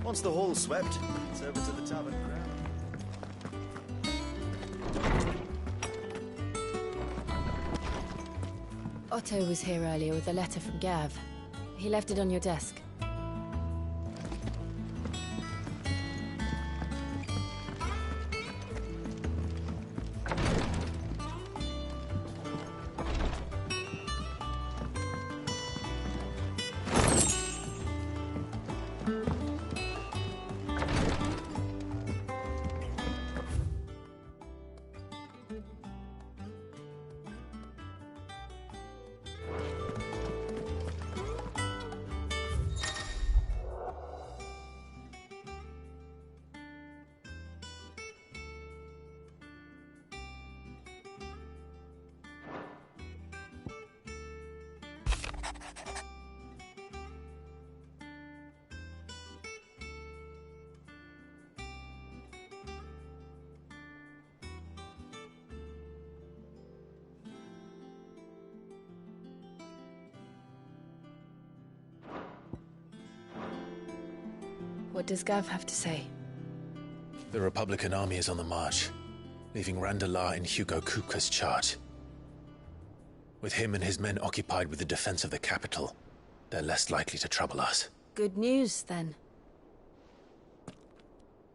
Once the hall's swept, it's over to the tavern ground. Otto was here earlier with a letter from Gav. He left it on your desk. What does Gav have to say? The Republican army is on the march, leaving Randalar in Hugo Kupka's charge. With him and his men occupied with the defense of the capital, they're less likely to trouble us. Good news, then.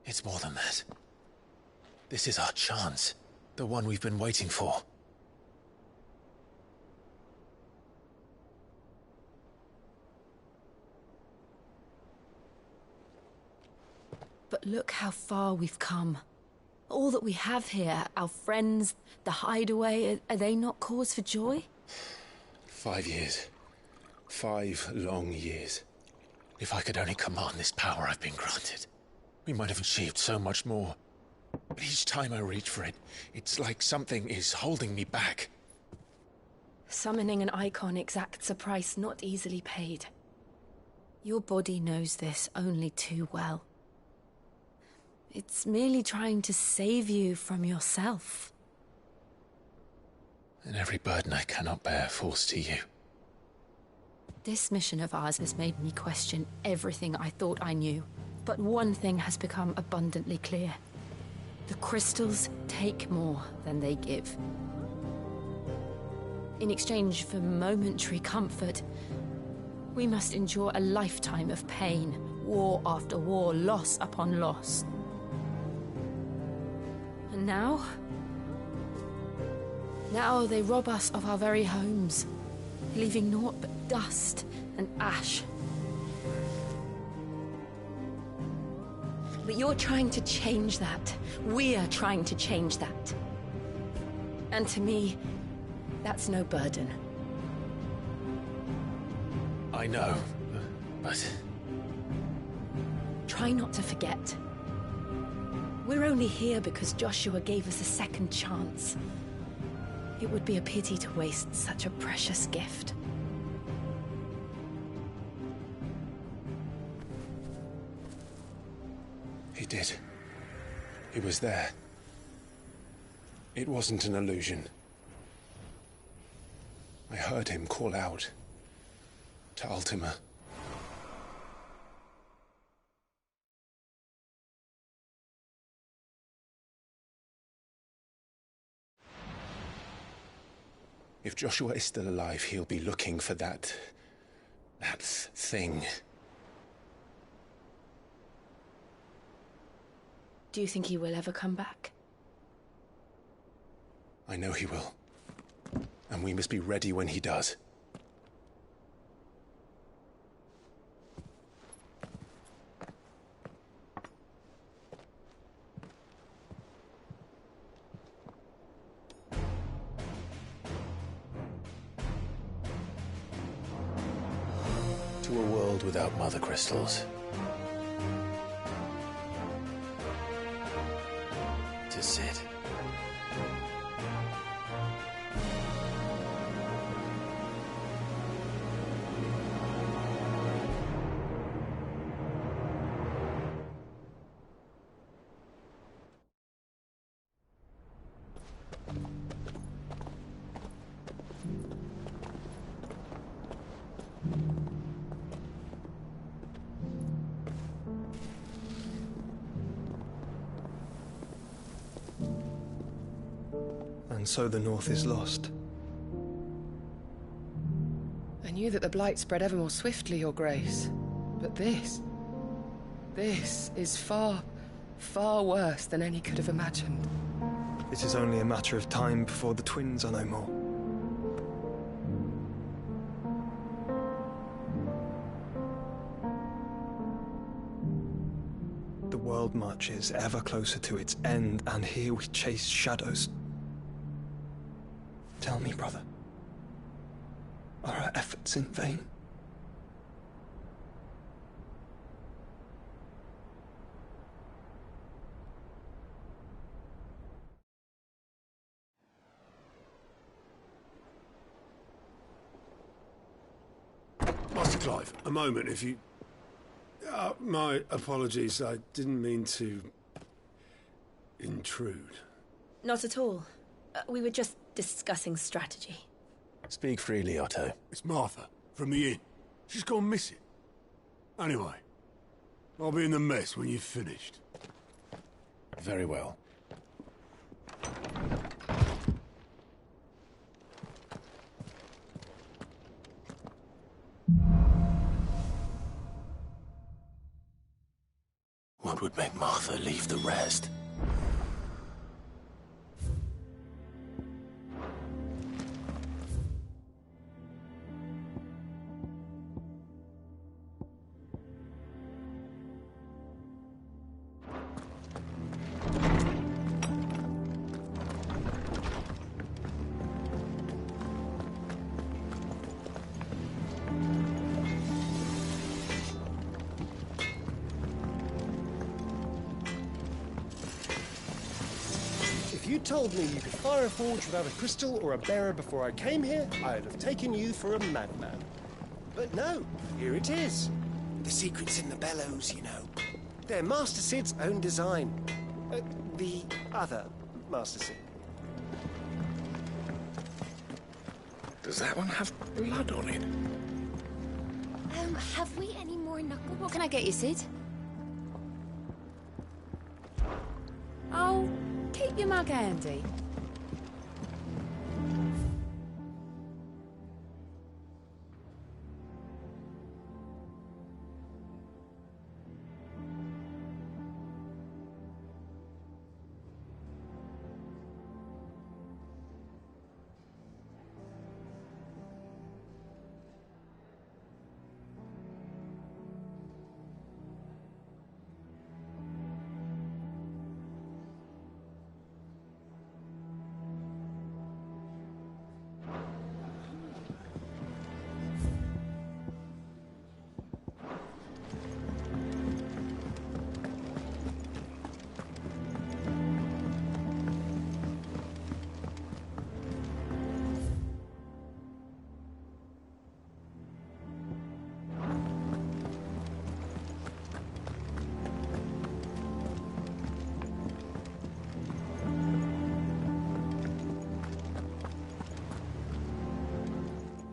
It's more than that. This is our chance. The one we've been waiting for. But look how far we've come. All that we have here, our friends, the hideaway, are they not cause for joy? 5 years. 5 long years. If I could only command this power I've been granted, we might have achieved so much more. But each time I reach for it, it's like something is holding me back. Summoning an icon exacts a price not easily paid. Your body knows this only too well. It's merely trying to save you from yourself. And every burden I cannot bear falls to you. This mission of ours has made me question everything I thought I knew. But one thing has become abundantly clear. The crystals take more than they give. In exchange for momentary comfort, we must endure a lifetime of pain, war after war, loss upon loss. And now? Now they rob us of our very homes, leaving naught but dust and ash. But you're trying to change that. We're trying to change that. And to me, that's no burden. I know, but... Try not to forget. We're only here because Joshua gave us a second chance. It would be a pity to waste such a precious gift. He did. He was there. It wasn't an illusion. I heard him call out to Ultima. If Joshua is still alive, he'll be looking for that thing. Do you think he will ever come back? I know he will. And we must be ready when he does. To a world without mother crystals. To Sid. and so the North is lost. I knew that the Blight spread ever more swiftly, Your Grace. But this is far, far worse than any could have imagined. It is only a matter of time before the twins are no more. The world marches ever closer to its end, and here we chase shadows. Tell me, brother, are our efforts in vain? Master Clive, a moment, if you... my apologies, I didn't mean to... intrude. Not at all. We were just discussing strategy. Speak freely, Otto. It's Martha, from the inn. She's gone missing. Anyway, I'll be in the mess when you've finished. Very well. What would make Martha leave the rest? If you told me you could fire a forge without a crystal or a bearer before I came here, I'd have taken you for a madman. But no, here it is. The secret's in the bellows, you know. They're Master Sid's own design. The other Master Sid. Does that one have blood on it? Have we any more knuckle? What can I get you, Sid? Oh, keep your mug handy.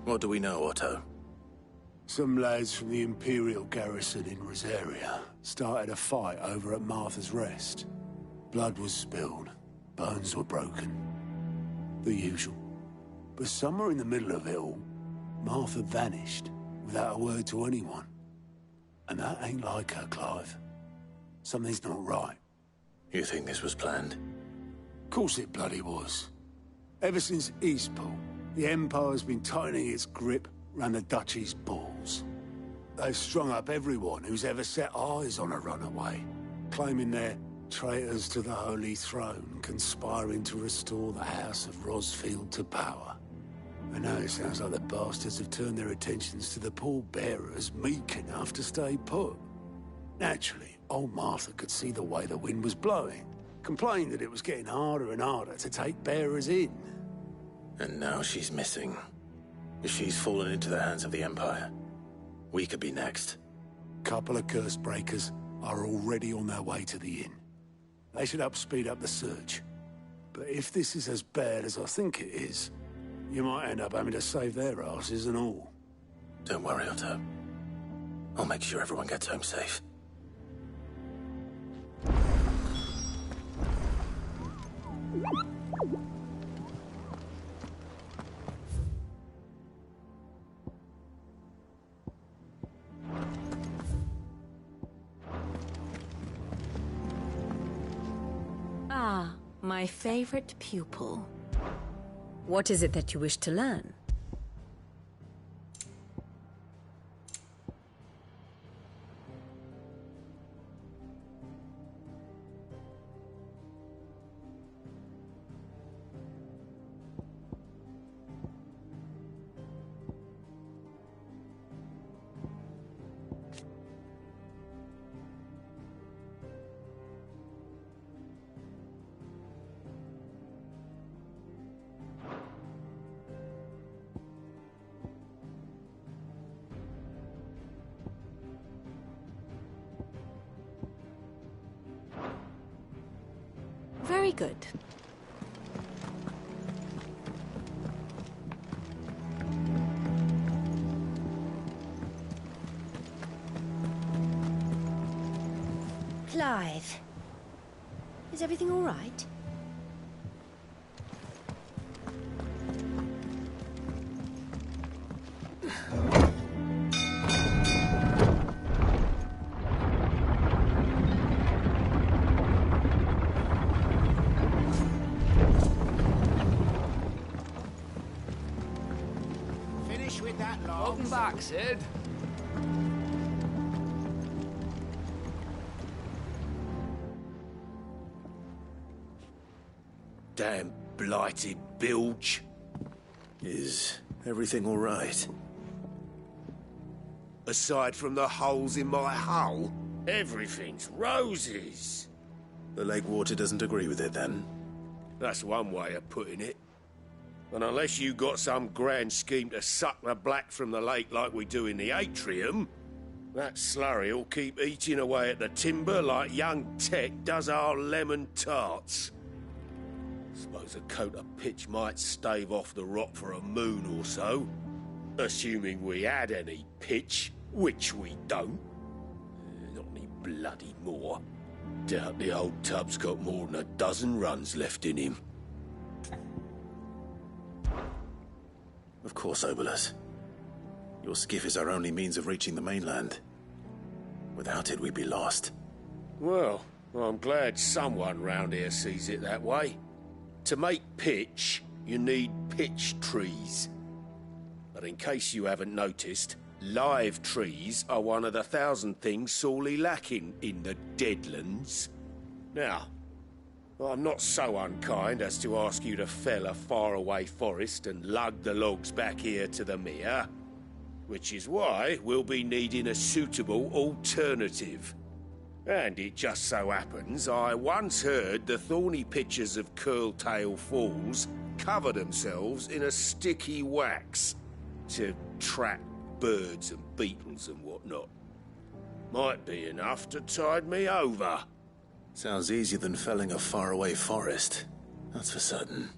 What do we know, Otto? Some lads from the Imperial garrison in Rosaria started a fight over at Martha's Rest. Blood was spilled, bones were broken. The usual. But somewhere in the middle of it all, Martha vanished without a word to anyone. And that ain't like her, Clive. Something's not right. You think this was planned? Of course it bloody was. Ever since Eastpool, the Empire's been tightening its grip round the Duchy's balls. They've strung up everyone who's ever set eyes on a runaway, claiming they're traitors to the Holy Throne, conspiring to restore the House of Rosfield to power. And now it sounds like the bastards have turned their attentions to the pallbearers meek enough to stay put. Naturally, old Martha could see the way the wind was blowing, complained that it was getting harder and harder to take bearers in. And now she's missing. If she's fallen into the hands of the Empire, we could be next. Couple of curse breakers are already on their way to the inn. They should speed up the search. But if this is as bad as I think it is, you might end up having to save their asses and all. Don't worry, Otto. I'll make sure everyone gets home safe. My favorite pupil. What is it that you wish to learn? Very good. Clive, is everything all right? Finish with that, Lance. Welcome back, Sid. Damn blighted bilge. Is everything all right? Aside from the holes in my hull, everything's roses. The lake water doesn't agree with it, then? That's one way of putting it. And unless you got some grand scheme to suck the black from the lake like we do in the atrium, that slurry'll keep eating away at the timber like young Tech does our lemon tarts. Suppose a coat of pitch might stave off the rot for a moon or so. Assuming we had any pitch, which we don't. Not any bloody more. Doubt the old tub's got more than a dozen runs left in him. Of course, Obolus. Your skiff is our only means of reaching the mainland. Without it, we'd be lost. Well, I'm glad someone round here sees it that way. To make pitch, you need pitch trees. But in case you haven't noticed, live trees are one of the 1,000 things sorely lacking in the Deadlands. Now, I'm not so unkind as to ask you to fell a faraway forest and lug the logs back here to the mere, which is why we'll be needing a suitable alternative. And it just so happens I once heard the thorny pitchers of Curltail Falls cover themselves in a sticky wax to trap birds and beetles and whatnot. Might be enough to tide me over. Sounds easier than felling a faraway forest, that's for certain.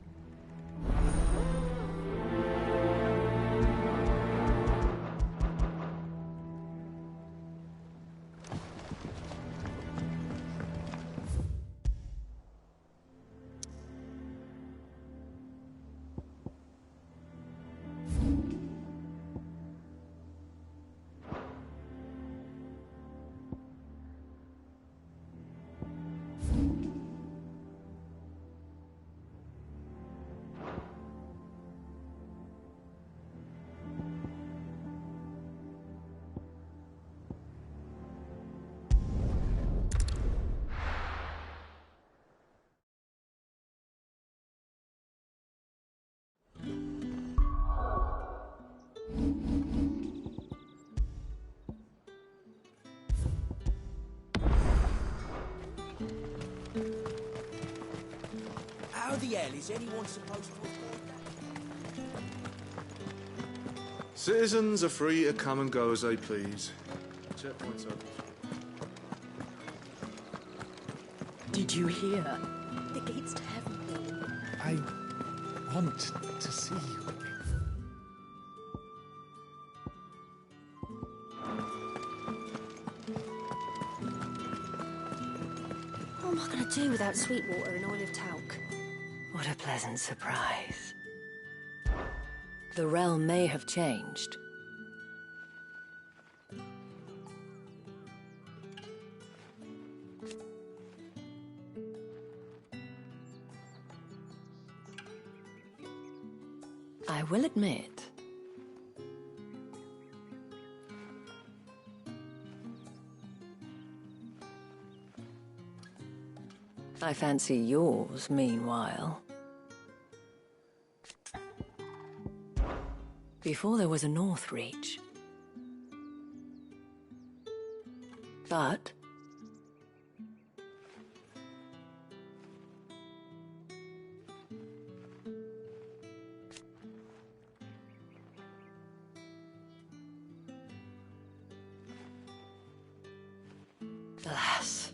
How the hell is anyone supposed to avoid that? Citizens are free to come and go as they please. Checkpoints open. Did you hear? The gates to heaven. I want to see you again. What am I going to do without Sweetwater and Olive Talc? What a pleasant surprise. The realm may have changed. I will admit, I fancy yours, meanwhile. Before there was a North Reach. But alas.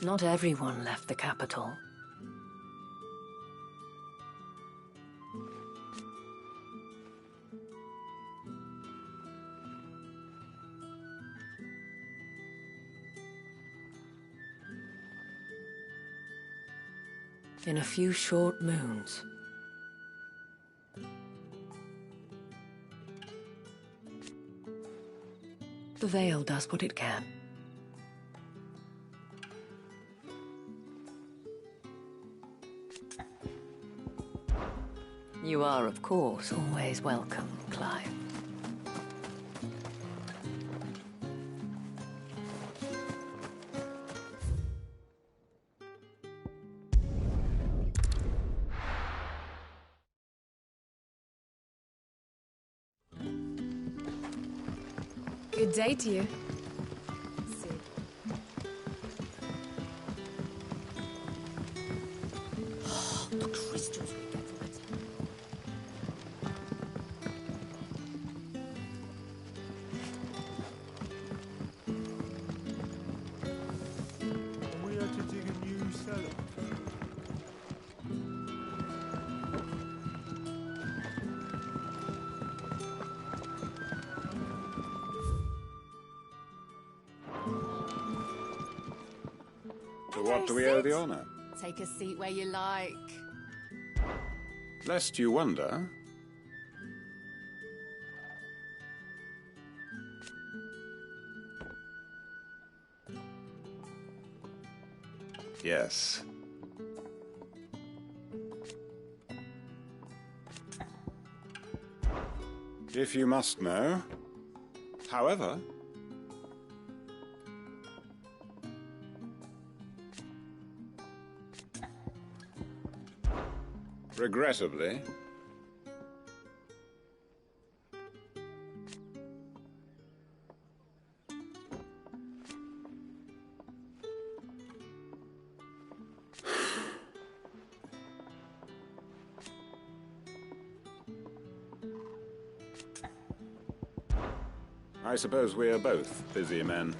Not everyone left the capital. In a few short moons, the Veil does what it can. You are, of course, always welcome, Clive. Good day to you. The crystals we get from it. And we had to dig a new cellar. To what do we owe the honor? Take a seat where you like. Lest you wonder. Yes. If you must know. However, regrettably, I suppose we are both busy men.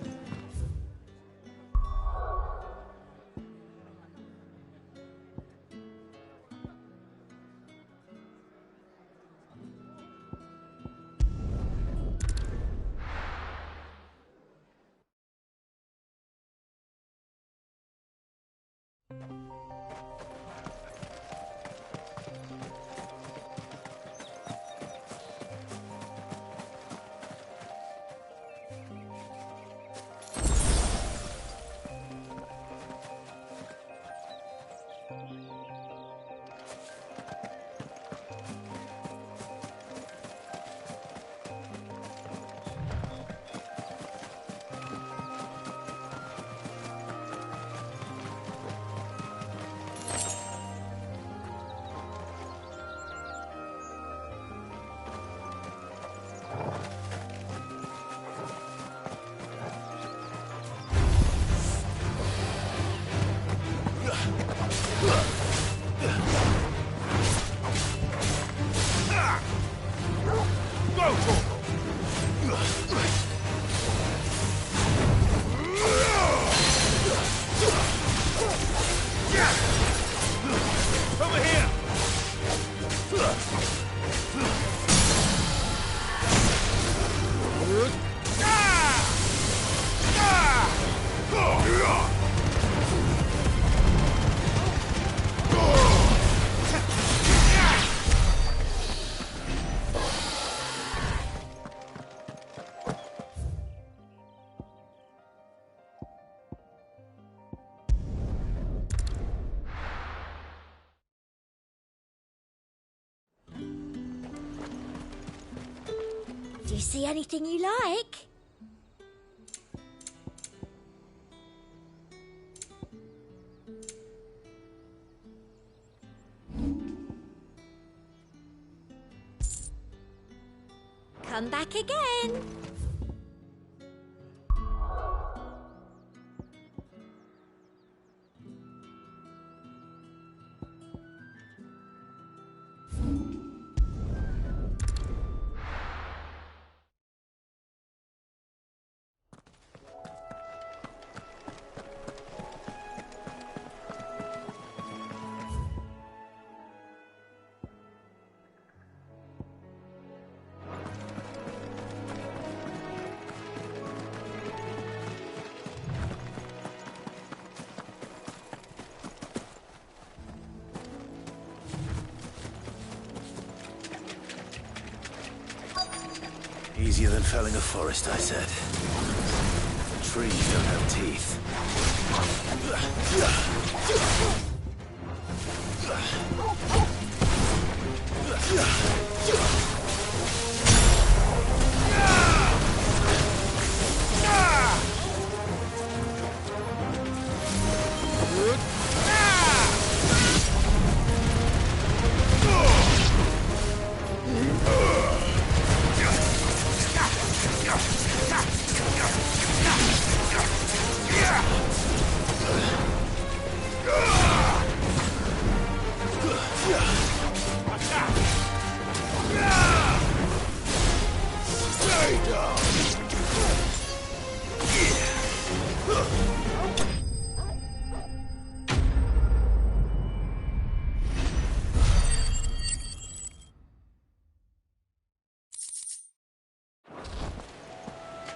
Do you see anything you like? Come back again. Easier than felling a forest, I said. The trees don't have teeth.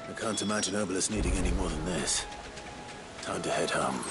I can't imagine Obelisk needing any more than this. Time to head home.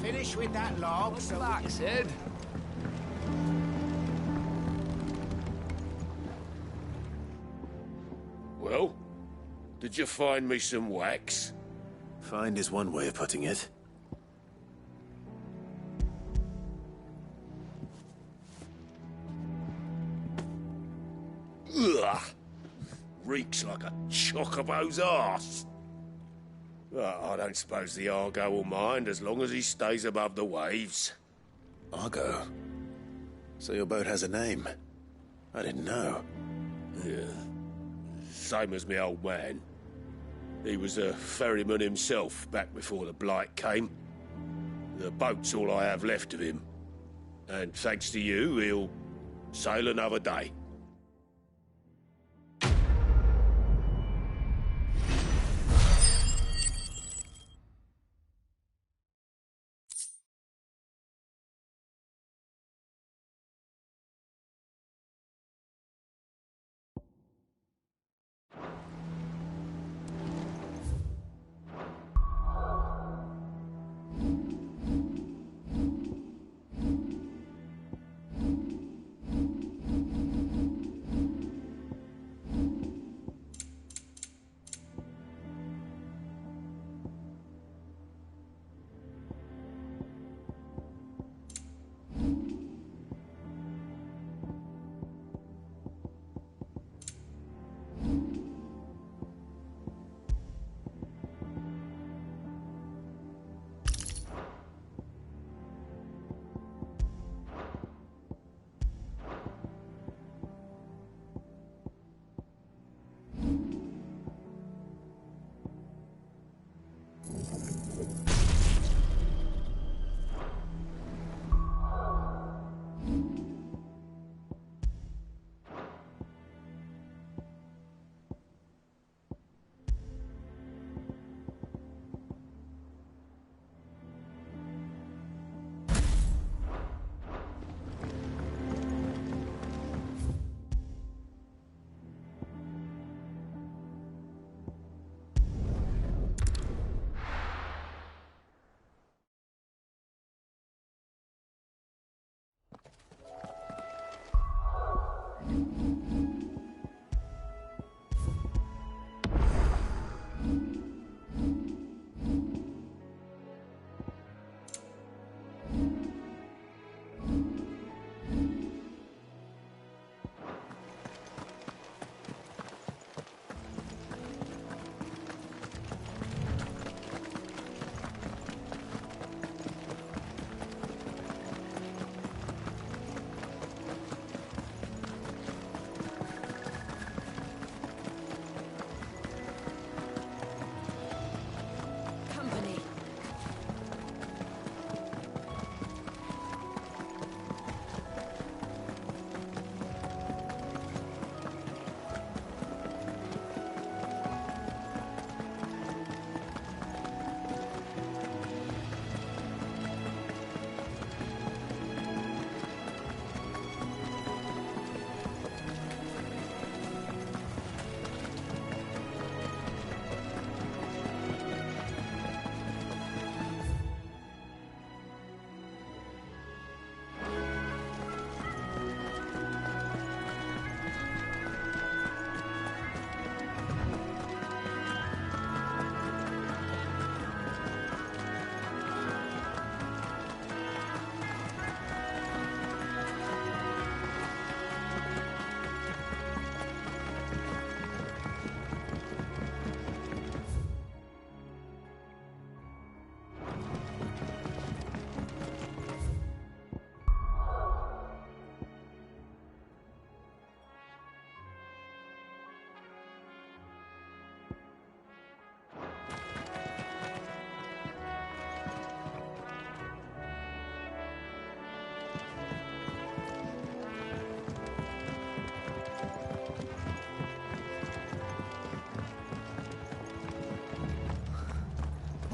Finish with that log. What's that, Sid? Well, did you find me some wax? Find is one way of putting it. Ugh! Reeks like a chocobo's arse. I don't suppose the Argo will mind as long as he stays above the waves. Argo? So your boat has a name? I didn't know. Yeah. Same as me old man. He was a ferryman himself back before the Blight came. The boat's all I have left of him. And thanks to you, he'll sail another day.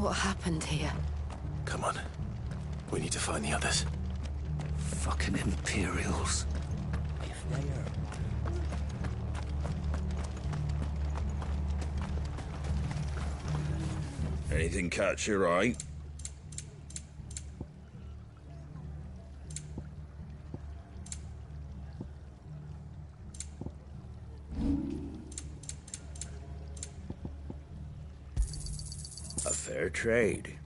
What happened here? Come on. We need to find the others. Fucking Imperials. If they are... Anything catch your eye? A fair trade.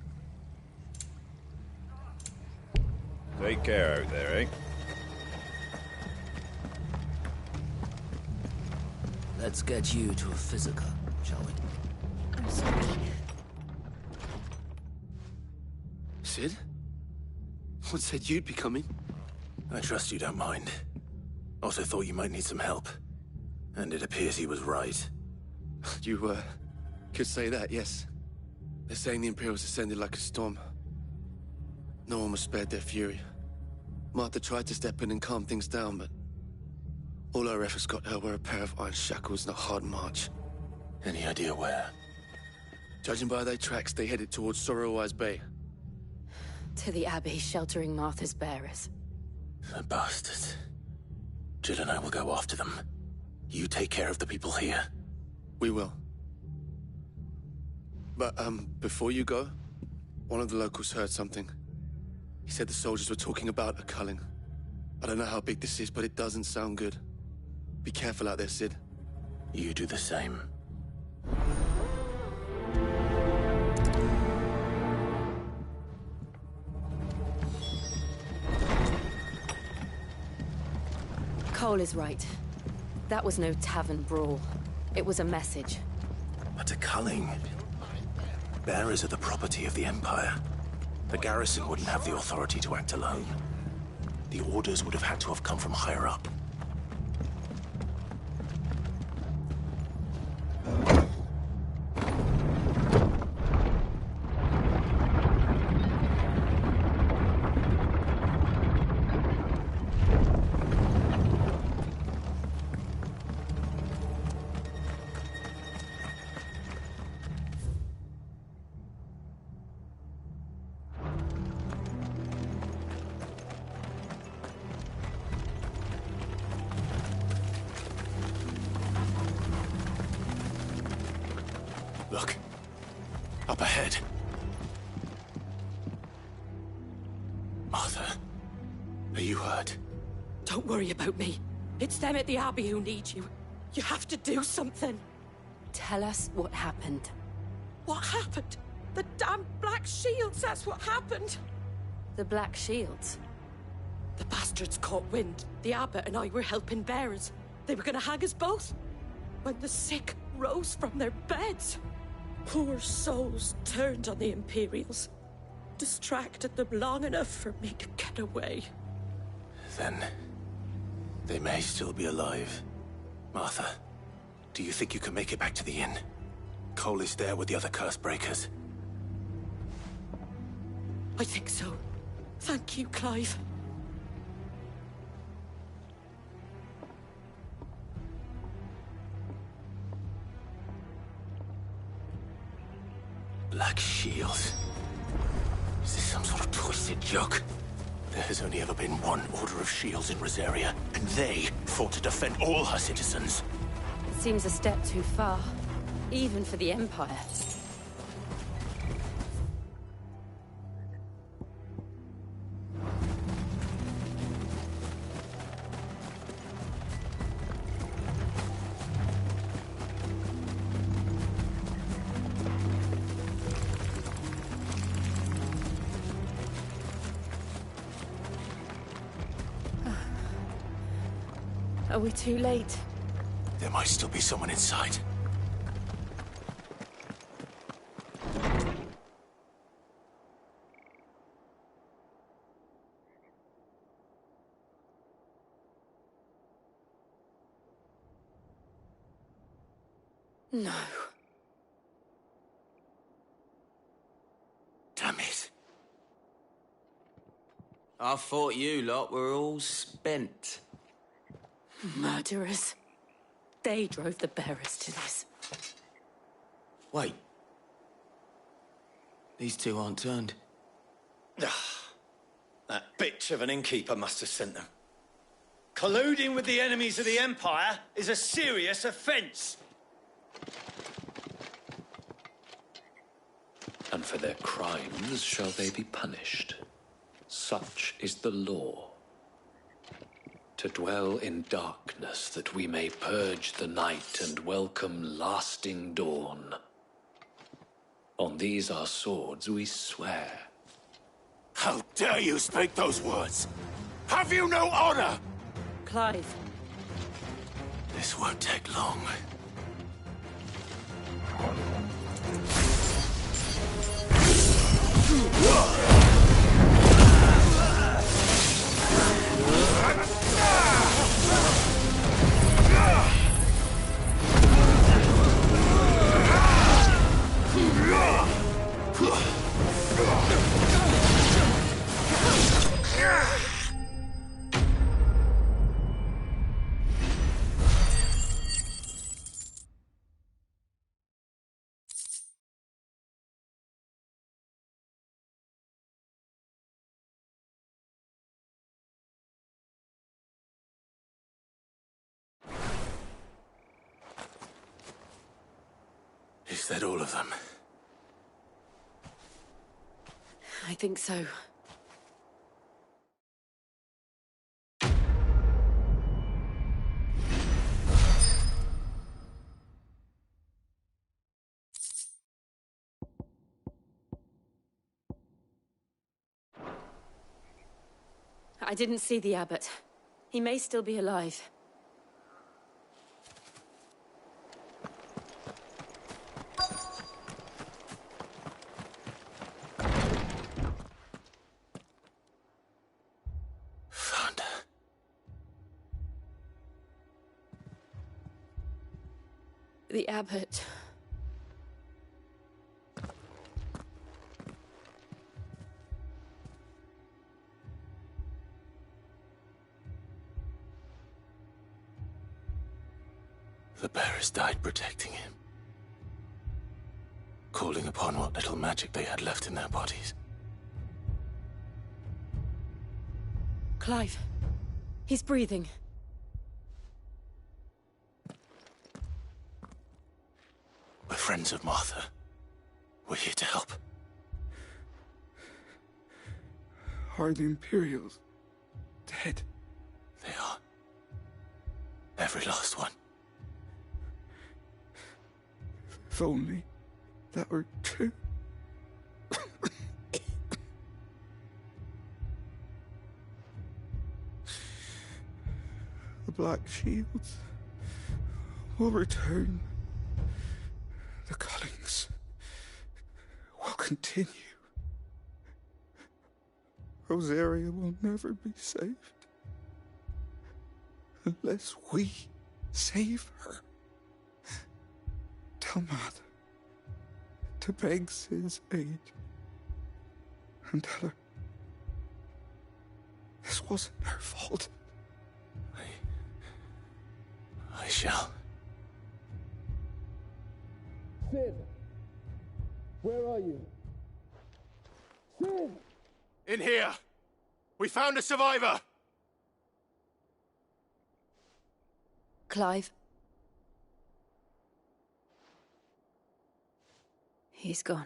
Take care out there, eh? Let's get you to a physical, shall we? I'm sorry. Sid? What said you'd be coming? I trust you don't mind. Also thought you might need some help. And it appears he was right. You, could say that, yes. They're saying the Imperials ascended like a storm. No one was spared their fury. Martha tried to step in and calm things down, but all our efforts got her were a pair of iron shackles and a hard march. Any idea where? Judging by their tracks, they headed towards Sorrowwise Bay. To the Abbey, sheltering Martha's bearers. The bastards. Jill and I will go after them. You take care of the people here. We will. But, before you go, one of the locals heard something. He said the soldiers were talking about a culling. I don't know how big this is, but it doesn't sound good. Be careful out there, Sid. You do the same. Cole is right. That was no tavern brawl. It was a message. But a culling. Bearers are the property of the Empire. The garrison wouldn't have the authority to act alone. The orders would have had to have come from higher up. Look. Up ahead. Martha, are you hurt? Don't worry about me. It's them at the Abbey who need you. You have to do something. Tell us what happened. What happened? The damn Black Shields, that's what happened. The Black Shields? The bastards caught wind. The Abbot and I were helping bearers. They were gonna hang us both. When the sick rose from their beds. Poor souls turned on the Imperials. Distracted them long enough for me to get away. Then... they may still be alive. Martha, do you think you can make it back to the inn? Cole is there with the other curse breakers. I think so. Thank you, Clive. Black Shields. Is this some sort of twisted joke? There has only ever been one Order of Shields in Rosaria, and they fought to defend all her citizens. It seems a step too far, even for the Empire. Are we too late? There might still be someone inside. No. Damn it. I thought you lot were all spent. Murderers. They drove the bearers to this. Wait. These two aren't turned. That bitch of an innkeeper must have sent them. Colluding with the enemies of the Empire is a serious offence. And for their crimes shall they be punished. Such is the law. To dwell in darkness that we may purge the night and welcome lasting dawn. On these our swords we swear. How dare you speak those words? Have you no honor? Clive. This won't take long. Is that all of them? I think so. I didn't see the abbot. He may still be alive. The abbot. The bearers died protecting him. Calling upon what little magic they had left in their bodies. Clive. He's breathing. We're friends of Martha. We're here to help. Are the Imperials dead? They are. Every last one. If only that were true. The Black Shields will return. The cullings will continue. Rosaria will never be saved unless we save her. Tell Mother to beg Sid's aid and tell her this wasn't her fault. I shall. Sid! Where are you? Sid! In here! We found a survivor! Clive. He's gone.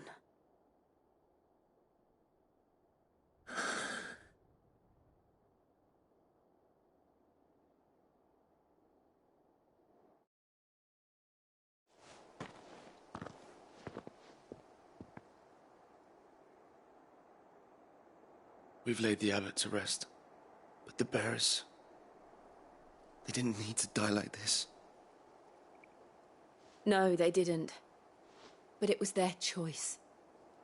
We've laid the abbot to rest. But the bearers... they didn't need to die like this. No, they didn't. But it was their choice.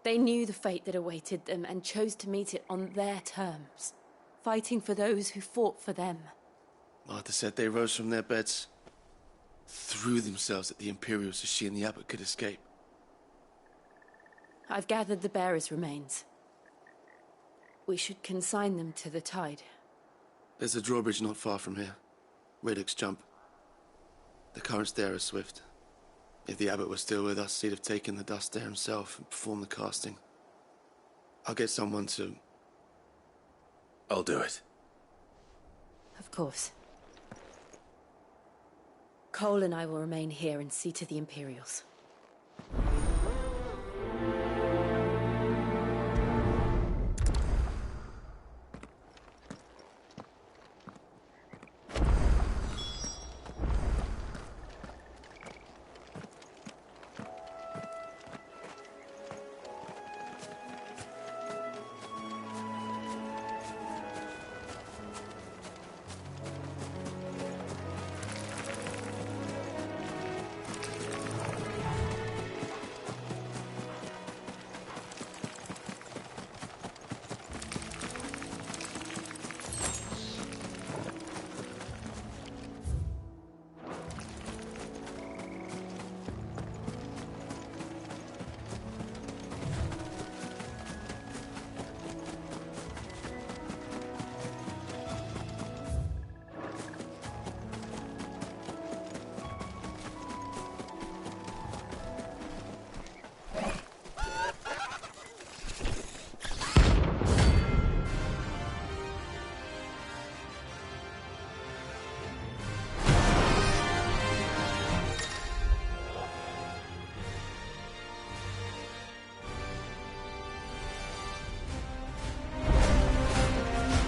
They knew the fate that awaited them and chose to meet it on their terms, fighting for those who fought for them. Martha said they rose from their beds, threw themselves at the Imperials so she and the abbot could escape. I've gathered the bearers' remains. We should consign them to the tide. There's a drawbridge not far from here. Radix jump. The currents there are swift. If the abbot was still with us, he'd have taken the dust there himself and performed the casting. I'll get someone to... I'll do it. Of course. Cole and I will remain here and see to the Imperials.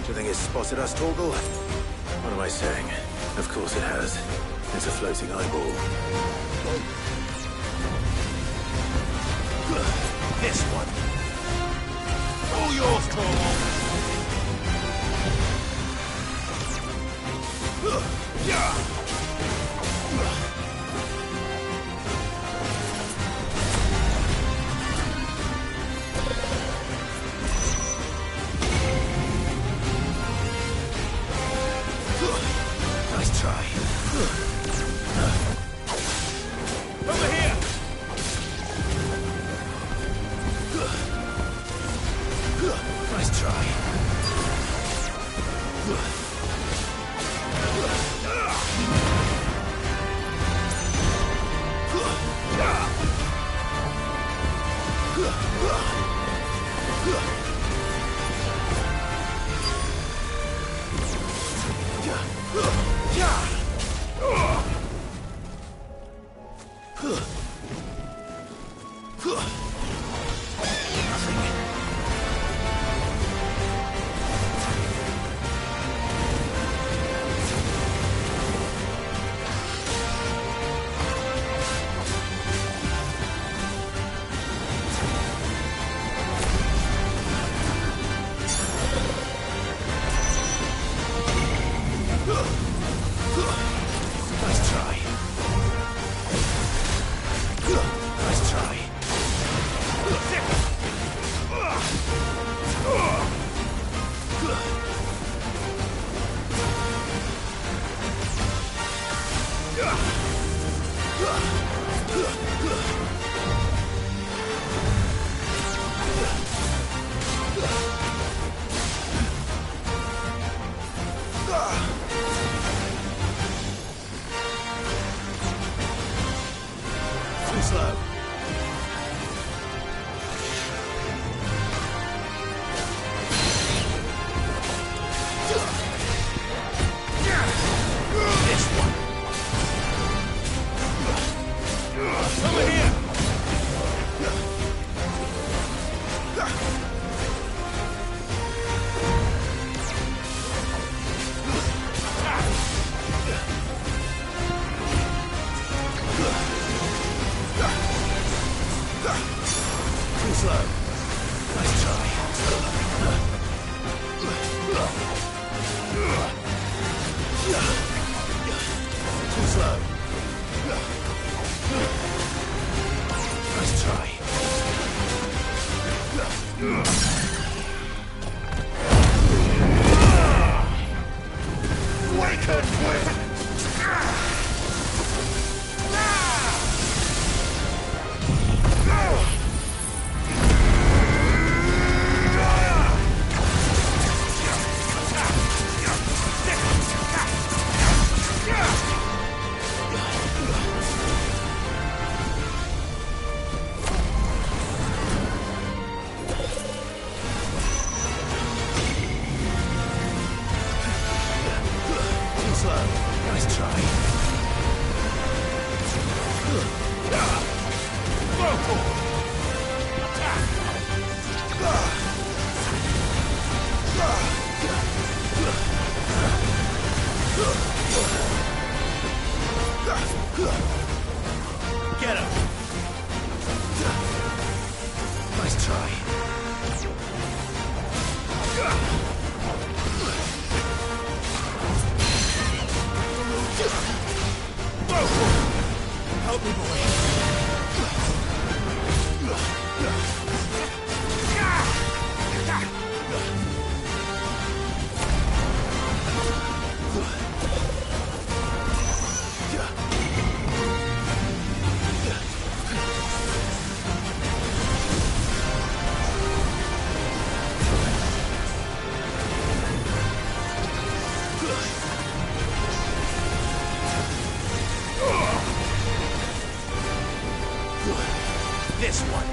Do you think it's spotted us, Torgal? What am I saying? Of course it has. It's a floating eyeball. This one. All yours, Torgal! Nice try. Over here! Nice try. Too slow. This one. Over here. Too slow. Nice try. Too slow. Nice try. Awaken with... Get him! Nice try. Help me, boy. This one.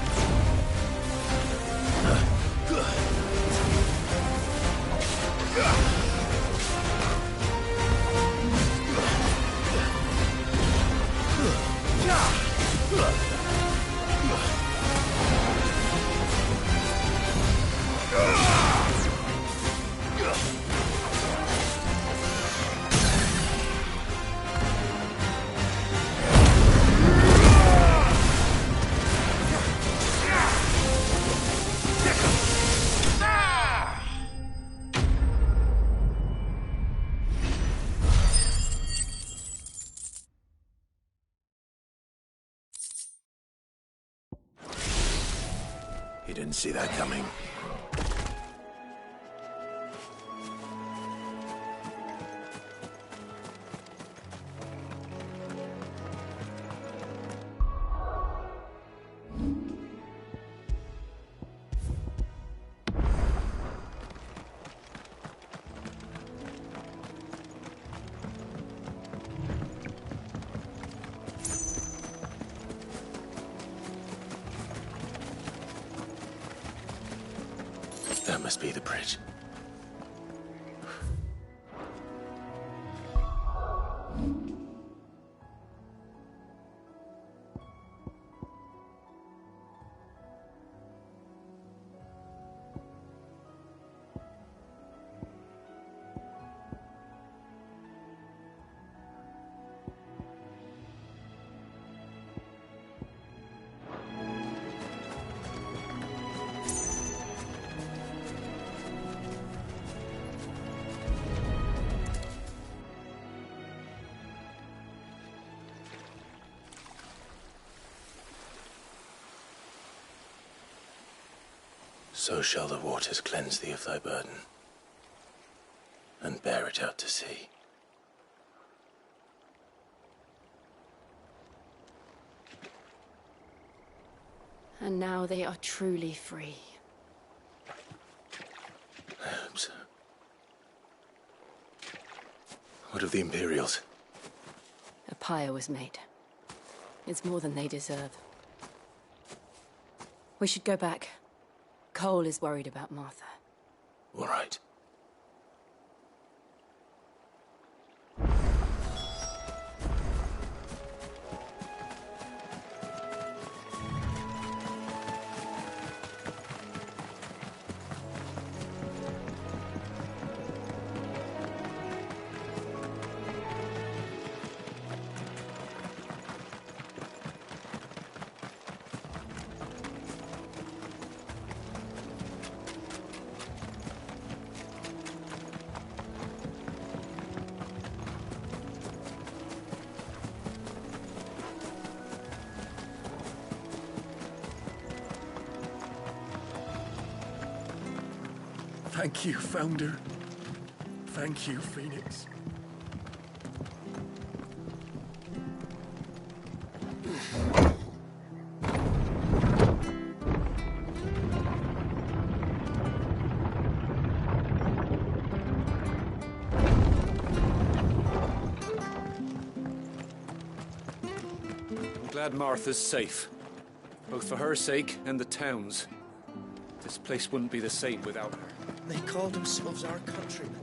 He didn't see that coming. That must be the bridge. So shall the waters cleanse thee of thy burden, and bear it out to sea. And now they are truly free. I hope so. What of the Imperials? A pyre was made. It's more than they deserve. We should go back. Cole is worried about Martha. All right. Thank you, Founder. Thank you, Phoenix. I'm glad Martha's safe. Both for her sake and the town's. This place wouldn't be the same without her. They called themselves our countrymen.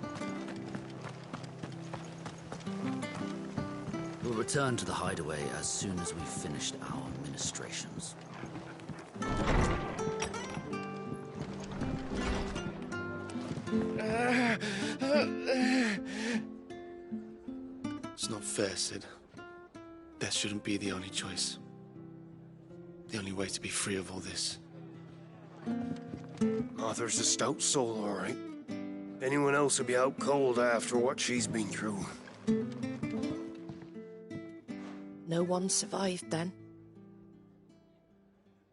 We'll return to the hideaway as soon as we've finished our ministrations. It's not fair, Sid. That shouldn't be the only choice. The only way to be free of all this. Arthur's a stout soul, all right. Anyone else would be out cold after what she's been through. No one survived then?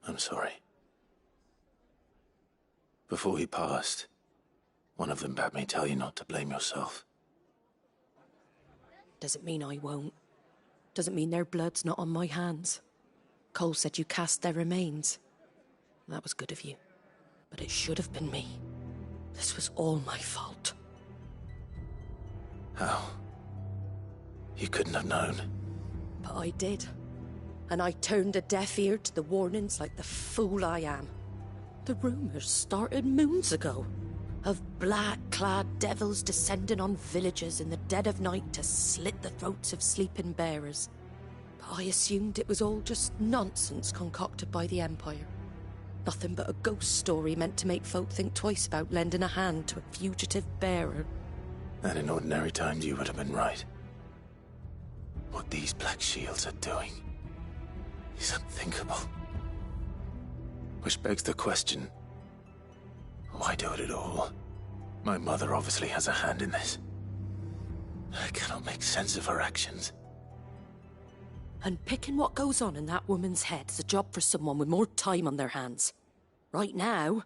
I'm sorry. Before he passed, one of them bade me tell you not to blame yourself. Doesn't mean I won't. Doesn't mean their blood's not on my hands. Cole said you cast their remains. That was good of you. But it should have been me. This was all my fault. How? You couldn't have known. But I did. And I turned a deaf ear to the warnings like the fool I am. The rumours started moons ago. Of black-clad devils descending on villages in the dead of night to slit the throats of sleeping bearers. But I assumed it was all just nonsense concocted by the Empire. Nothing but a ghost story meant to make folk think twice about lending a hand to a fugitive bearer. And in ordinary times you would have been right. What these Black Shields are doing is unthinkable. Which begs the question, why do it at all? My mother obviously has a hand in this. I cannot make sense of her actions. And picking what goes on in that woman's head is a job for someone with more time on their hands. Right now,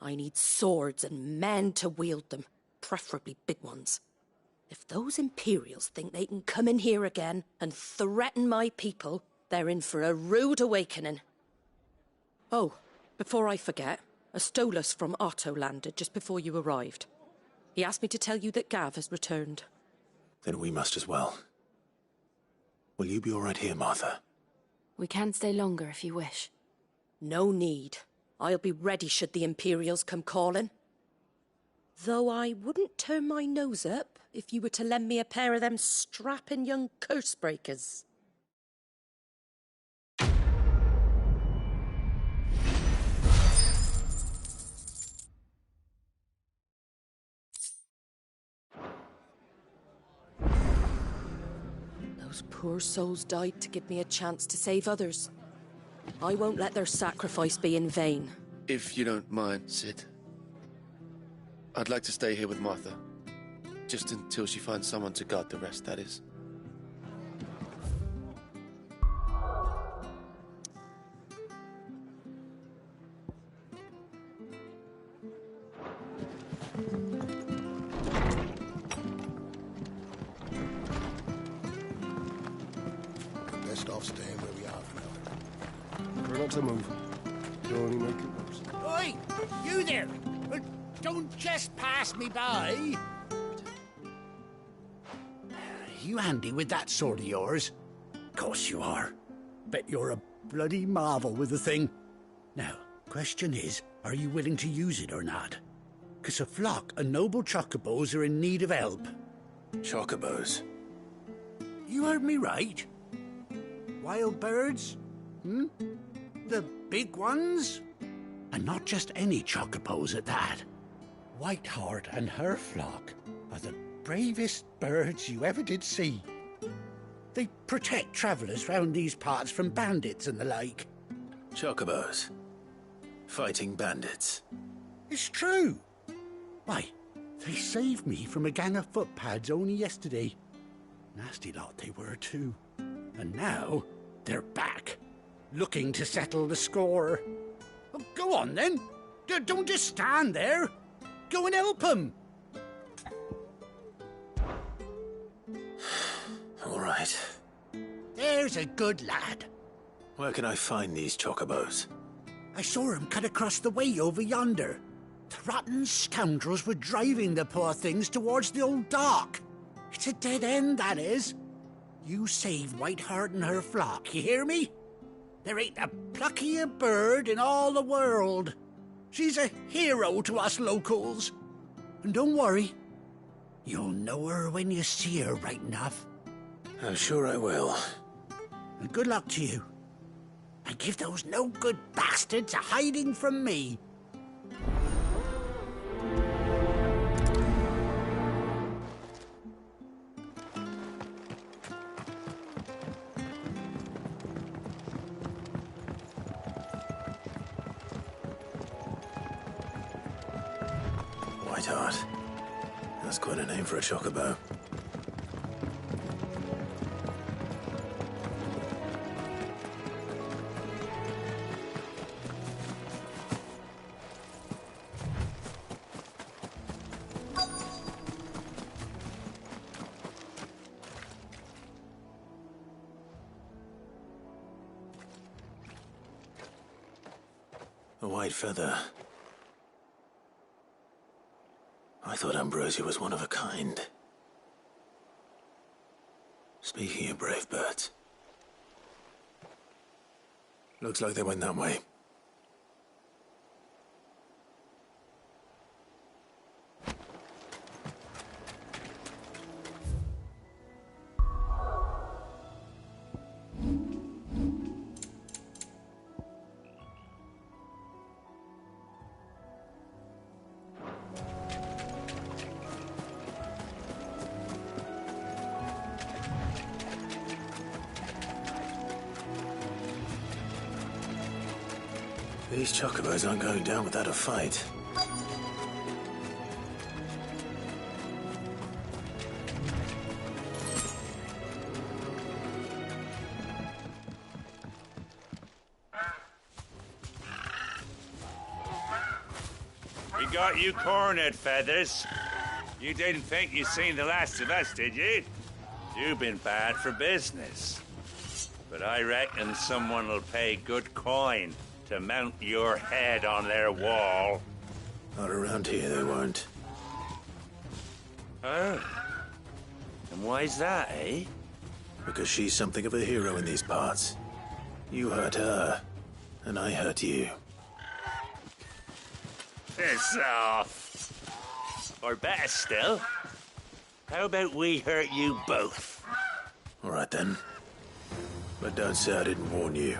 I need swords and men to wield them, preferably big ones. If those Imperials think they can come in here again and threaten my people, they're in for a rude awakening. Oh, before I forget, a Stolas from Otto landed just before you arrived. He asked me to tell you that Gav has returned. Then we must as well. Will you be all right here, Martha? We can stay longer if you wish. No need. I'll be ready should the Imperials come calling. Though I wouldn't turn my nose up if you were to lend me a pair of them strapping young curse-breakers. Those poor souls died to give me a chance to save others. I won't let their sacrifice be in vain. If you don't mind, Sid. I'd like to stay here with Martha. Just until she finds someone to guard the rest, that is. Best off staying where we are for now. Try not to move. You'll only make it worse. Oi! You there! Don't just pass me by! You handy with that sword of yours? Course you are. Bet you're a bloody marvel with the thing. Now, question is, are you willing to use it or not? 'Cause a flock of noble chocobos are in need of help. Chocobos? You heard me right. Wild birds? The big ones? And not just any chocobos at that. Whiteheart and her flock are the bravest birds you ever did see. They protect travellers round these parts from bandits and the like. Chocobos? Fighting bandits? It's true. Why, they saved me from a gang of footpads only yesterday. Nasty lot they were too. And now they're back, looking to settle the score. Well, go on then. Don't just stand there. Go and help them. All right. There's a good lad. Where can I find these chocobos? I saw him cut across the way over yonder. The rotten scoundrels were driving the poor things towards the old dock. It's a dead end, that is. You save Whiteheart and her flock, you hear me? There ain't a pluckier bird in all the world. She's a hero to us locals. And don't worry, you'll know her when you see her right enough. I'm sure I will. And good luck to you. And give those no-good bastards a hiding from me. Whiteheart. That's quite a name for a chocobo. A white feather. I thought Ambrosia was one of a kind. Speaking of brave birds. Looks like they went that way. These chocobos aren't going down without a fight. We got you cornered, Feathers. You didn't think you'd seen the last of us, did you? You've been bad for business. But I reckon someone will pay good coin to mount your head on their wall. Not around here, they won't. Oh. And why's that, eh? Because she's something of a hero in these parts. You hurt her, and I hurt you. Piss off. Or better still, how about we hurt you both? All right, then. But don't say I didn't warn you.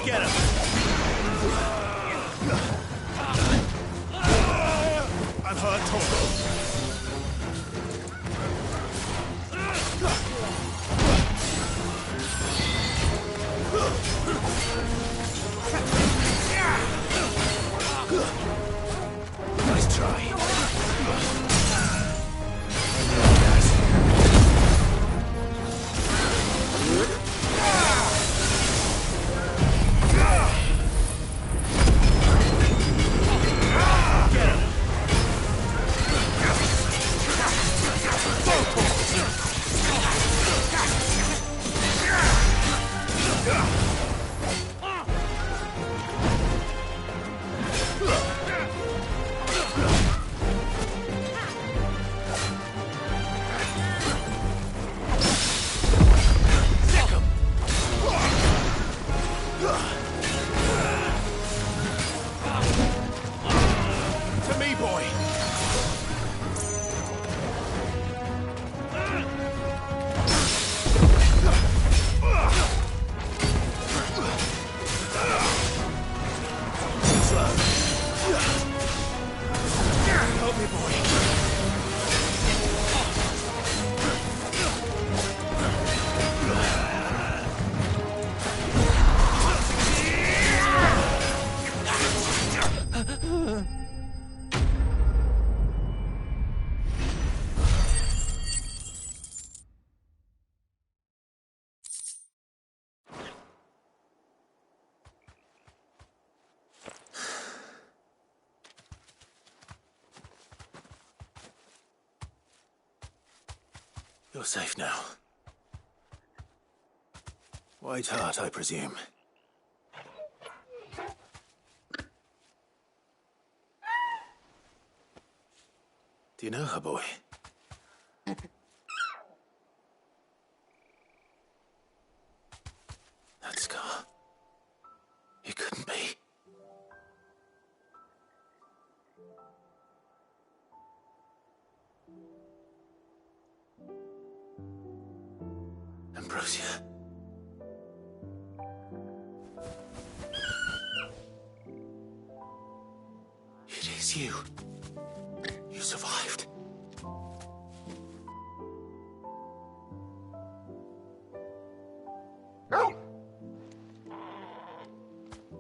Get him! I'm hurt, Torgo. Nice try. here, boy. You're safe now. White Hart, I presume. Do you know her, boy? That scar. It couldn't be. Ambrosia. It is you. You survived.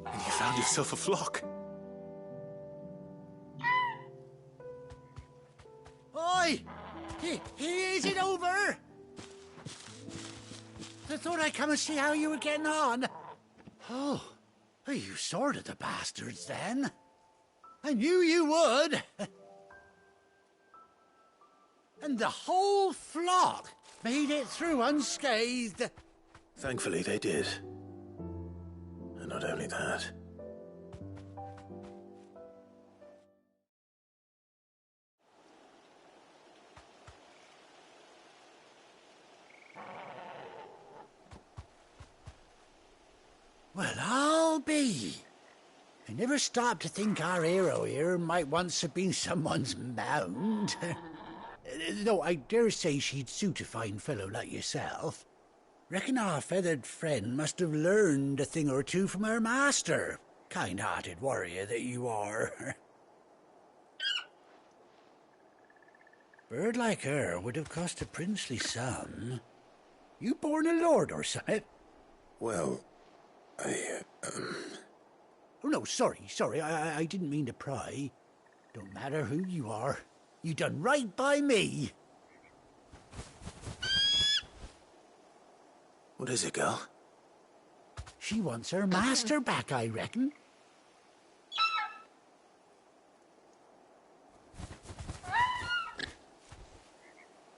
And you found yourself a flock. Oi! Is it over? I thought I'd come and see how you were getting on. Oh, you sorted the bastards then. I knew you would. And the whole flock made it through unscathed. Thankfully, they did. And not only that. Well, I'll be. I never stopped to think our hero here might once have been someone's mound. Though I dare say she'd suit a fine fellow like yourself. Reckon our feathered friend must have learned a thing or two from her master. Kind-hearted warrior that you are. Bird like her would have cost a princely sum. You born a lord or something? Well, Oh, no, sorry. I didn't mean to pry. Don't matter who you are. You done right by me. What is it, girl? She wants her master back, I reckon.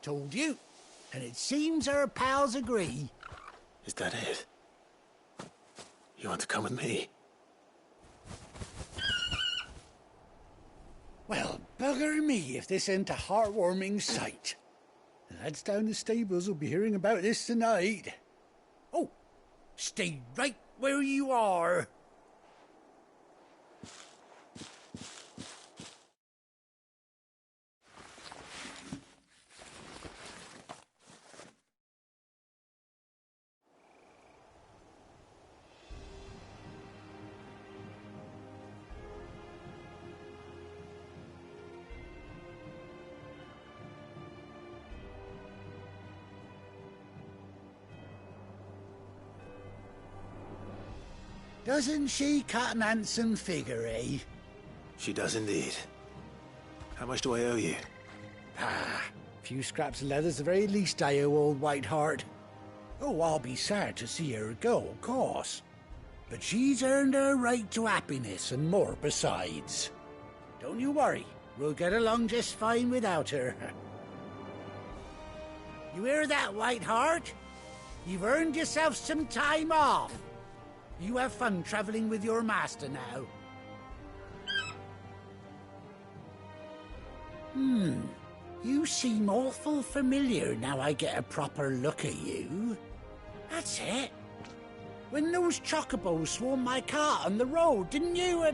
Told you. And it seems her pals agree. Is that it? You want to come with me? Well, bugger me if this ain't a heartwarming sight. The lads down the stables will be hearing about this tonight. Oh, stay right where you are. Doesn't she cut an handsome figure, eh? She does indeed. How much do I owe you? A few scraps of leather's the very least I owe old White Hart. Oh, I'll be sad to see her go, of course. But she's earned her right to happiness and more besides. Don't you worry, we'll get along just fine without her. You hear that, White Hart? You've earned yourself some time off. You have fun traveling with your master now. You seem awful familiar now I get a proper look at you. That's it. When those chocobos swarmed my cart on the road, didn't you?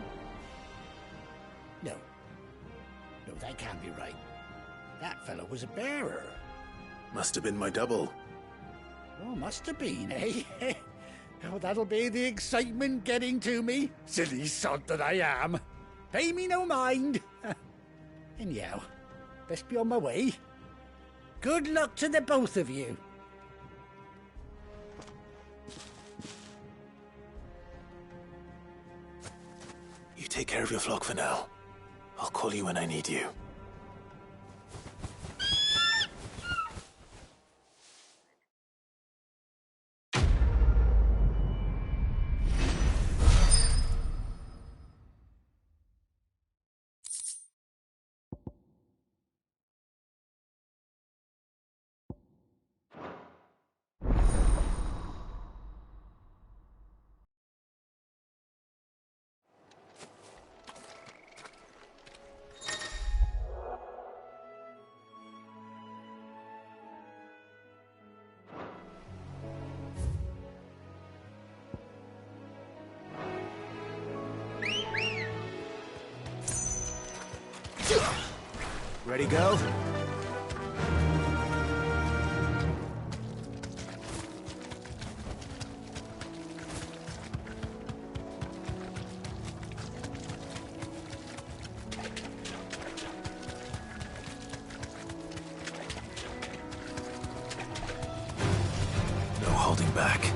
No, that can't be right. That fellow was a bearer. Must have been my double. Oh, must have been, eh? Oh, that'll be the excitement getting to me. Silly sod that I am. Pay me no mind. Anyhow, best be on my way. Good luck to the both of you. You take care of your flock for now. I'll call you when I need you. Ready, go? No holding back.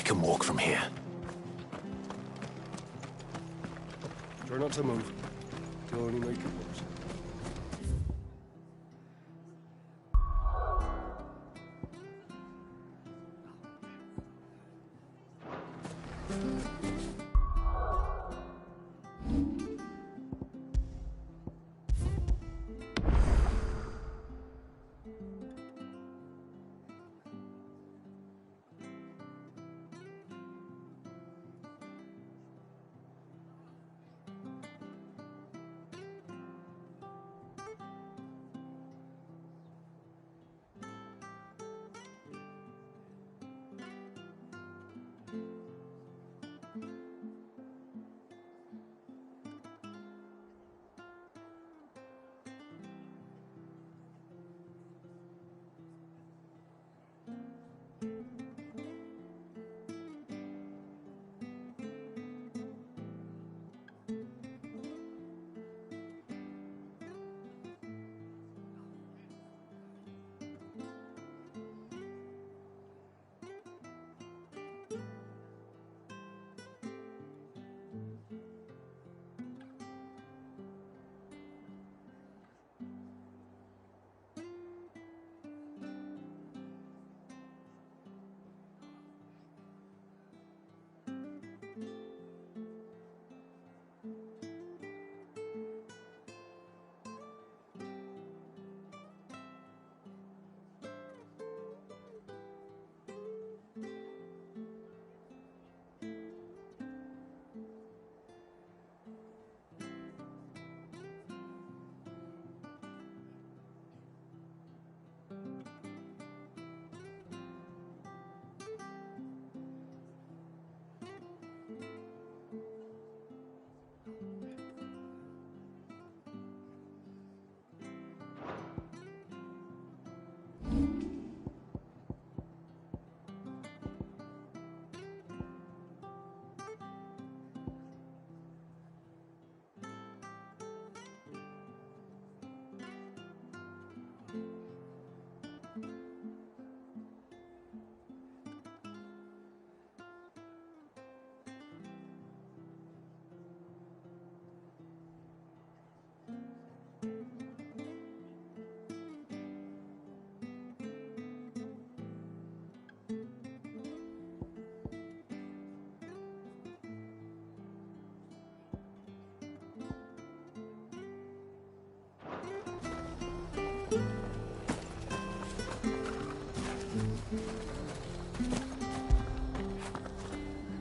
can walk from here. Try not to move. You'll only make it worse.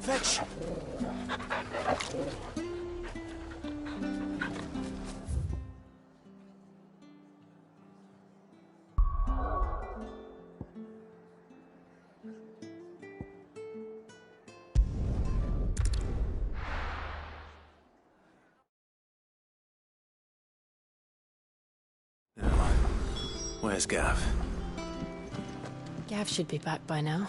Fetch! Where's Gav? Gav should be back by now.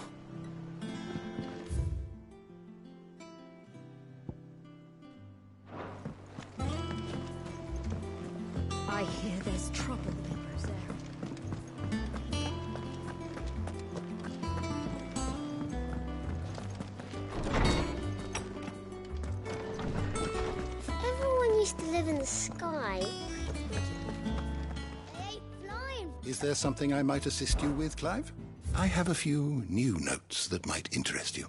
I hear there's troublemakers there. Everyone used to live in the sky. Is there something I might assist you with, Clive? I have a few new notes that might interest you.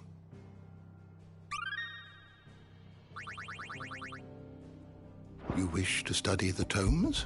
You wish to study the tomes?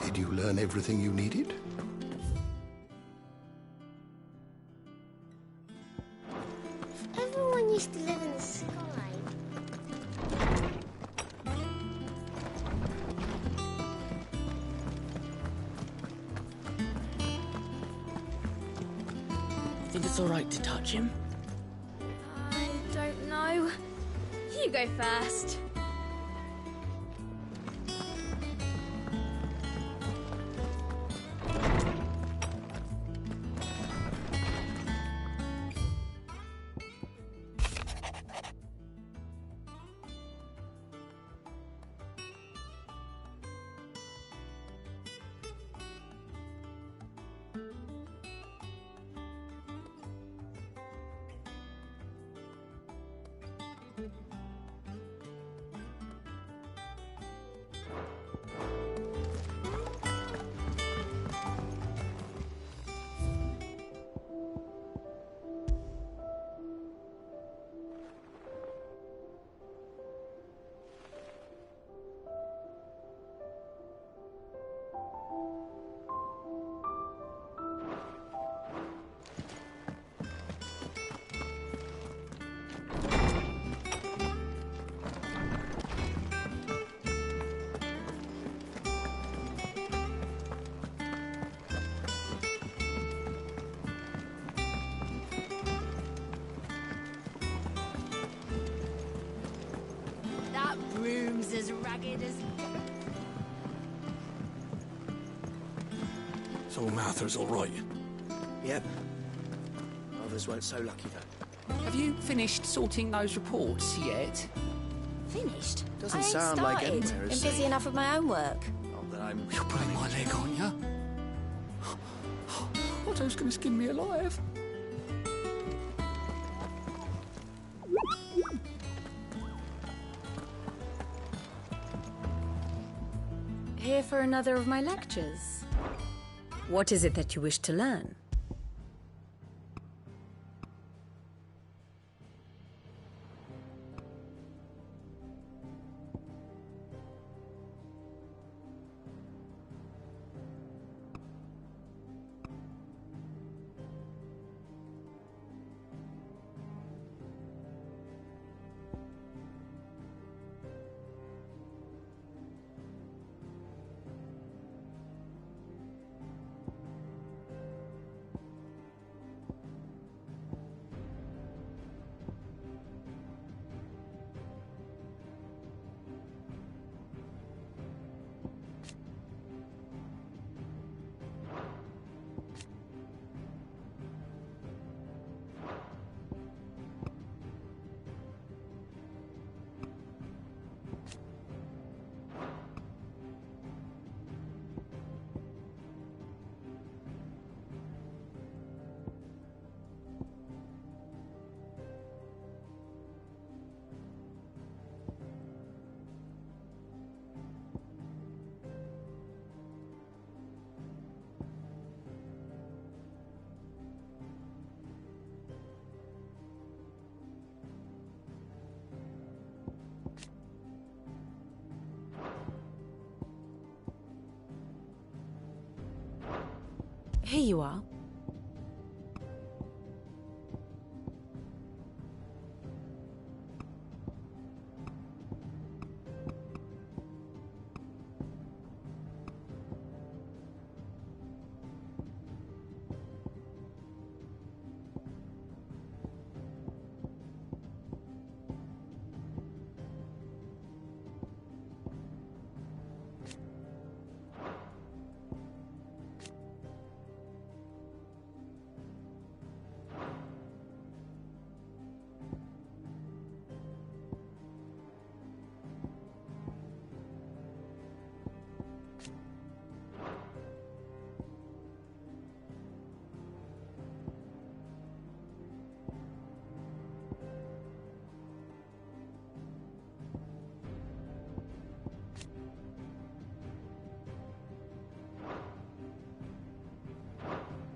Did you learn everything you needed? Everyone used to live in the sky. Think it's all right to touch him? I don't know. You go first. That room's as ragged as... So Martha's all right? Yep. Others weren't so lucky, though. Have you finished sorting those reports yet? Finished? Doesn't I ain't sound started. like anywhere, I'm is busy it? enough with my own work. Not that I'm... You're pulling my leg, aren't you? Otto's gonna skin me alive. Here for another of my lectures. What is it that you wish to learn? Here you are.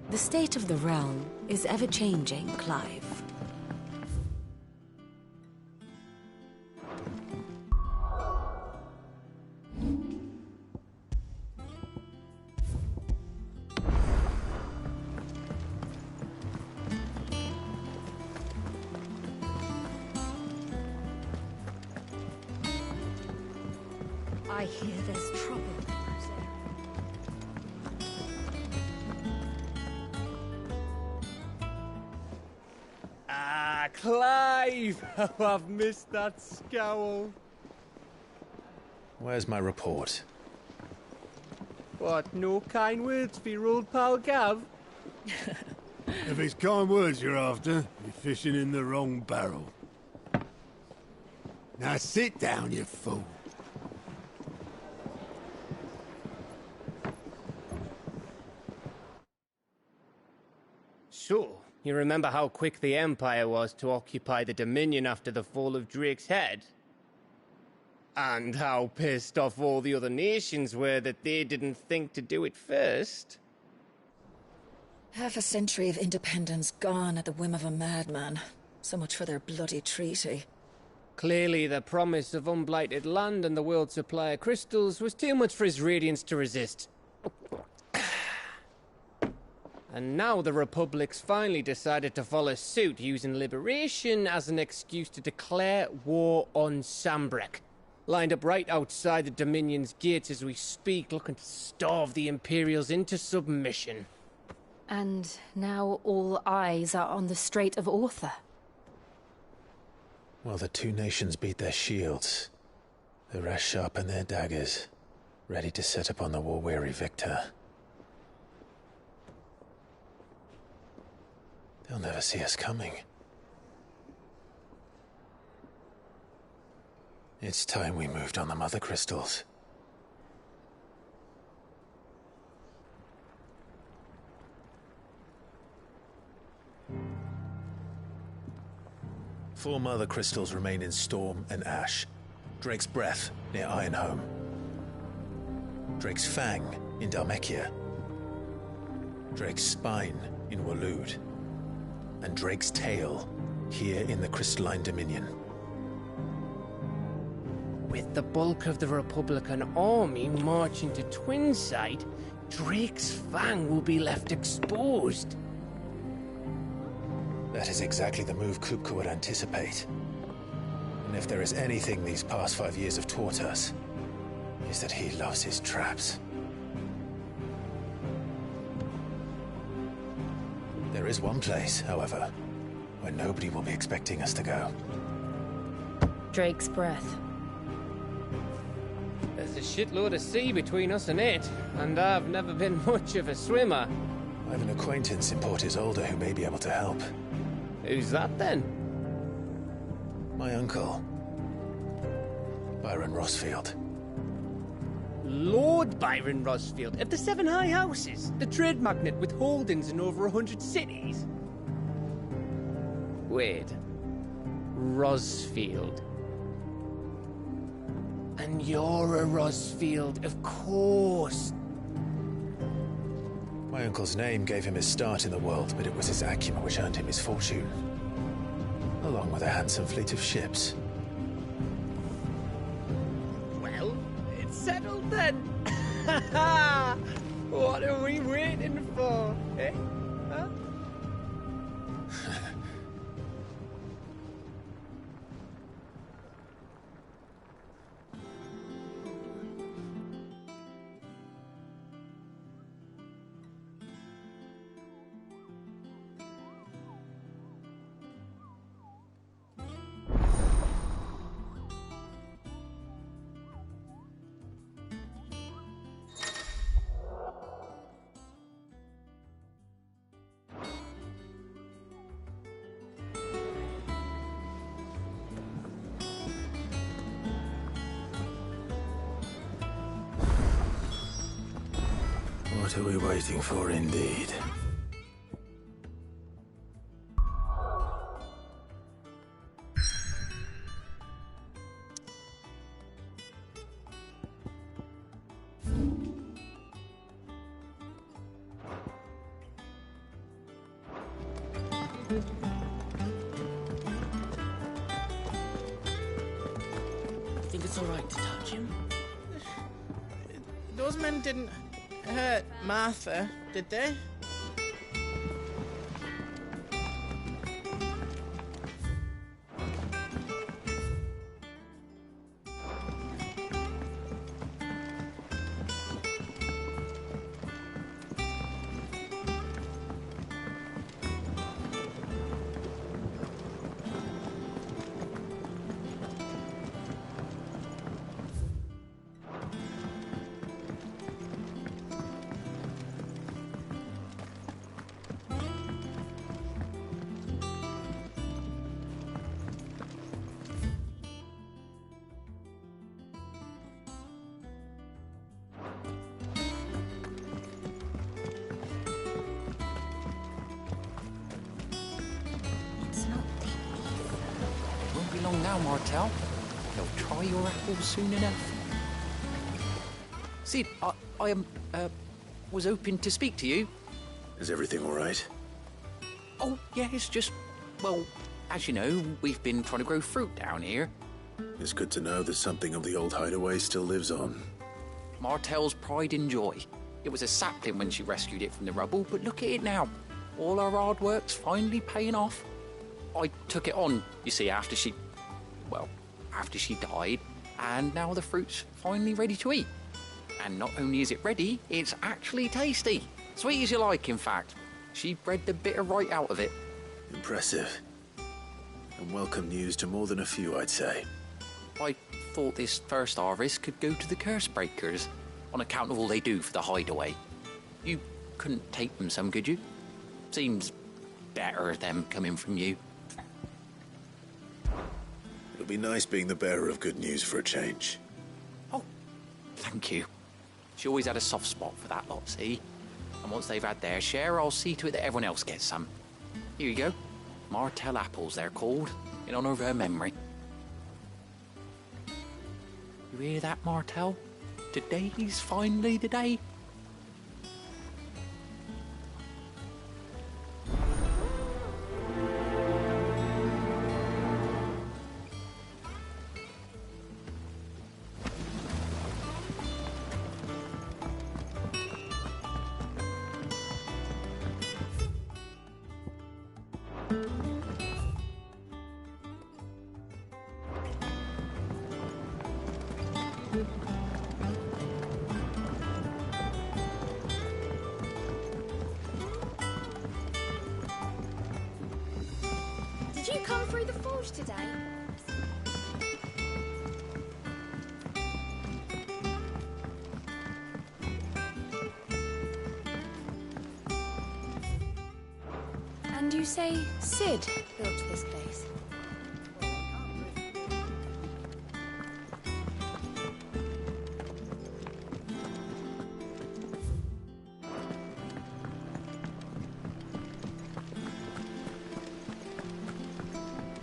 The state of the realm is ever-changing, Clive. I hear there's trouble. Clive! Oh, I've missed that scowl. Where's my report? What, no kind words for your old pal Gav? If it's kind words you're after, you're fishing in the wrong barrel. Now sit down, you fool. So, you remember how quick the Empire was to occupy the Dominion after the fall of Drake's head? And how pissed off all the other nations were that they didn't think to do it first? Half a century of independence gone at the whim of a madman. So much for their bloody treaty. Clearly, the promise of unblighted land and the world's supply of crystals was too much for his radiance to resist. And now the Republic's finally decided to follow suit, using liberation as an excuse to declare war on Sambrek. Lined up right outside the Dominion's gates as we speak, looking to starve the Imperials into submission. And now all eyes are on the Strait of Author. Well, the two nations beat their shields. The rest sharpen their daggers, ready to set upon the war-weary victor. They'll never see us coming. It's time we moved on the Mother Crystals. Four Mother Crystals remain in Storm and Ash. Drake's Breath near Ironhome. Drake's Fang in Dhalmekia. Drake's Spine in Waloed. And Drake's Tail here in the Crystalline Dominion. With the bulk of the Republican army marching to Twinside, Drake's Fang will be left exposed. That is exactly the move Kupka would anticipate. And if there is anything these past 5 years have taught us, is that he loves his traps. There is one place, however, where nobody will be expecting us to go. Drake's Breath. There's a shitload of sea between us and it, and I've never been much of a swimmer. I have an acquaintance in Port Isolde who may be able to help. Who's that then? My uncle, Byron Rossfield. Lord Byron Rossfield of the Seven High Houses, the trade magnate with holdings in over 100 cities. Wait, Rossfield. And you're a Rossfield, of course. My uncle's name gave him his start in the world, but it was his acumen which earned him his fortune. Along with a handsome fleet of ships. Well, it's settled then. What are we waiting for? What are we waiting for, indeed? Think it's all right to touch him? Those men didn't hurt Martha, did they? Won't be long now, Martel. They'll try your apples soon enough. Sid, I was hoping to speak to you. Is everything all right? Oh, yeah, it's just, well, as you know, we've been trying to grow fruit down here. It's good to know that something of the old hideaway still lives on. Martel's pride and joy. It was a sapling when she rescued it from the rubble, but look at it now. All our hard work's finally paying off. I took it on, you see, after she died, and now the fruit's finally ready to eat. And not only is it ready, it's actually tasty. Sweet as you like, in fact. She bred the bitter right out of it. Impressive. And welcome news to more than a few, I'd say. I thought this first harvest could go to the curse breakers, on account of all they do for the hideaway. You couldn't take them some, could you? Seems better them coming from you. It'll be nice being the bearer of good news for a change. Oh, thank you. She always had a soft spot for that lot, see? And once they've had their share, I'll see to it that everyone else gets some. Here you go. Martel apples, they're called, in honour of her memory. You hear that, Martel? Today's finally the day. Did you come through the forge today? And you say Sid built this place?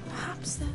Perhaps that...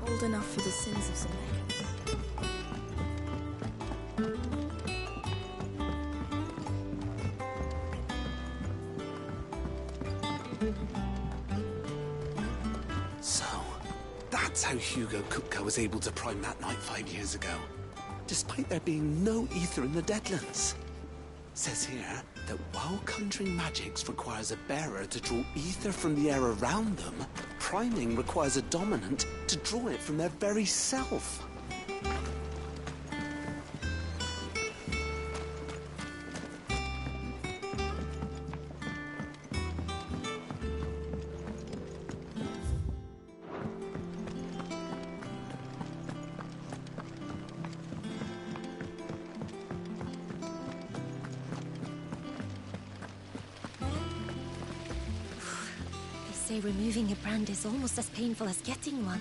old enough for the sins of some makers. So, that's how Hugo Kupka was able to prime that night 5 years ago, despite there being no ether in the Deadlands. Says here that while conjuring magics requires a bearer to draw ether from the air around them, priming requires a dominant to draw it from their very self. say removing a brand is almost as painful as getting one.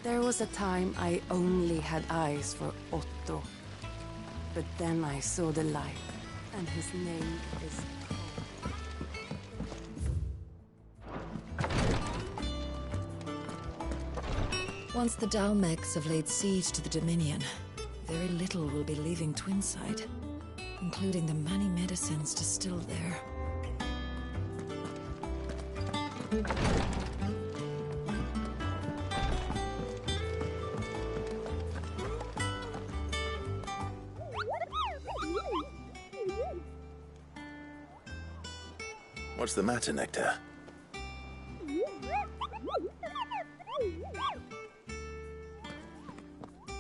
There was a time I only had eyes for Otto. But then I saw the light, and his name is... Once the Dalmegs have laid siege to the Dominion, very little will be leaving Twinside, including the many medicines distilled there. What's the matter, Nectar?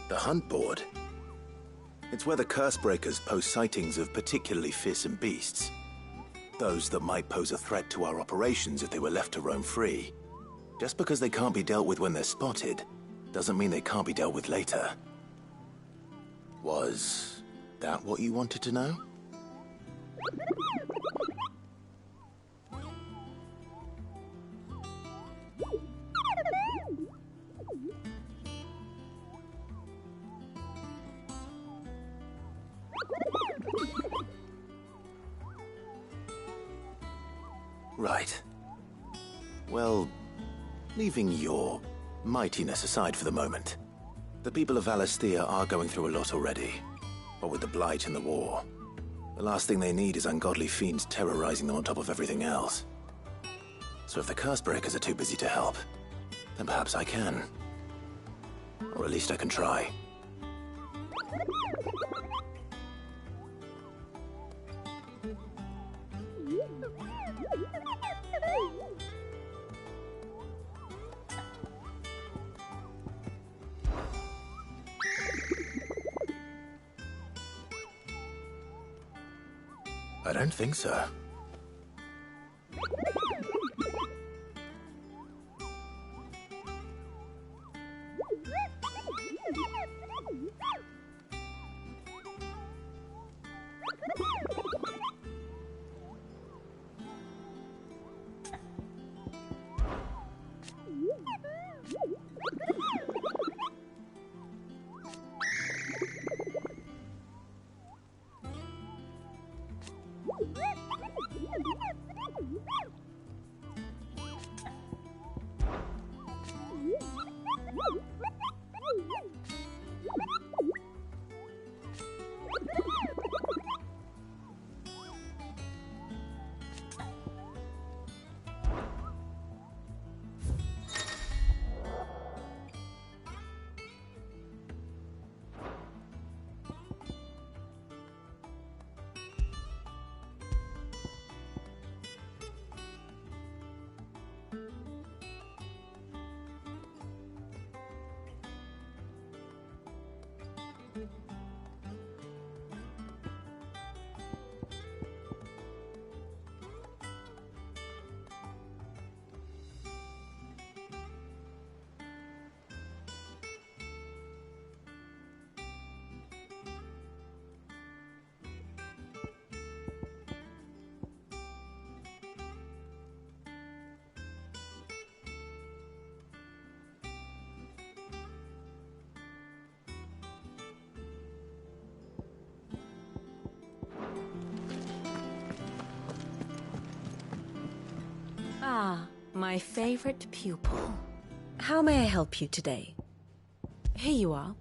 The Hunt Board? It's where the Cursebreakers post sightings of particularly fearsome beasts. Those that might pose a threat to our operations if they were left to roam free. Just because they can't be dealt with when they're spotted, doesn't mean they can't be dealt with later. Was that what you wanted to know? Right. Well, leaving your mightiness aside for the moment, the people of Valisthea are going through a lot already. What with the Blight and the war, the last thing they need is ungodly fiends terrorizing them on top of everything else. So if the Cursebreakers are too busy to help, then perhaps I can. Or at least I can try. I don't think so. Ah, my favorite pupil. How may I help you today? Here you are.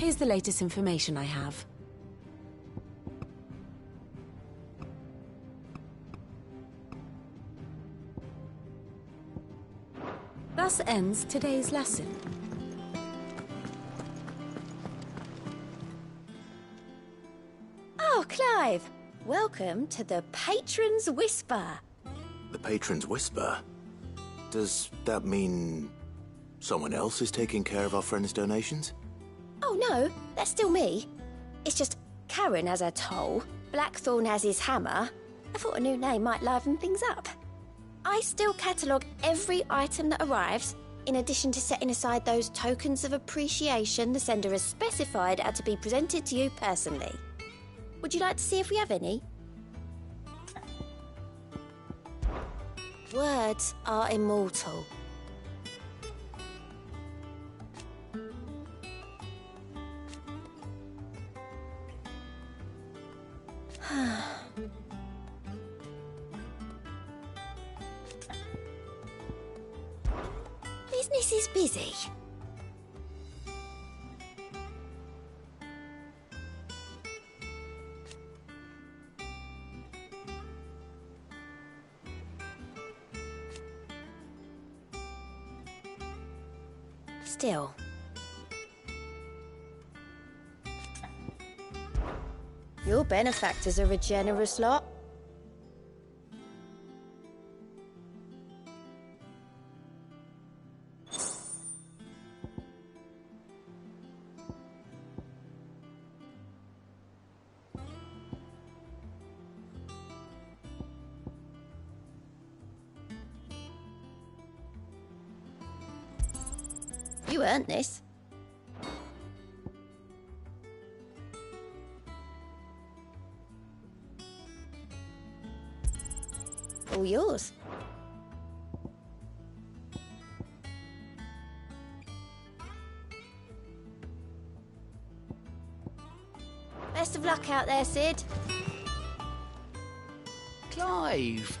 Here's the latest information I have. Thus ends today's lesson. Oh, Clive! Welcome to the Patron's Whisper. The Patron's Whisper? Does that mean someone else is taking care of our friends' donations? Oh no, that's still me. It's just Karen has her toll, Blackthorn has his hammer. I thought a new name might liven things up. I still catalogue every item that arrives, in addition to setting aside those tokens of appreciation the sender has specified are to be presented to you personally. Would you like to see if we have any? Words are immortal. Business is busy. Still. Your benefactors are a generous lot. You earned this. All yours. Best of luck out there, Sid. Clive!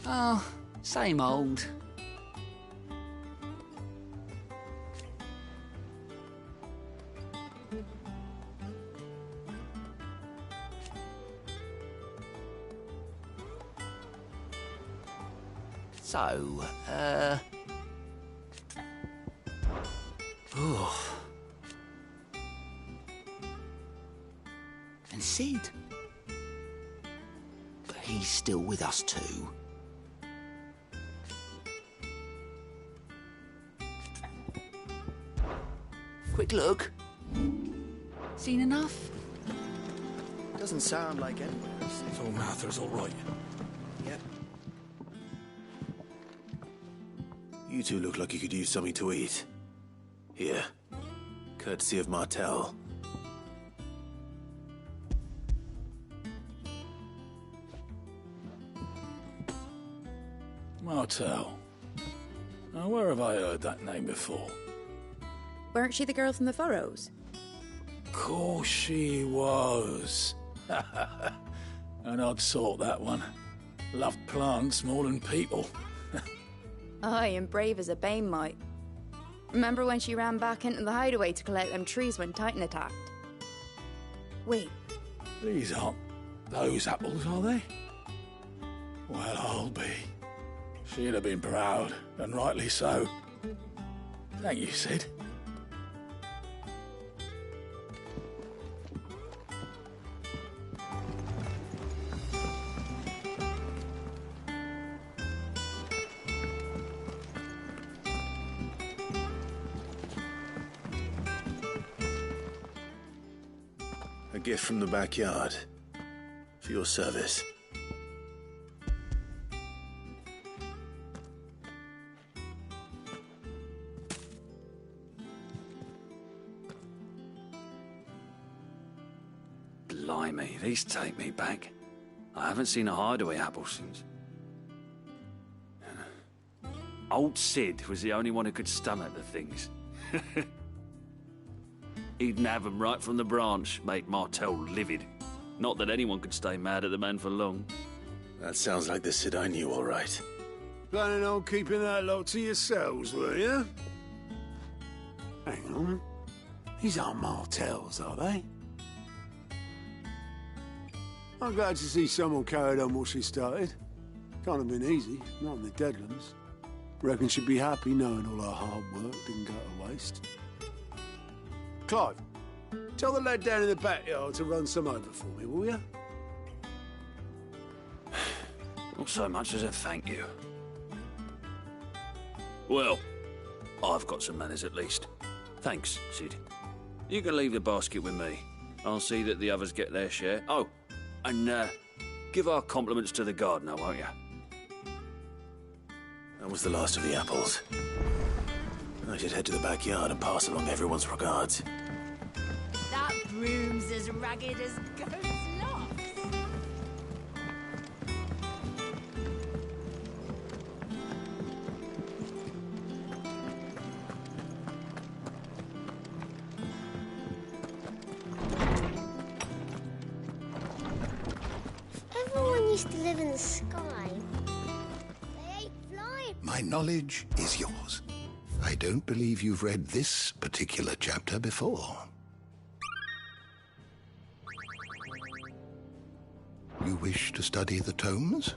Oh, same old. So, oh. And Sid? But he's still with us too. Quick look. Seen enough? Doesn't sound like anyone else. So Martha's all right. Yep. You two look like you could use something to eat. Here. Courtesy of Martel. Martel. Now, where have I heard that name before? Weren't she the girl from the Furrows? Course she was. An odd sort, that one. Loved plants more than people. Aye, and brave as a bane might. Remember when she ran back into the hideaway to collect them trees when Titan attacked? Wait. These aren't those apples, are they? Well, I'll be. She'd have been proud, and rightly so. Thank you, Sid. A gift from the backyard. For your service. Blimey, these take me back. I haven't seen a hideaway apple since. Old Sid was the only one who could stomach the things. He'd nab them right from the branch, made Martel livid. Not that anyone could stay mad at the man for long. That sounds like the Sid I knew, all right. Planning on keeping that lot to yourselves, were you? Hang on. These aren't Martells, are they? I'm glad to see someone carried on what she started. Can't have been easy, not in the Deadlands. Reckon she'd be happy knowing all her hard work didn't go to waste. Clive, tell the lad down in the backyard to run some over for me, will you? Not so much as a thank you. Well, I've got some manners at least. Thanks, Sid. You can leave the basket with me. I'll see that the others get their share. Oh, and give our compliments to the gardener, won't you? That was the last of the apples. I should head to the backyard and pass along everyone's regards. That broom's as ragged as goat's locks. Everyone used to live in the sky. They ain't flying. My knowledge is yours. I don't believe you've read this particular chapter before. You wish to study the tomes?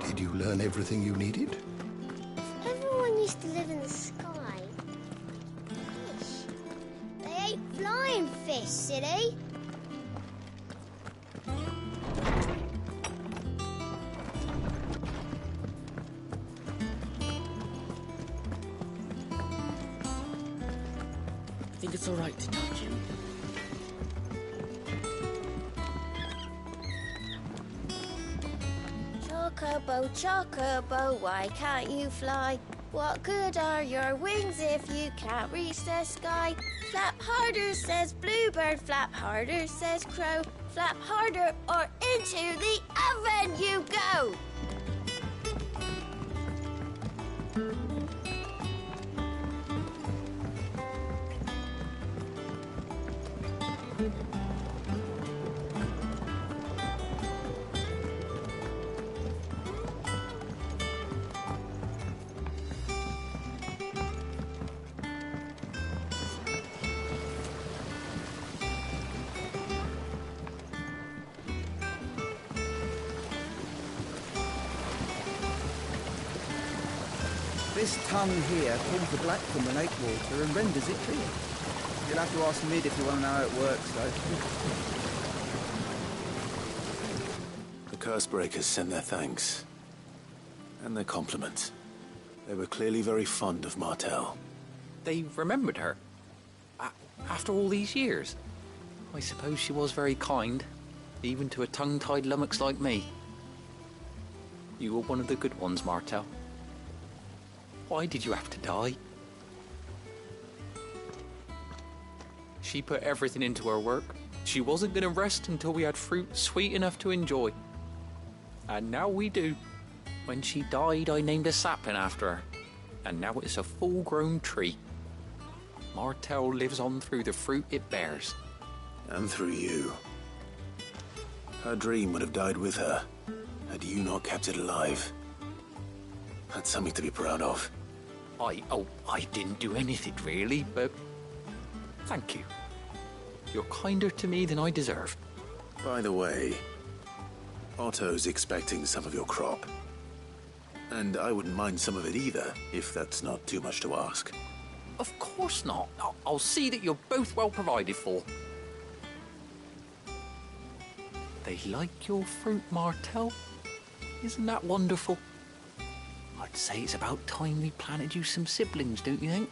Did you learn everything you needed? Everyone used to live in the sky. Fish. They ate flying fish, silly. I think it's all right to touch him. Chocobo, chocobo, why can't you fly? What good are your wings if you can't reach the sky? Flap harder, says bluebird, flap harder, says crow. Flap harder or into the oven you go! This tongue here pulls the black from the lake water and renders it clear. You'll have to ask Mid if you want to know how it works, though. The Cursebreakers send their thanks. And their compliments. They were clearly very fond of Martell. They remembered her. After all these years. I suppose she was very kind, even to a tongue-tied lummox like me. You were one of the good ones, Martell. Why did you have to die? She put everything into her work. She wasn't going to rest until we had fruit sweet enough to enjoy. And now we do. When she died, I named a sapling after her. And now it's a full-grown tree. Martell lives on through the fruit it bears. And through you. Her dream would have died with her, had you not kept it alive. That's something to be proud of. I didn't do anything really, but thank you. You're kinder to me than I deserve. By the way, Otto's expecting some of your crop. And I wouldn't mind some of it either, if that's not too much to ask. Of course not. I'll see that you're both well provided for. They like your fruit, Martell. Isn't that wonderful? I'd say it's about time we planted you some siblings, don't you think?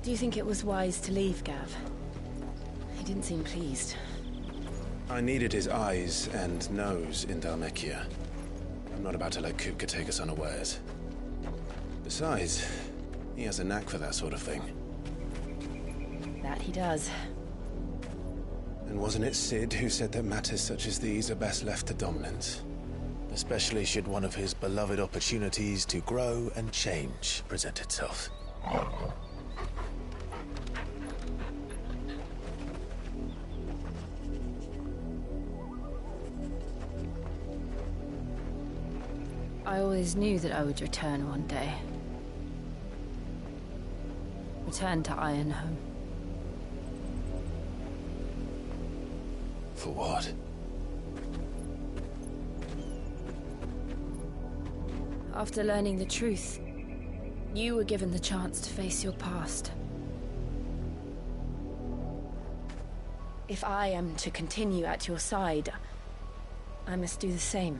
Do you think it was wise to leave, Gav? He didn't seem pleased. I needed his eyes and nose in Dhalmekia. I'm not about to let Kupka take us unawares. Besides, he has a knack for that sort of thing. That he does. And wasn't it Sid who said that matters such as these are best left to dominance? Especially should one of his beloved opportunities to grow and change present itself. I always knew that I would return one day. Return to Ironhome. For what? After learning the truth, you were given the chance to face your past. If I am to continue at your side, I must do the same.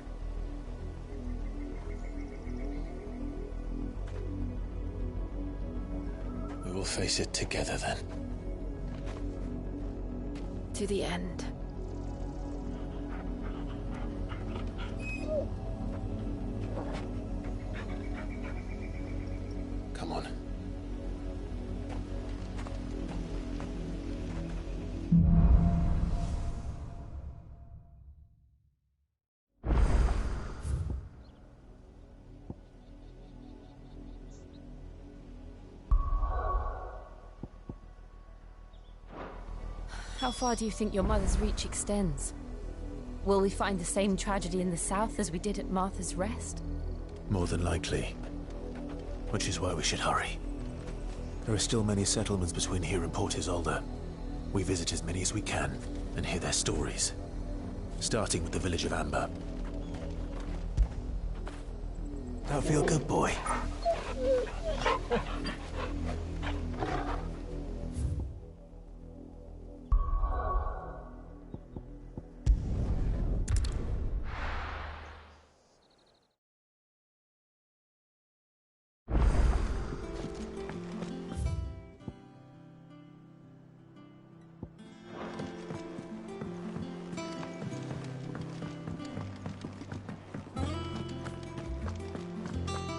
We will face it together then. To the end. Come on. How far do you think your mother's reach extends? Will we find the same tragedy in the south as we did at Martha's Rest? More than likely. Which is why we should hurry. There are still many settlements between here and Port Isolde. We visit as many as we can and hear their stories. Starting with the village of Amber. Don't feel good, boy.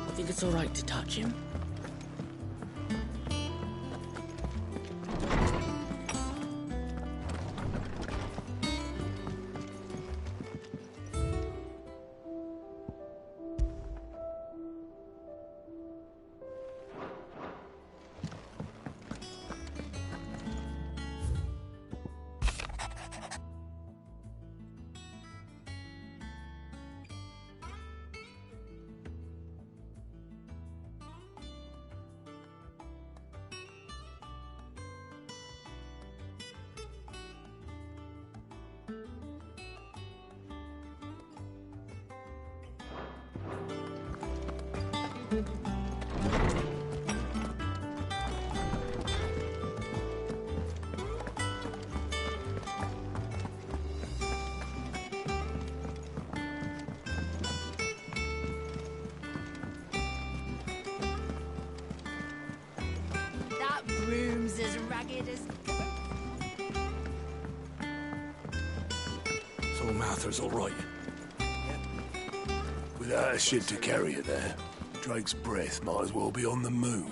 I think it's all right to touch him. That broom's as ragged as So Martha's all right. Without a ship to carry her there, Drake's breath might as well be on the moon.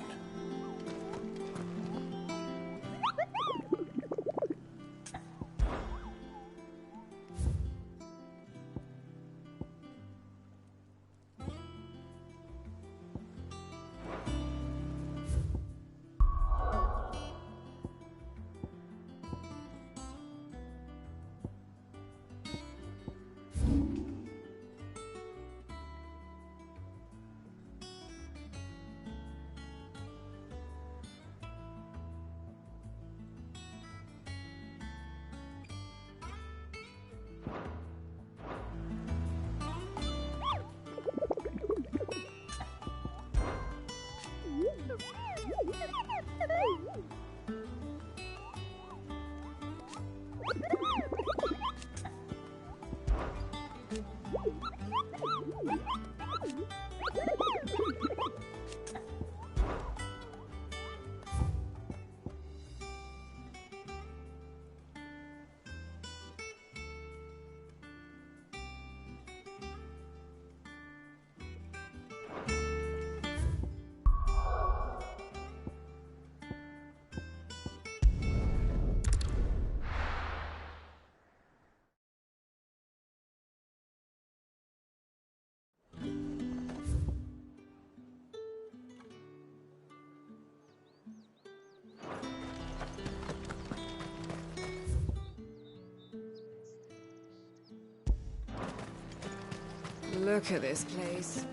Look at this place.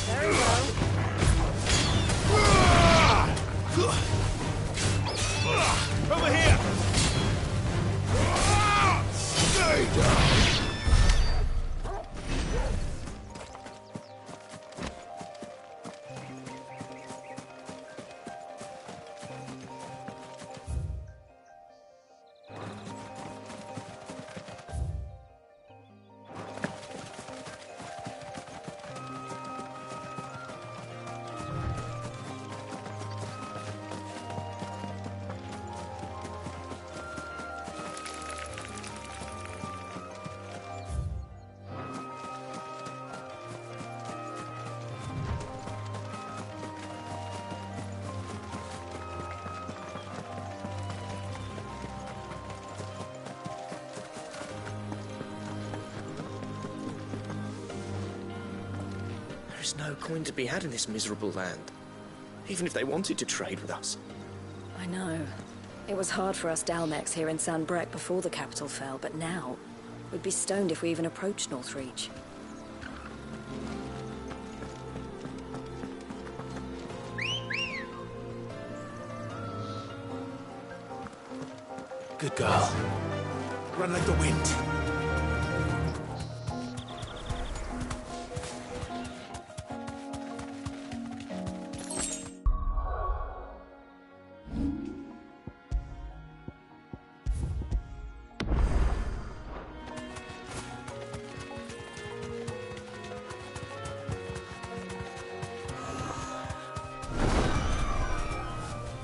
Very well. is no coin to be had in this miserable land. Even if they wanted to trade with us. I know. It was hard for us Dalmex here in Sanbreque before the capital fell, but now we'd be stoned if we even approached Northreach. Good girl. Run like the wind.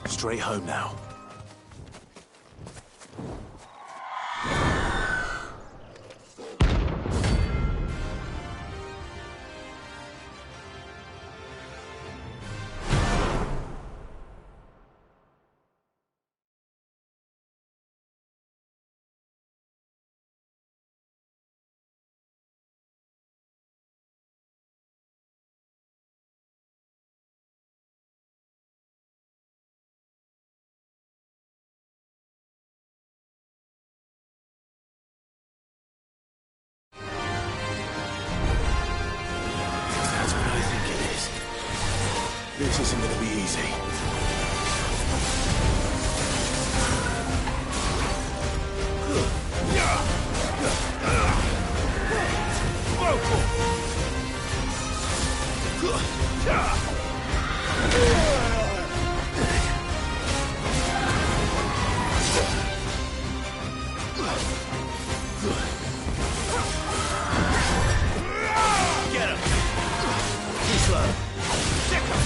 Straight home now. This isn't gonna be easy. Get him! Too slow. Stick him!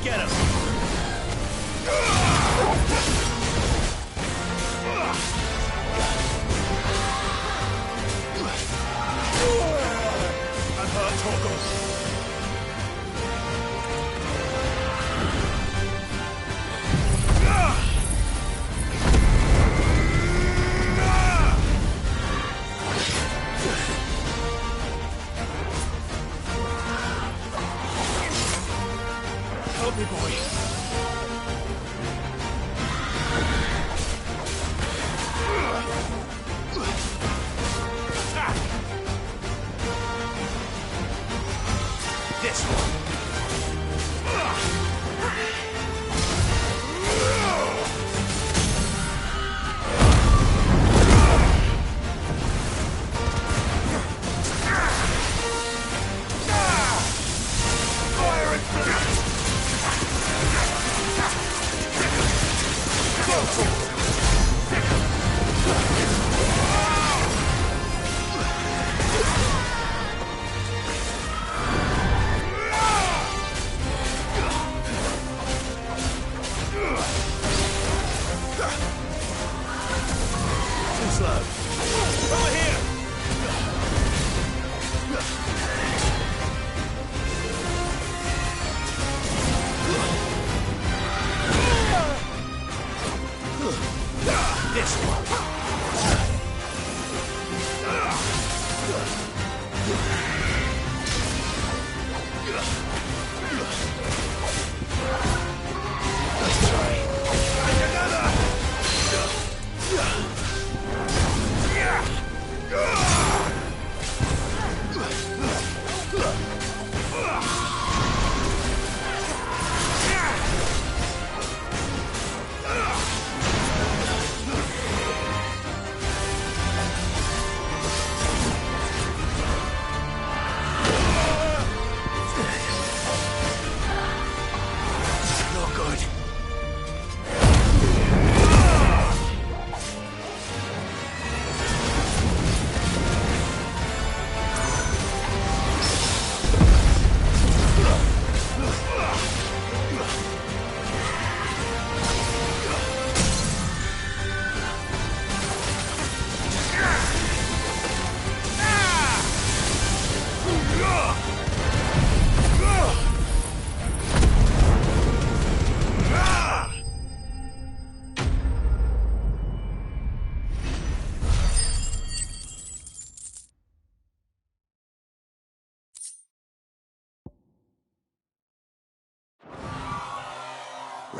Get him! I'm hurt, Torgal. Help me, boy. Attack! This one. Fire and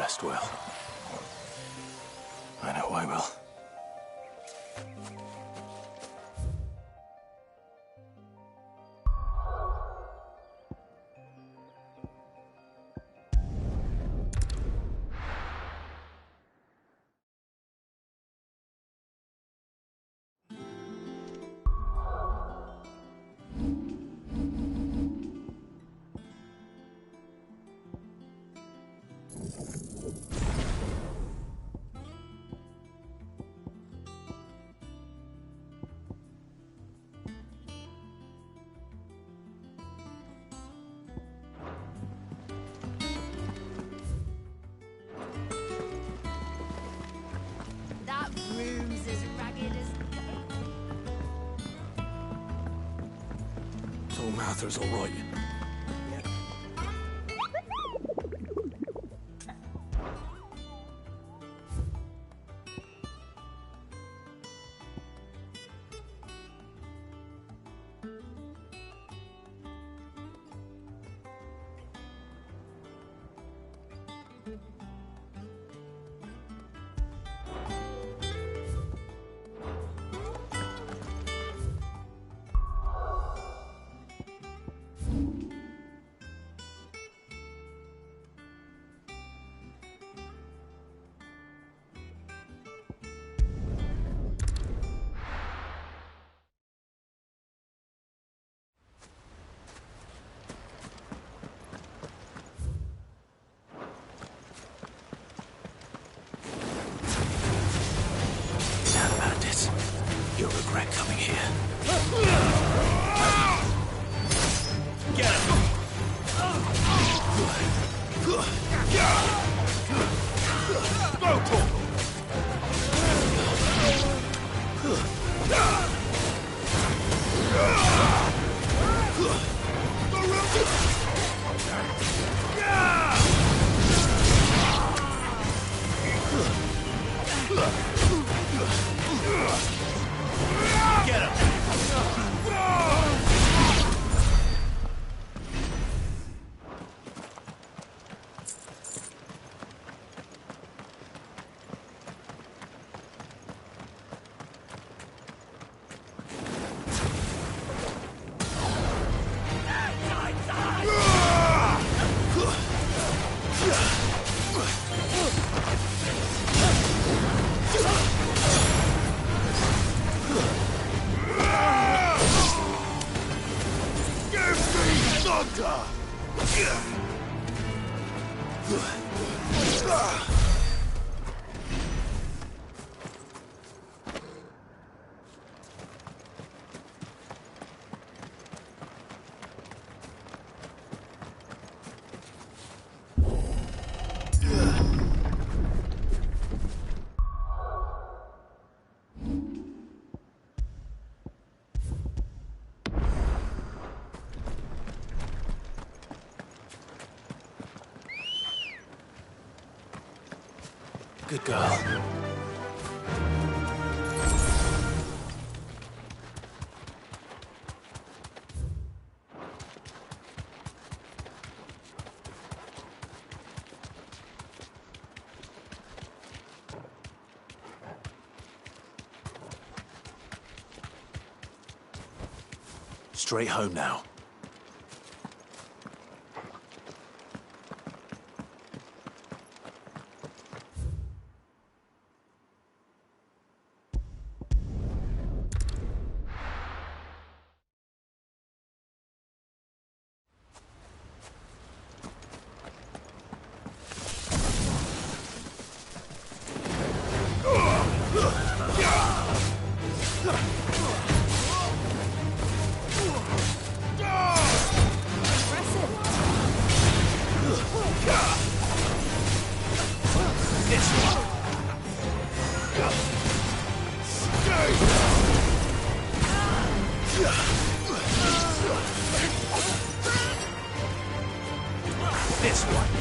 rest well. I know I will. That room's as ragged as... So Martha's all right. You'll regret coming here. Get him! Get him! Good girl. Straight home now. This one.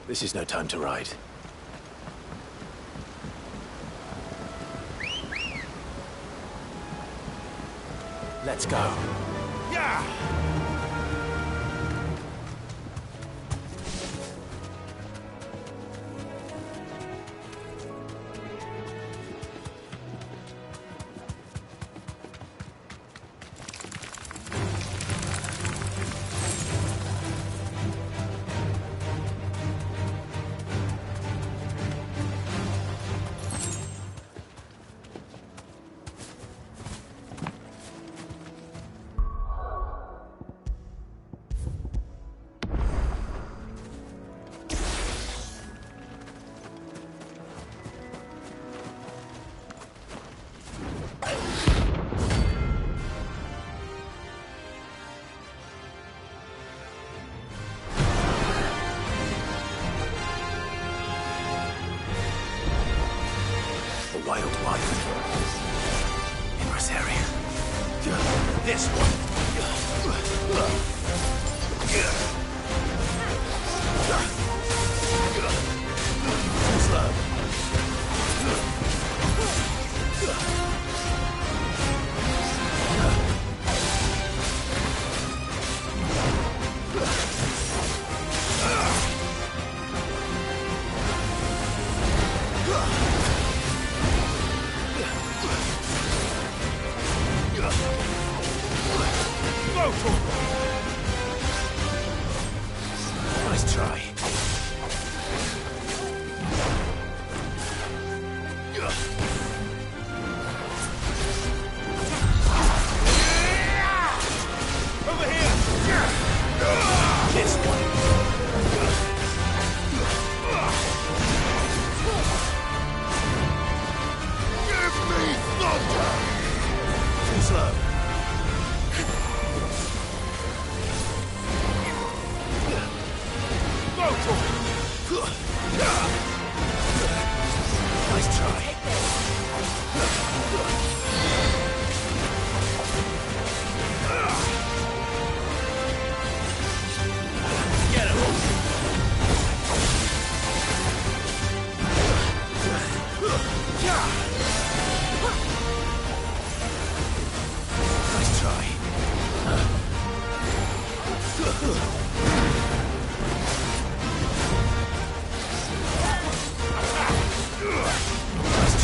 This is no time to ride. Let's go. Yeah! This one. Nice try. Over here! This one. Give me thunder! Too slow. Nice try. Get him. Nice try. Nice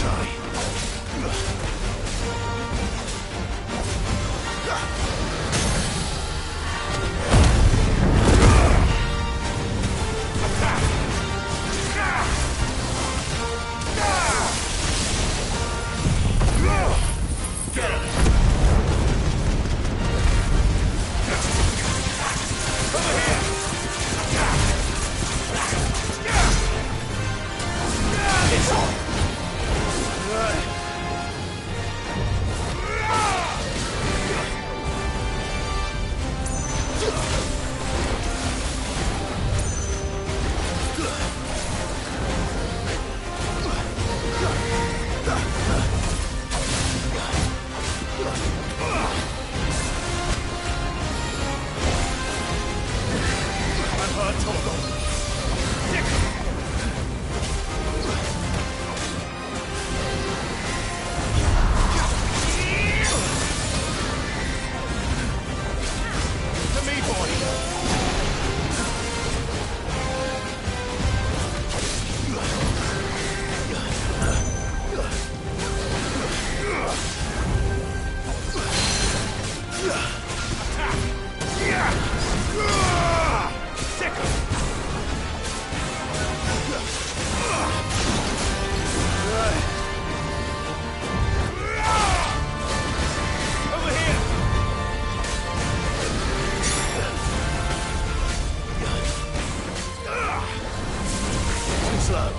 slow.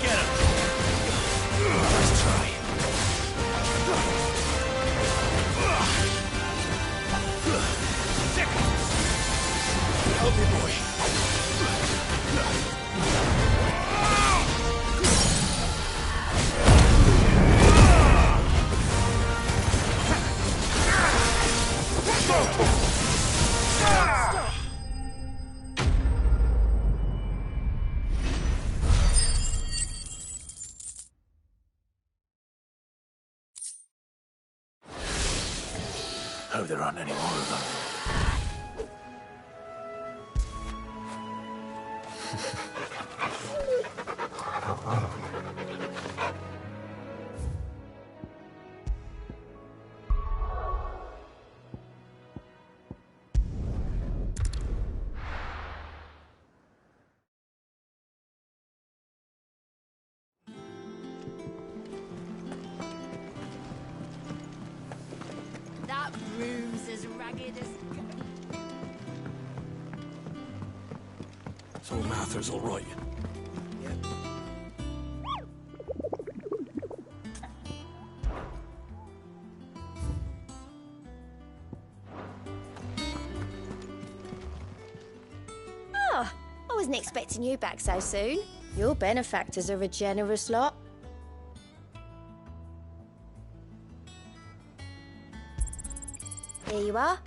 Get him! Nice try. Help me, boy. Hope there aren't any more of them. That room's as ragged as... So Martha's all right. Oh, I wasn't expecting you back so soon. Your benefactors are a generous lot. Here you are.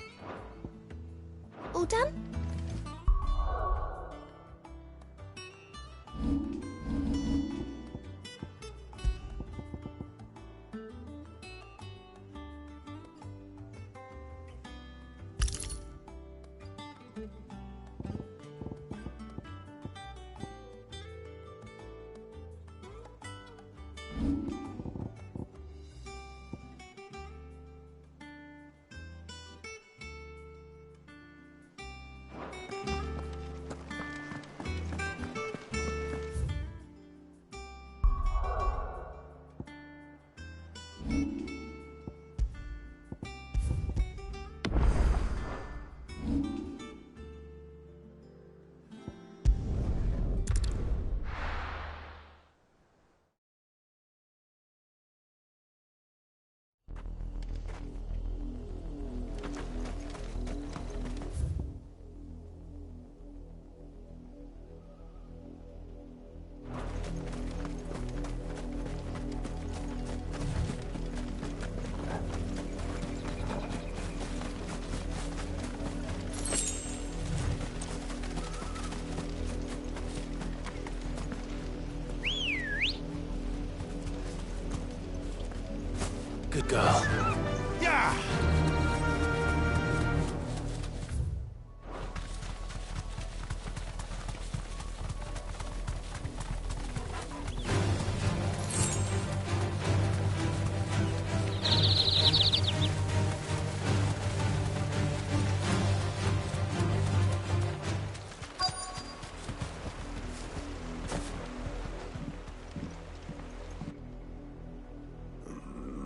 All done? Good girl. Yeah!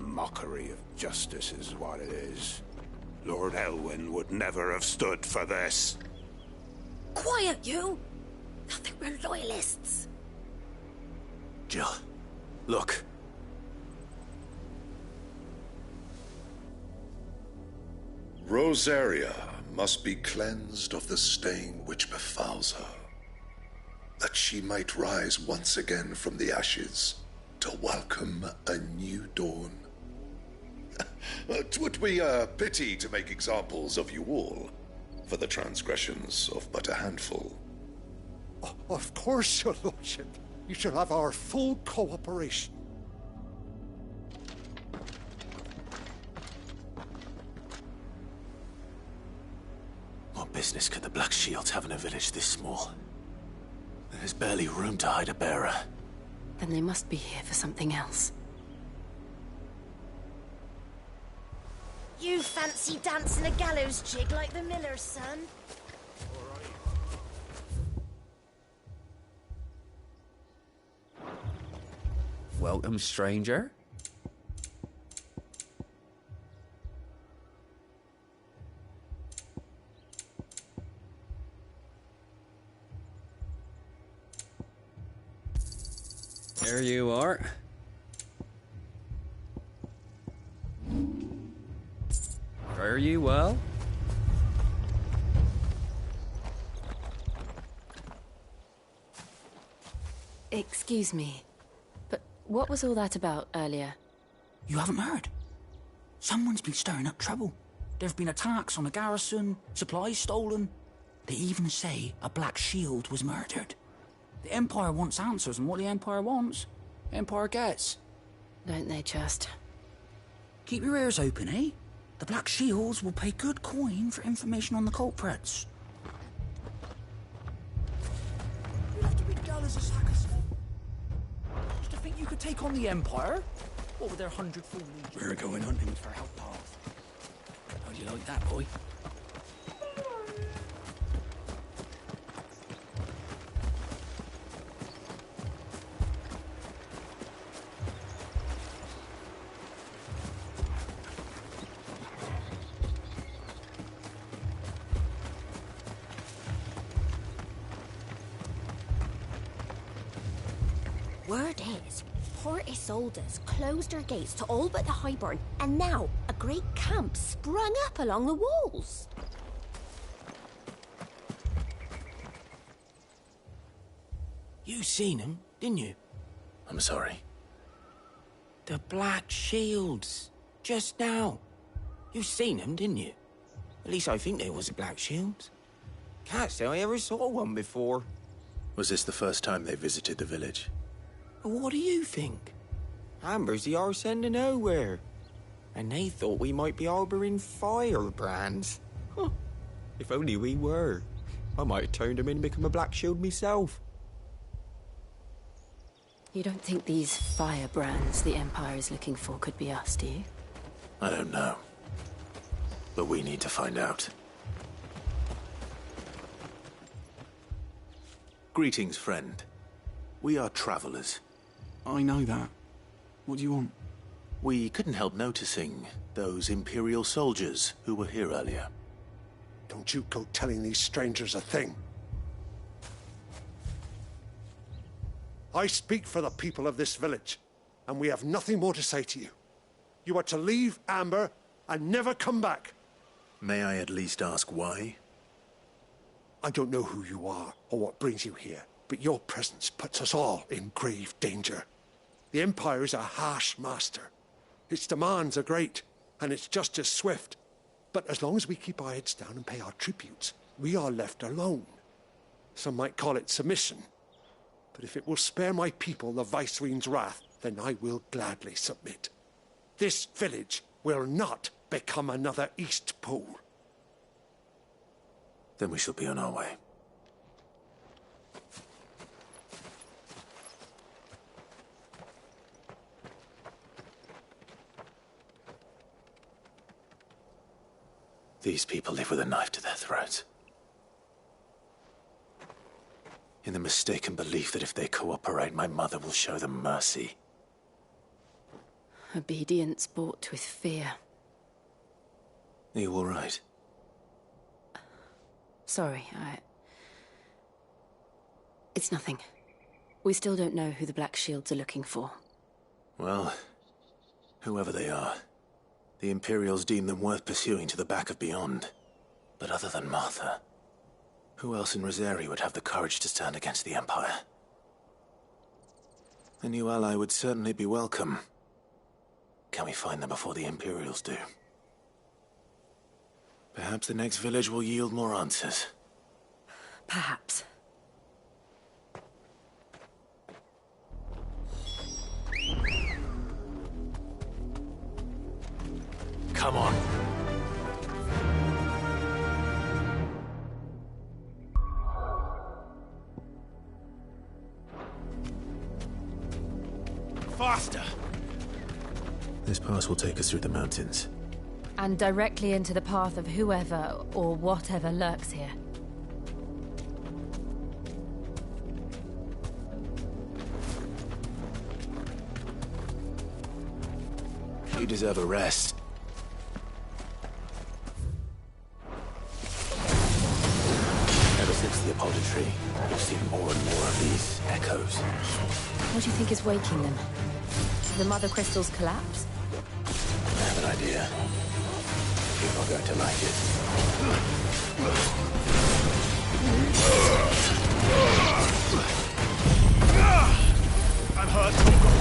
Mockery of justice is what it is. Lord Elwyn would never have stood for this. Quiet, you! I think we're loyalists. Jill, look. Rosaria must be cleansed of the stain which befouls her, that she might rise once again from the ashes to welcome a new dawn. 'Twould be a pity to make examples of you all for the transgressions of but a handful. Of course, your lordship. You shall have our full cooperation. What business could the Black Shields have in a village this small? There's barely room to hide a bearer. Then they must be here for something else. You fancy dancing a gallows jig like the miller's son? Welcome, stranger. There you are. Fare you well? Excuse me, but what was all that about earlier? You haven't heard? Someone's been stirring up trouble. There've been attacks on the garrison, supplies stolen. They even say a Black Shield was murdered. The Empire wants answers, and what the Empire wants, the Empire gets. Don't they just? Keep your ears open, eh? The Black Shields will pay good coin for information on the culprits. You have to be dull as a sack of salt. Just to think you could take on the Empire? What with their 100 full legions? We're going hunting for outlaws. How'd you like that, boy? Word is, Port Isolde's closed her gates to all but the Highborn, and now a great camp sprung up along the walls. You seen them, didn't you? I'm sorry. The Black Shields. Just now. You seen them, didn't you? At least I think there was a Black Shield. Can't say I ever saw one before. Was this the first time they visited the village? What do you think? Amber's the arse end of nowhere. And they thought we might be harbouring firebrands. Huh. If only we were. I might have turned them in and become a Black Shield myself. You don't think these firebrands the Empire is looking for could be us, do you? I don't know. But we need to find out. Greetings, friend. We are travelers. I know that. What do you want? We couldn't help noticing those Imperial soldiers who were here earlier. Don't you go telling these strangers a thing. I speak for the people of this village, and we have nothing more to say to you. You are to leave Amber and never come back. May I at least ask why? I don't know who you are or what brings you here, but your presence puts us all in grave danger. The Empire is a harsh master. Its demands are great, and its justice swift. But as long as we keep our heads down and pay our tributes, we are left alone. Some might call it submission. But if it will spare my people the Viceroy's wrath, then I will gladly submit. This village will not become another Eastpool. Then we shall be on our way. These people live with a knife to their throats. In the mistaken belief that if they cooperate, my mother will show them mercy. Obedience bought with fear. Are you all right? Sorry, It's nothing. We still don't know who the Black Shields are looking for. Well, whoever they are, the Imperials deem them worth pursuing to the back of beyond. But other than Martha, who else in Rosari would have the courage to stand against the Empire? A new ally would certainly be welcome. Can we find them before the Imperials do? Perhaps the next village will yield more answers. Perhaps. Come on. Faster! This pass will take us through the mountains. And directly into the path of whoever or whatever lurks here. You deserve a rest. Ever since the apothecary, you'll see more and more of these echoes. What do you think is waking them? The mother crystals collapse? I have an idea. You're not going to like it. I'm hurt, Torgal.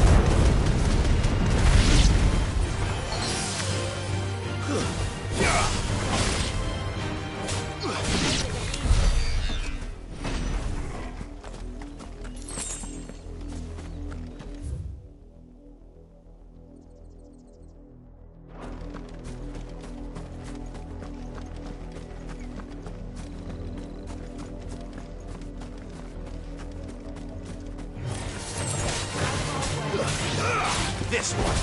This one.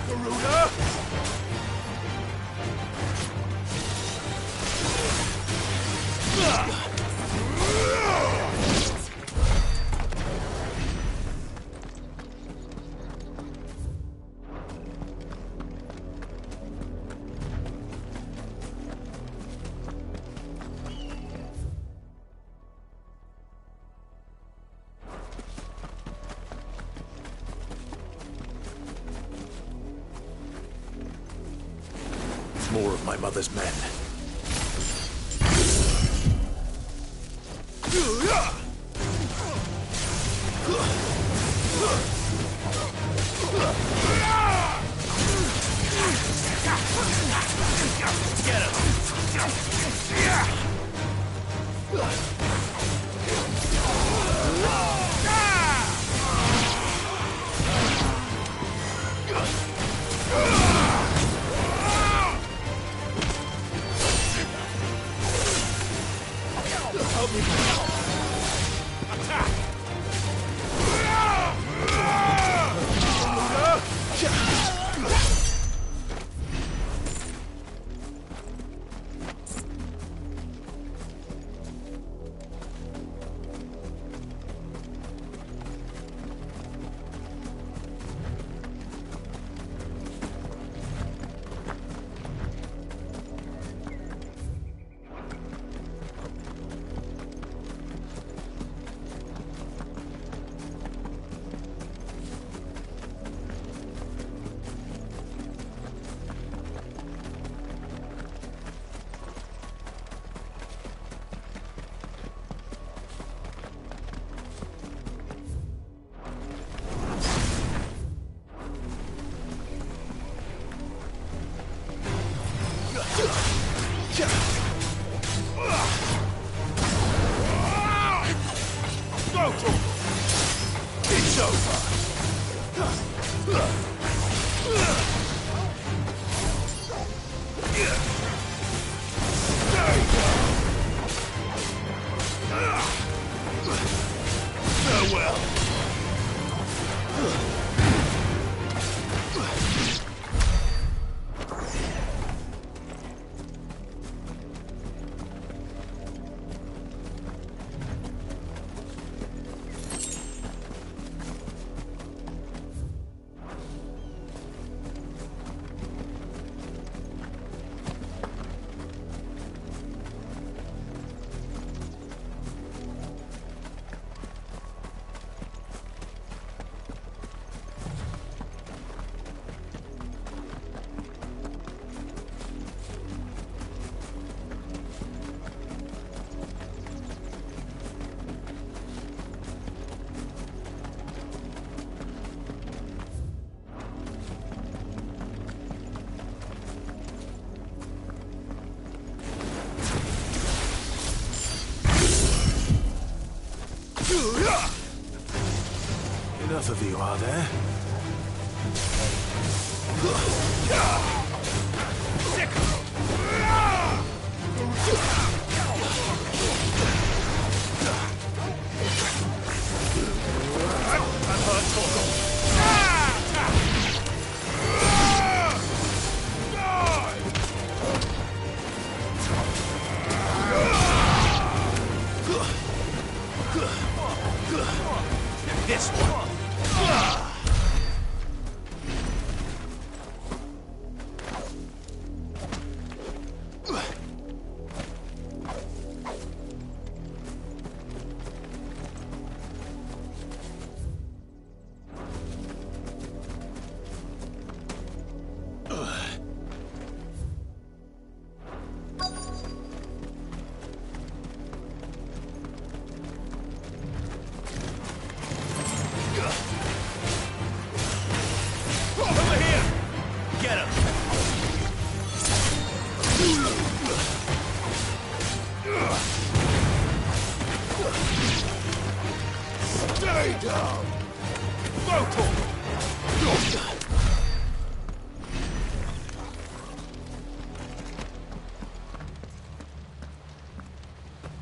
Garuda! More of my mother's men. Get him! Help me. Attack! Go, Torgal! It's over! There you go! Farewell! Enough of you, are there? I'm hurt, Torgal. This one.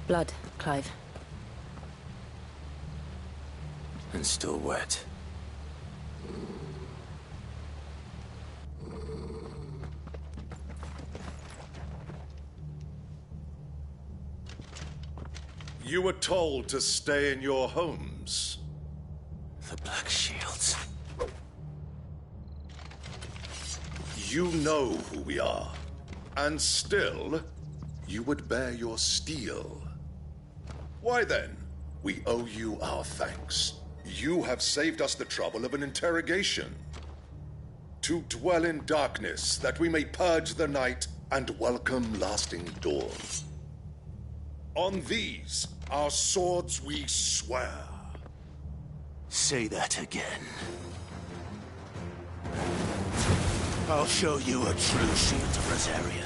Blood, Clive. And still wet. You were told to stay in your homes. The Black Shields. You know who we are. And still, you would bear your steel. Why then, we owe you our thanks. You have saved us the trouble of an interrogation. To dwell in darkness, that we may purge the night and welcome lasting dawn. On these, our swords we swear. Say that again. I'll show you a true shield of Rosaria.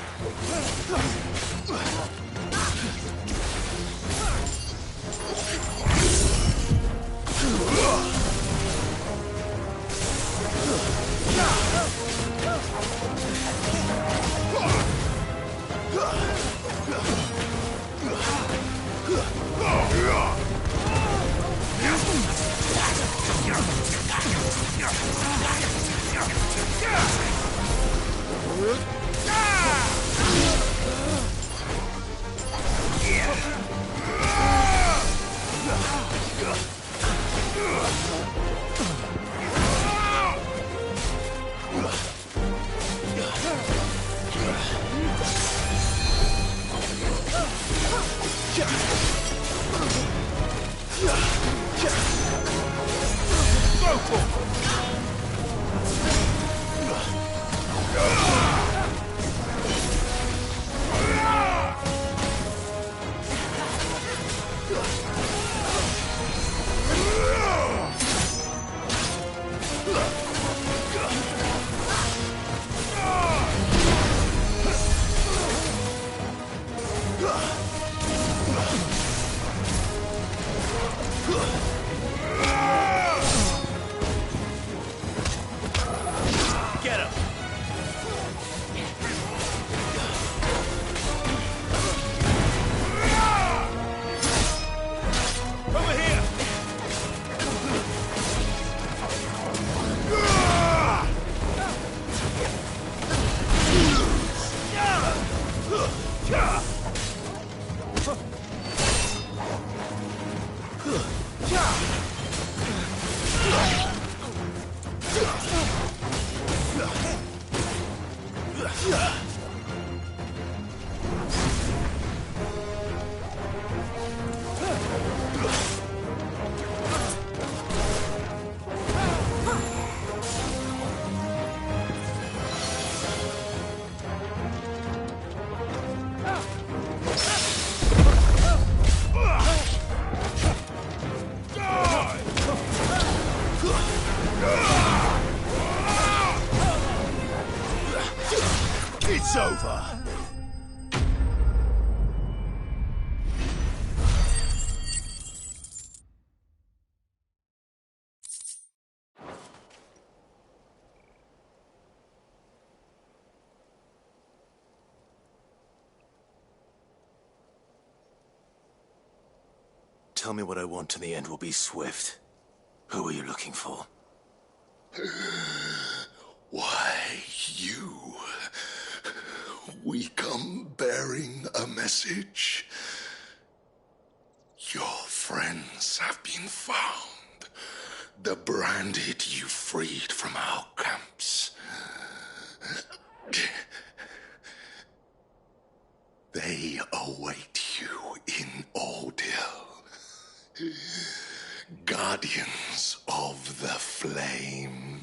It's over. Tell me what I want and the end will be swift. Who are you looking for? Why, you. We come bearing a message. Your friends have been found. The branded you freed from our camps. They await you in Odil. Guardians of the Flame.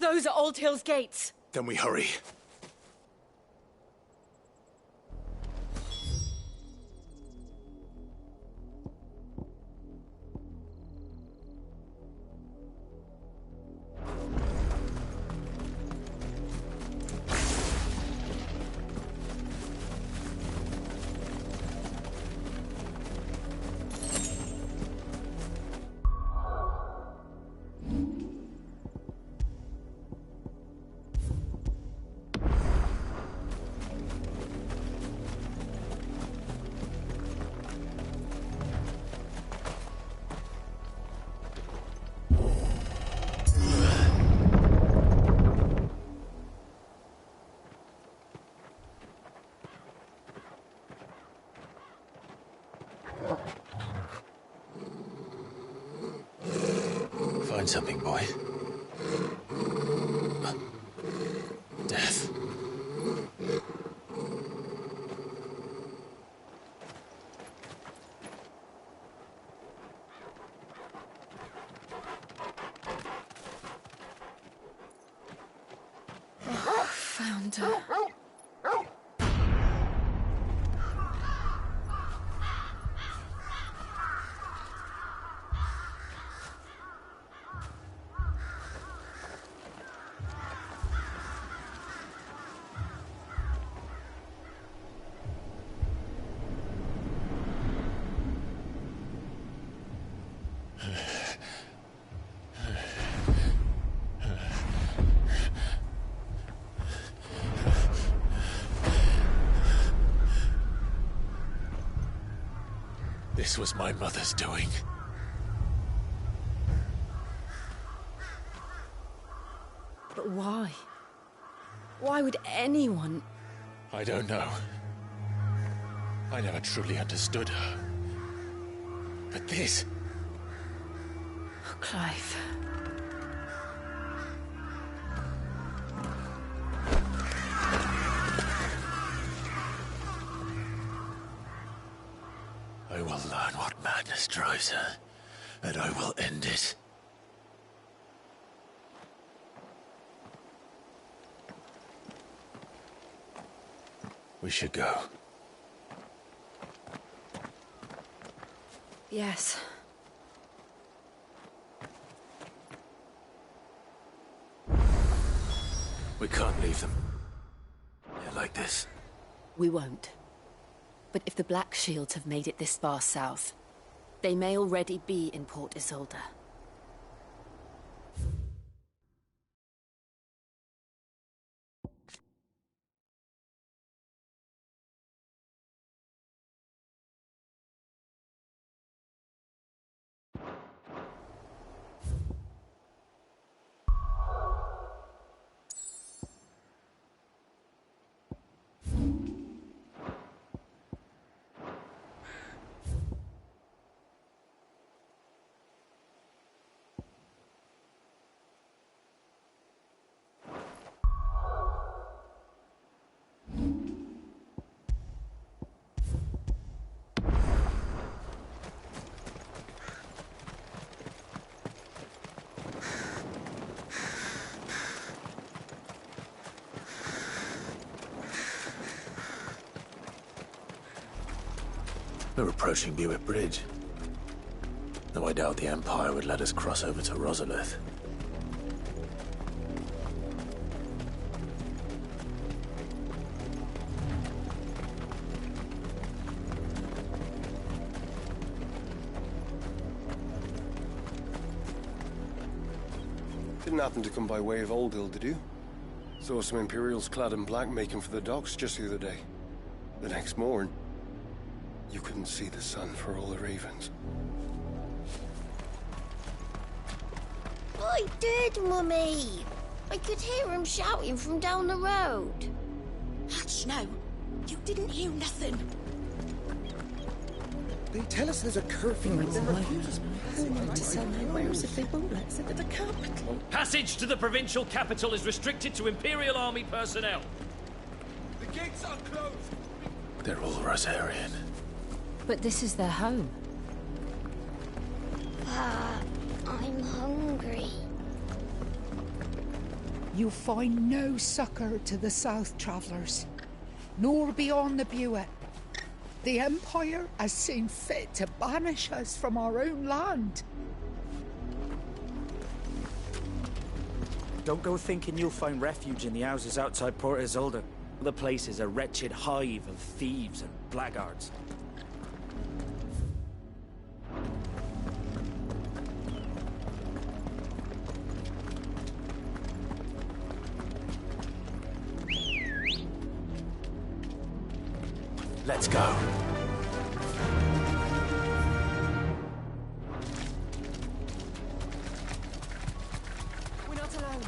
Those are Old Hill's gates. Then we hurry. Find something, boy. Death. Found her. This was my mother's doing. But why? Why would anyone... I don't know. I never truly understood her. But this... Oh, Clive. I will learn what madness drives her, and I will end it. We should go. Yes. We can't leave them. Yeah, like this. We won't. But if the Black Shields have made it this far south, they may already be in Port Isolde. We're approaching Buick Bridge. Though I doubt the Empire would let us cross over to Rosalith. Didn't happen to come by way of Oldhill, did you? Saw some Imperials clad in black making for the docks just the other day. The next morn, you couldn't see the sun for all the ravens. I did, Mummy. I could hear him shouting from down the road. Hatch, no. You didn't hear nothing. They tell us there's a curfew, but they refuse us to sell no wares if they won't let us into the capital. Passage to the provincial capital is restricted to Imperial Army personnel. The gates are closed. They're all Rosarian. But this is their home. I'm hungry. You find no succor to the south travellers, nor beyond the Buet. The Empire has seen fit to banish us from our own land. Don't go thinking you'll find refuge in the houses outside Port Isolde. The place is a wretched hive of thieves and blackguards. Let's go. We're not alone.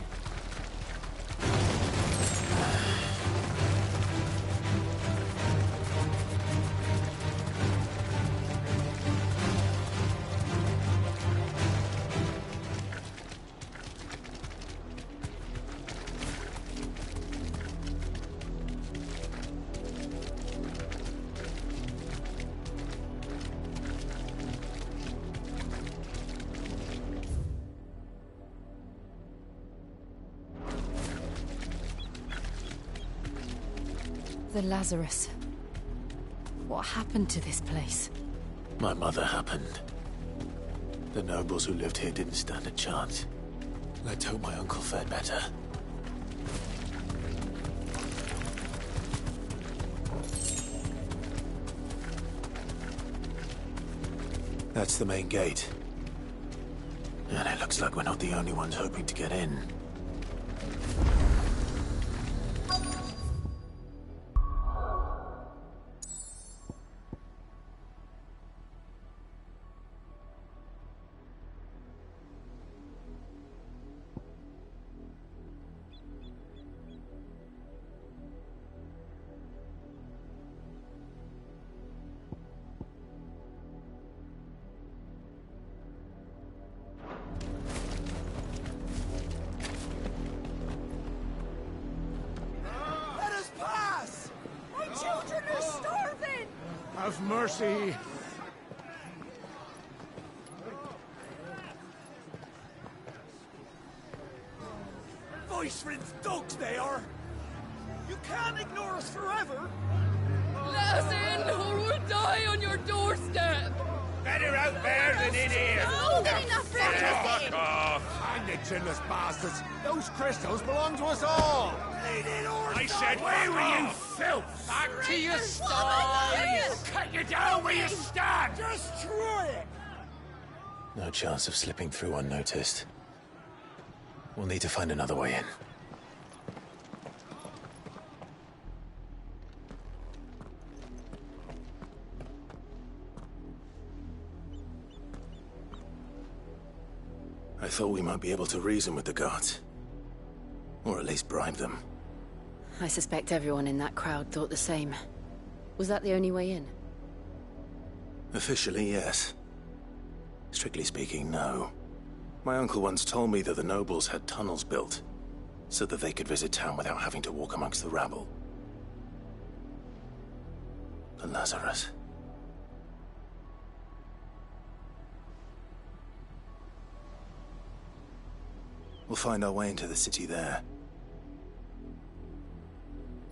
the Lazarus. What happened to this place? My mother happened. The nobles who lived here didn't stand a chance. Let's hope my uncle fared better. That's the main gate. And it looks like we're not the only ones hoping to get in. Have mercy. Voice-rinsed dogs they are. You can't ignore us forever. Let us in, or we'll die on your doorstep. Better out there than in here. No, not enough room to sit in. Hang the chinless bastards. Those crystals belong to us all. I said, where were you, filth? Back to your sties. Cut you down where you stand. Just try it. No chance of slipping through unnoticed. We'll need to find another way in. I thought we might be able to reason with the guards. Or at least bribe them. I suspect everyone in that crowd thought the same. Was that the only way in? Officially, yes. Strictly speaking, no. My uncle once told me that the nobles had tunnels built, so that they could visit town without having to walk amongst the rabble. The Lazarus. We'll find our way into the city there.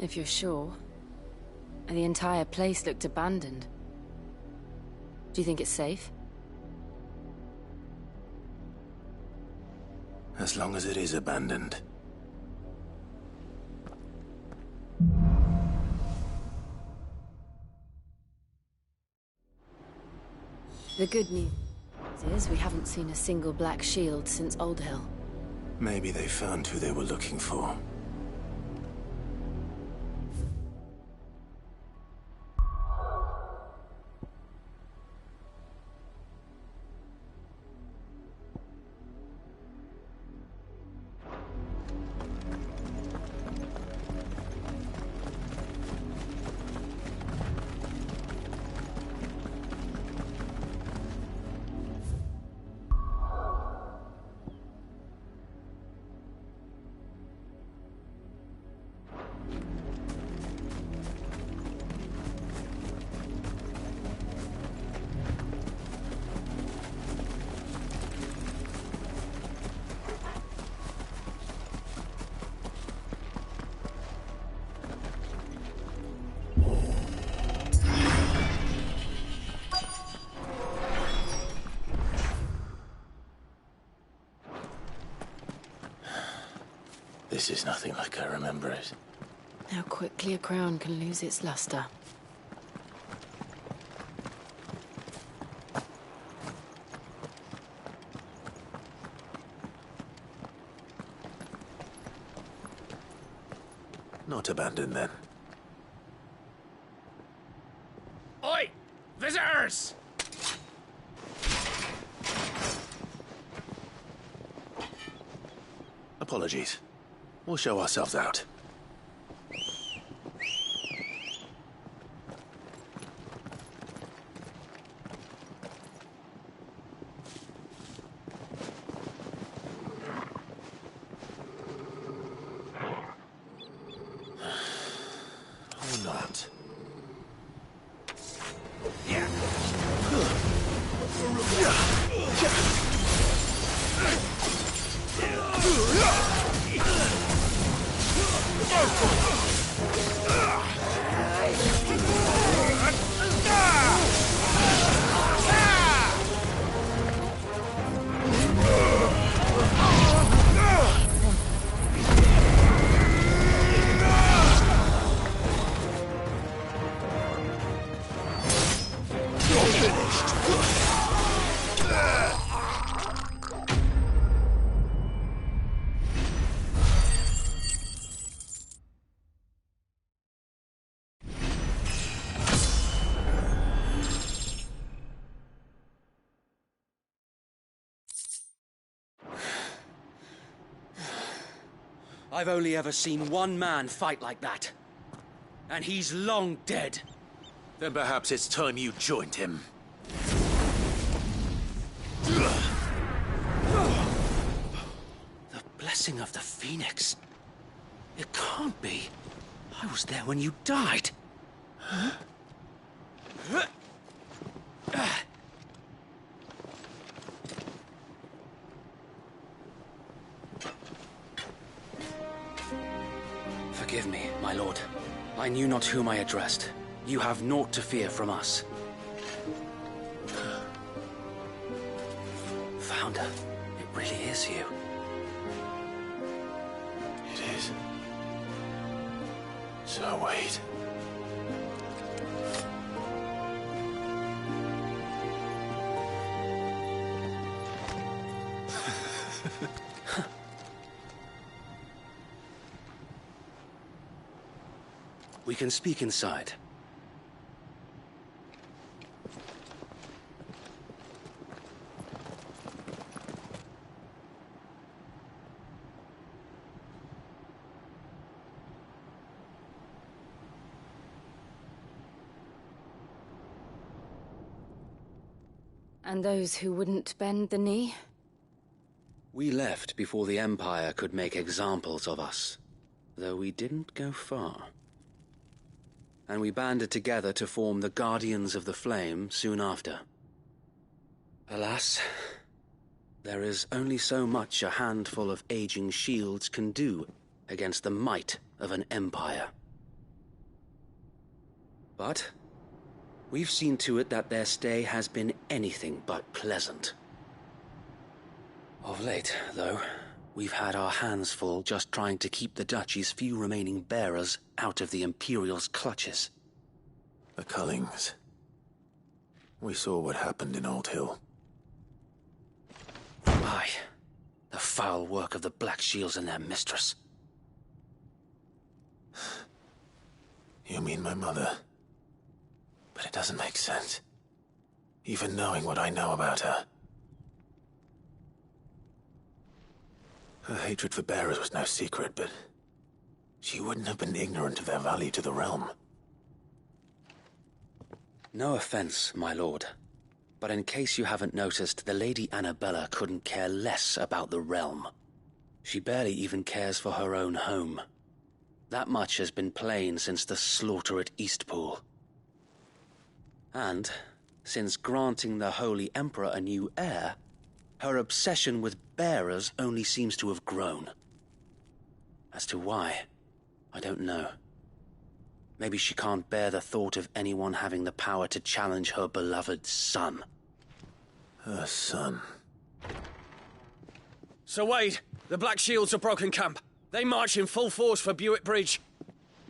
If you're sure. The entire place looked abandoned. Do you think it's safe? As long as it is abandoned. The good news is we haven't seen a single black shield since Old Hill. Maybe they found who they were looking for. This is nothing like I remember it. How quickly a crown can lose its luster. Not abandoned, then. Oi! Visitors! Apologies. We'll show ourselves out. Or not. I've only ever seen one man fight like that. And he's long dead. Then perhaps it's time you joined him. The blessing of the Phoenix. It can't be. I was there when you died. Forgive me, my lord. I knew not whom I addressed. You have naught to fear from us. Founder, it really is you. It is. So wait. We can speak inside. And those who wouldn't bend the knee? We left before the Empire could make examples of us, though we didn't go far. And we banded together to form the Guardians of the Flame soon after. Alas, there is only so much a handful of aging shields can do against the might of an empire. But we've seen to it that their stay has been anything but pleasant. Of late, though, we've had our hands full just trying to keep the Duchy's few remaining bearers out of the Imperial's clutches. The Cullings. We saw what happened in Old Hill. Aye. The foul work of the Black Shields and their mistress. You mean my mother? But it doesn't make sense. Even knowing what I know about her. Her hatred for bearers was no secret, but she wouldn't have been ignorant of their value to the realm. No offense, my lord, but in case you haven't noticed, the Lady Annabella couldn't care less about the realm. She barely even cares for her own home. That much has been plain since the slaughter at Eastpool. And, since granting the Holy Emperor a new heir, her obsession with bearers only seems to have grown. As to why, I don't know. Maybe she can't bear the thought of anyone having the power to challenge her beloved son. Her son. Sir Wade, the Black Shields have broken camp. They march in full force for Buick Bridge.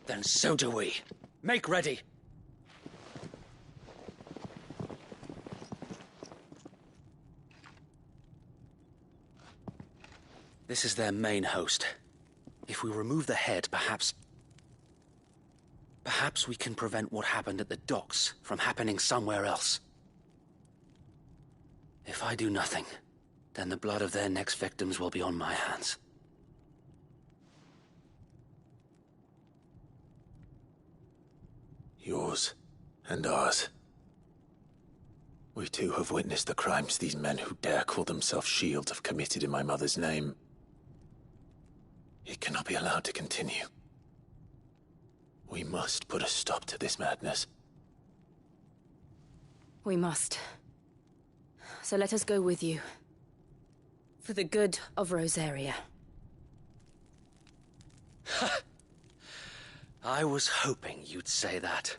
Then so do we. Make ready. This is their main host. If we remove the head, perhaps we can prevent what happened at the docks from happening somewhere else. If I do nothing, then the blood of their next victims will be on my hands. Yours and ours. We too have witnessed the crimes these men who dare call themselves Shields have committed in my mother's name. It cannot be allowed to continue. We must put a stop to this madness. We must. So let us go with you. For the good of Rosaria. I was hoping you'd say that.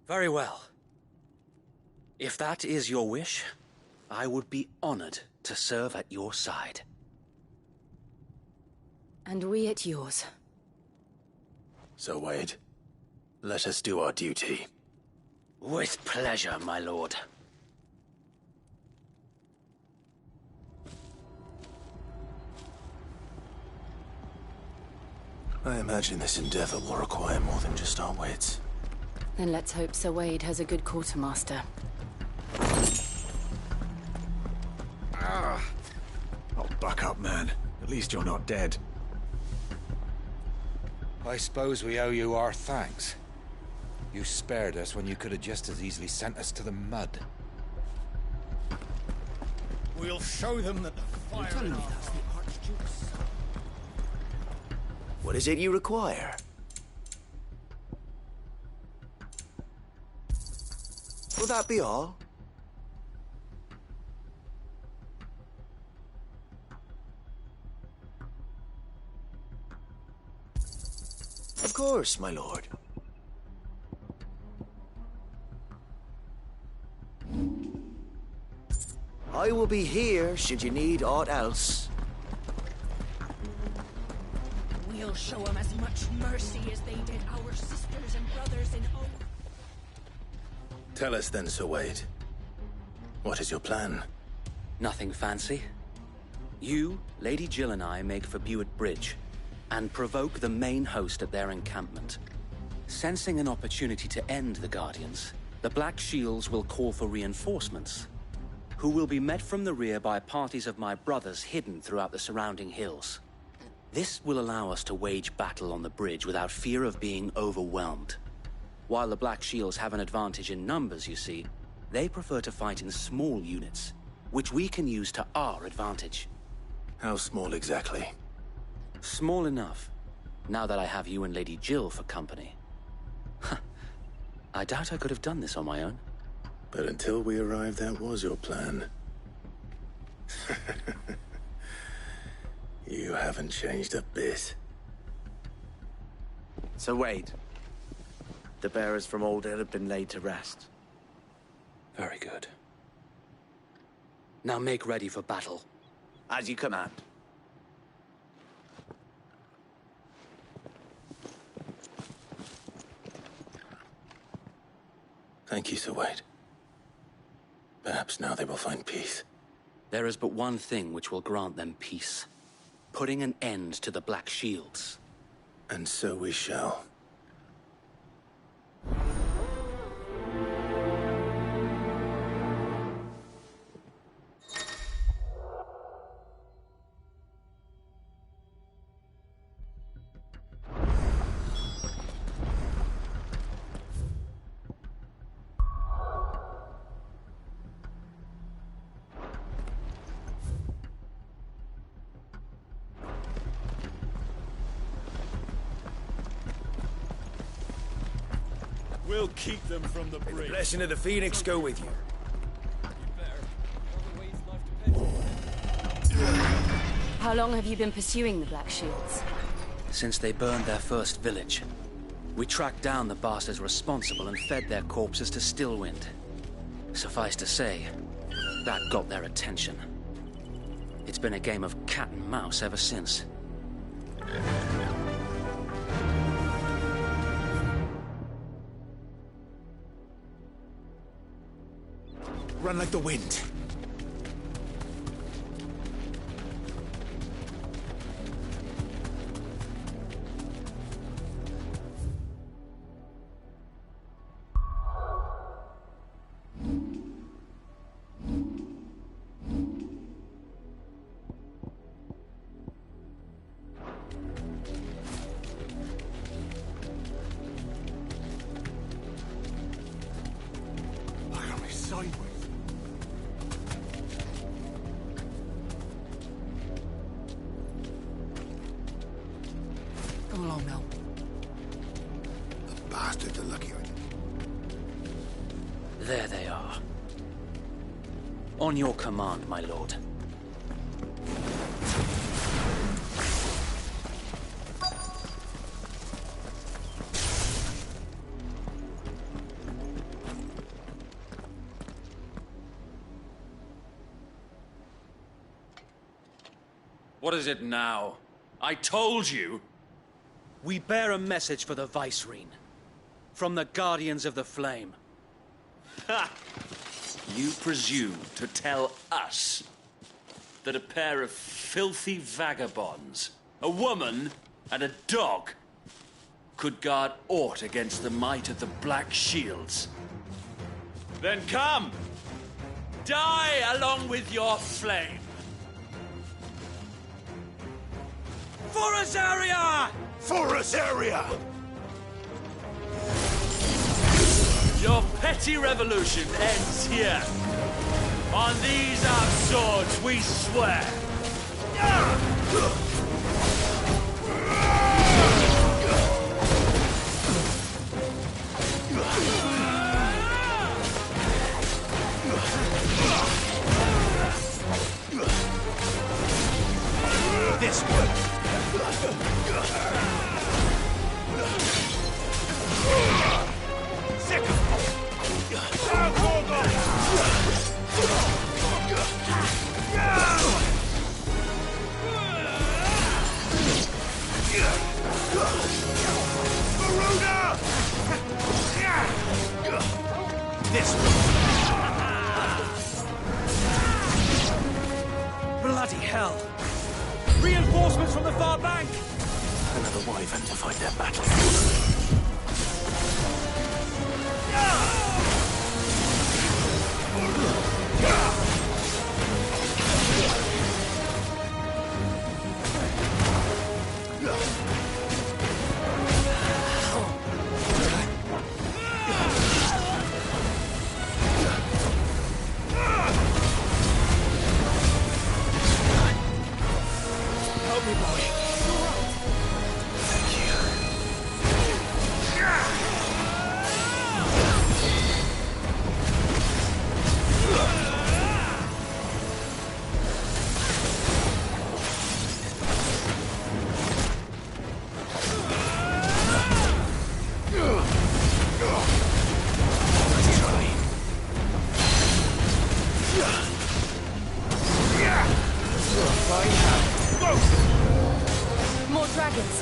Very well. If that is your wish, I would be honored to serve at your side. And we at yours. So, Wade, let us do our duty. With pleasure, my lord. I imagine this endeavor will require more than just our wits. Then let's hope Sir Wade has a good quartermaster. I'll buck up man. At least you're not dead. I suppose we owe you our thanks. You spared us when you could have just as easily sent us to the mud. We'll show them that the fire in our hearts. What is it you require? Will that be all? Of course, my lord. I will be here should you need aught else. We'll show them as much mercy as they did our sisters and brothers in Oak. Tell us then, Sir Wade. What is your plan? Nothing fancy. You, Lady Jill and I make for Buett Bridge and provoke the main host at their encampment. Sensing an opportunity to end the Guardians, the Black Shields will call for reinforcements, who will be met from the rear by parties of my brothers hidden throughout the surrounding hills. This will allow us to wage battle on the bridge without fear of being overwhelmed. While the Black Shields have an advantage in numbers, you see, they prefer to fight in small units, which we can use to our advantage. How small exactly? Small enough, now that I have you and Lady Jill for company. I doubt I could have done this on my own. But until we arrived, that was your plan. You haven't changed a bit. Sir Wade, the bearers from Old Hill have been laid to rest. Very good. Now make ready for battle. As you command. Thank you, Sir Wade. Perhaps now they will find peace. There is but one thing which will grant them peace. Putting an end to the Black Shields. And so we shall. We'll keep them from the bridge. May the blessing of the Phoenix go with you. How long have you been pursuing the Black Shields? Since they burned their first village. We tracked down the bastards responsible and fed their corpses to Stillwind. Suffice to say, that got their attention. It's been a game of cat and mouse ever since. Run like the wind. Look at me sideways. Come along now. The bastards are lucky. There they are. On your command, my lord. What is it now? I told you! We bear a message for the Vicereine. From the Guardians of the Flame. Ha! You presume to tell us that a pair of filthy vagabonds, a woman and a dog, could guard aught against the might of the Black Shields? Then come! Die along with your flame! For Azaria! For Azaria! Your petty revolution ends here. On these our swords we swear. This one. Second. This one. Bloody hell. Reinforcements from the far bank! Another wyvern to fight their battlefield. Help me, boy. Thank you. More dragons.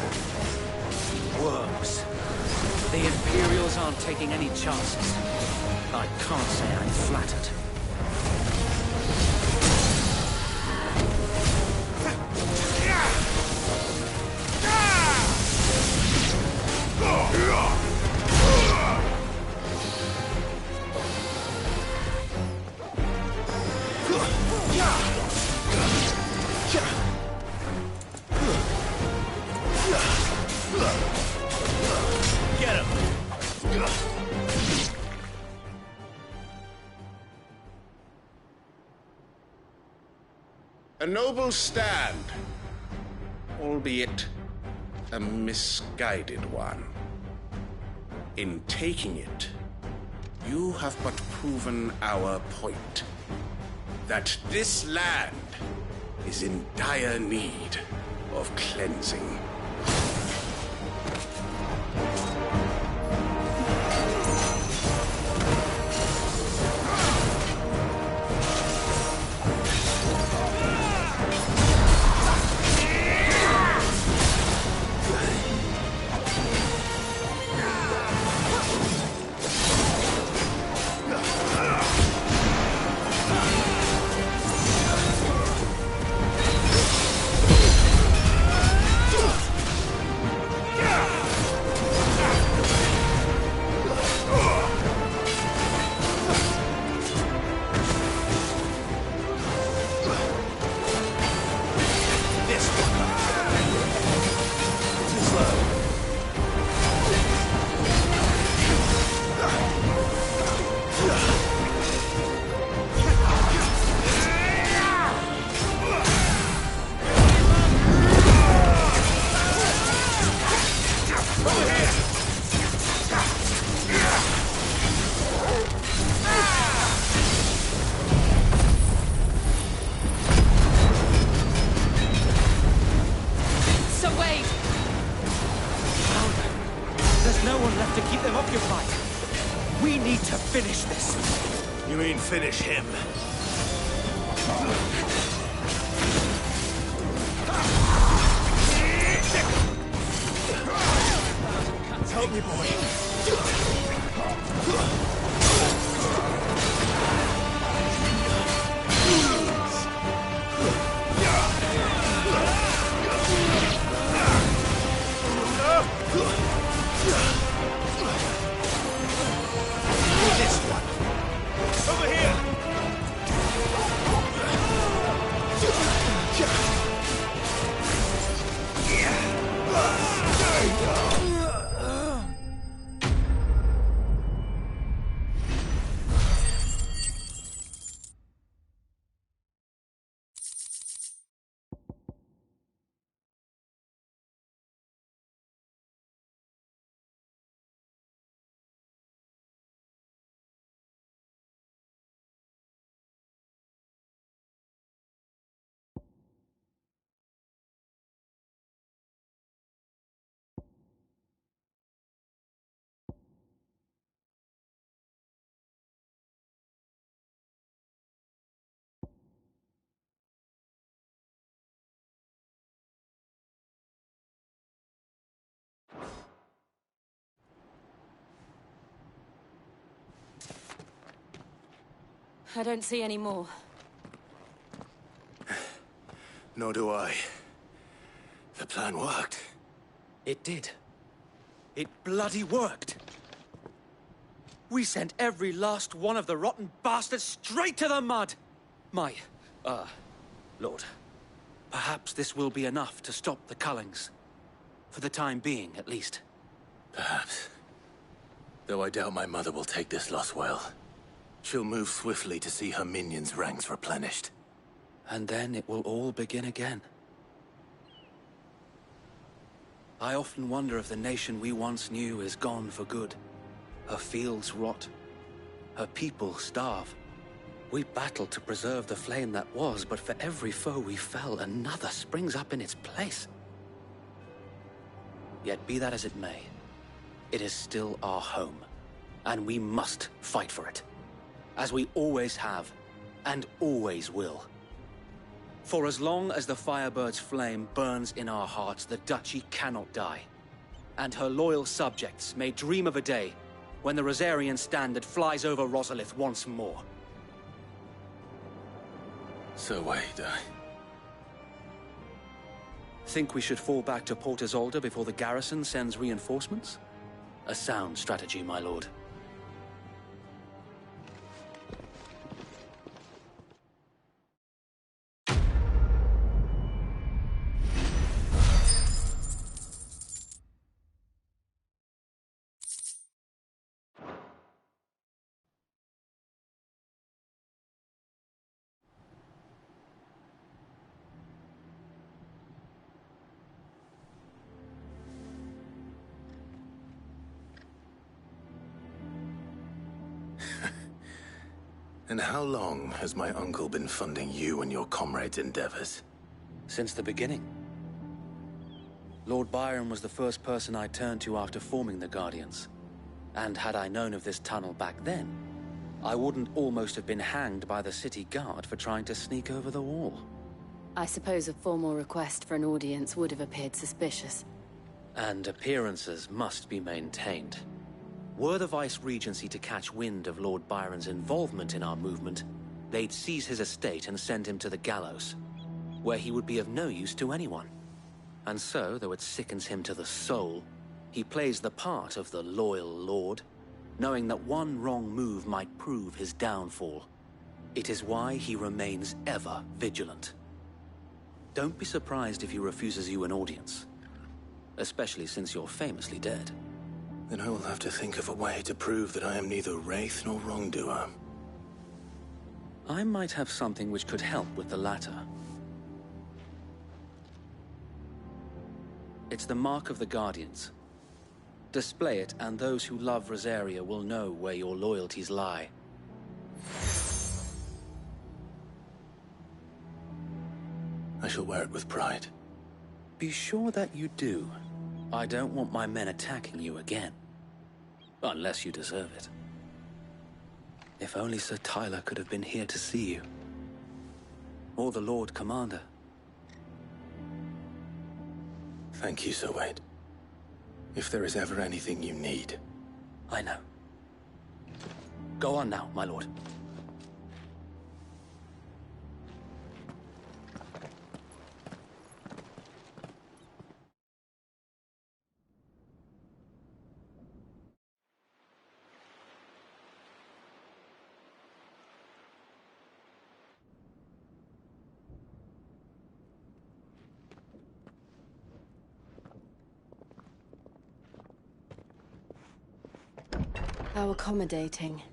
Worms. The Imperials aren't taking any chances. I can't say I'm flattered. Get him! A noble stand, albeit a misguided one. In taking it, you have but proven our point. That this land is in dire need of cleansing. Finish this. You mean finish him? Help me, boy. This one. Over here. Yeah. I don't see any more. Nor do I. The plan worked. It did. It bloody worked. We sent every last one of the rotten bastards straight to the mud! Lord, perhaps this will be enough to stop the Cullings. For the time being, at least. Perhaps. Though I doubt my mother will take this loss well. She'll move swiftly to see her minions' ranks replenished. And then it will all begin again. I often wonder if the nation we once knew is gone for good. Her fields rot. Her people starve. We battled to preserve the flame that was, but for every foe we fell, another springs up in its place. Yet be that as it may, it is still our home, and we must fight for it. As we always have, and always will. For as long as the Firebird's flame burns in our hearts, the Duchy cannot die. And her loyal subjects may dream of a day when the Rosarian standard flies over Rosalith once more. So wait, Think we should fall back to Port Isolde before the garrison sends reinforcements? A sound strategy, my lord. And how long has my uncle been funding you and your comrades' endeavors? Since the beginning. Lord Byron was the first person I turned to after forming the Guardians. And had I known of this tunnel back then, I wouldn't almost have been hanged by the city guard for trying to sneak over the wall. I suppose a formal request for an audience would have appeared suspicious. And appearances must be maintained. Were the Vice-Regency to catch wind of Lord Byron's involvement in our movement, they'd seize his estate and send him to the gallows, where he would be of no use to anyone. And so, though it sickens him to the soul, he plays the part of the loyal lord, knowing that one wrong move might prove his downfall. It is why he remains ever vigilant. Don't be surprised if he refuses you an audience, especially since you're famously dead. Then I will have to think of a way to prove that I am neither wraith nor wrongdoer. I might have something which could help with the latter. It's the mark of the Guardians. Display it, and those who love Rosaria will know where your loyalties lie. I shall wear it with pride. Be sure that you do. I don't want my men attacking you again. Unless you deserve it. If only Sir Tyler could have been here to see you. Or the Lord Commander. Thank you, Sir Wade. If there is ever anything you need. I know. Go on now, my lord. How accommodating.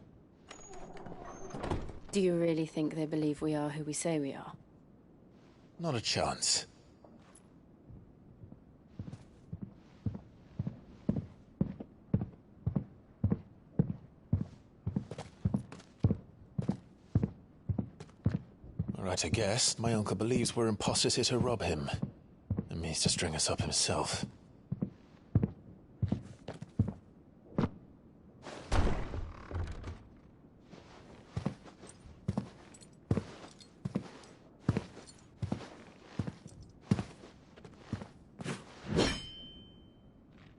Do you really think they believe we are who we say we are? Not a chance. All right, I guess. My uncle believes we're imposters here to rob him. And means to string us up himself.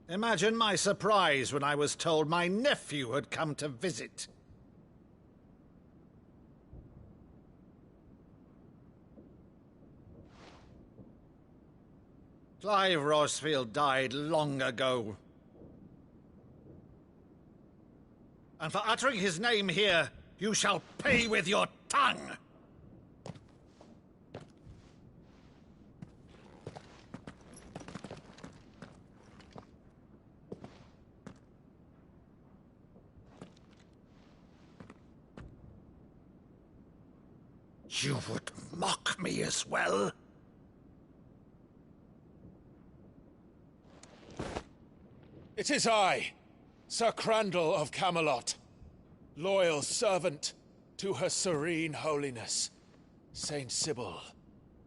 Imagine my surprise when I was told my nephew had come to visit. Clive Rosfield died long ago. And for uttering his name here, you shall pay with your tongue! You would mock me as well? It is I, Sir Crandall of Camelot, loyal servant to Her Serene Holiness, Saint Sybil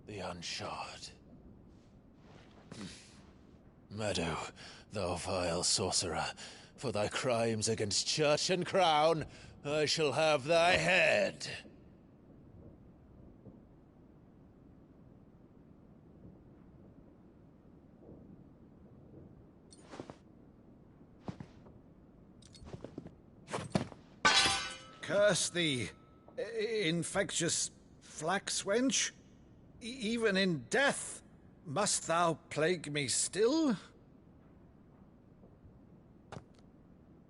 the Unshod. Meadow, thou vile sorcerer, for thy crimes against church and crown, I shall have thy head. Curse thee, infectious flax wench. Even in death, must thou plague me still?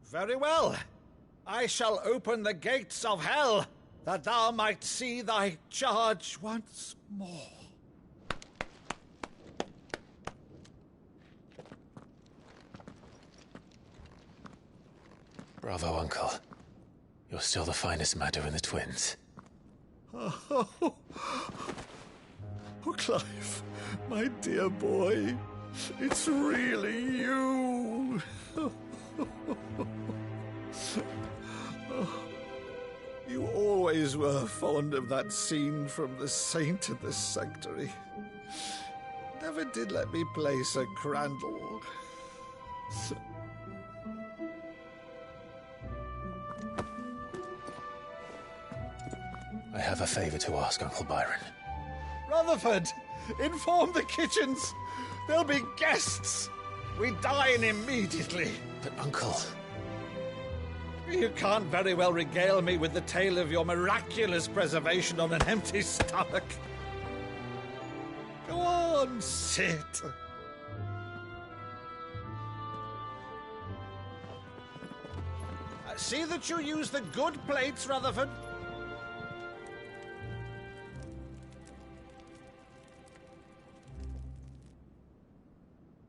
Very well. I shall open the gates of hell, that thou might see thy charge once more. Bravo, Uncle. You're still the finest Maddo in the twins. Oh, Clive, my dear boy, it's really you. You always were fond of that scene from The Saint in the Sanctuary. Never did let me play Sir Crandall. I have a favor to ask, Uncle Byron. Rutherford, inform the kitchens. There'll be guests. We dine immediately. But, Uncle... You can't very well regale me with the tale of your miraculous preservation on an empty stomach. Go on, sit. See that you use the good plates, Rutherford.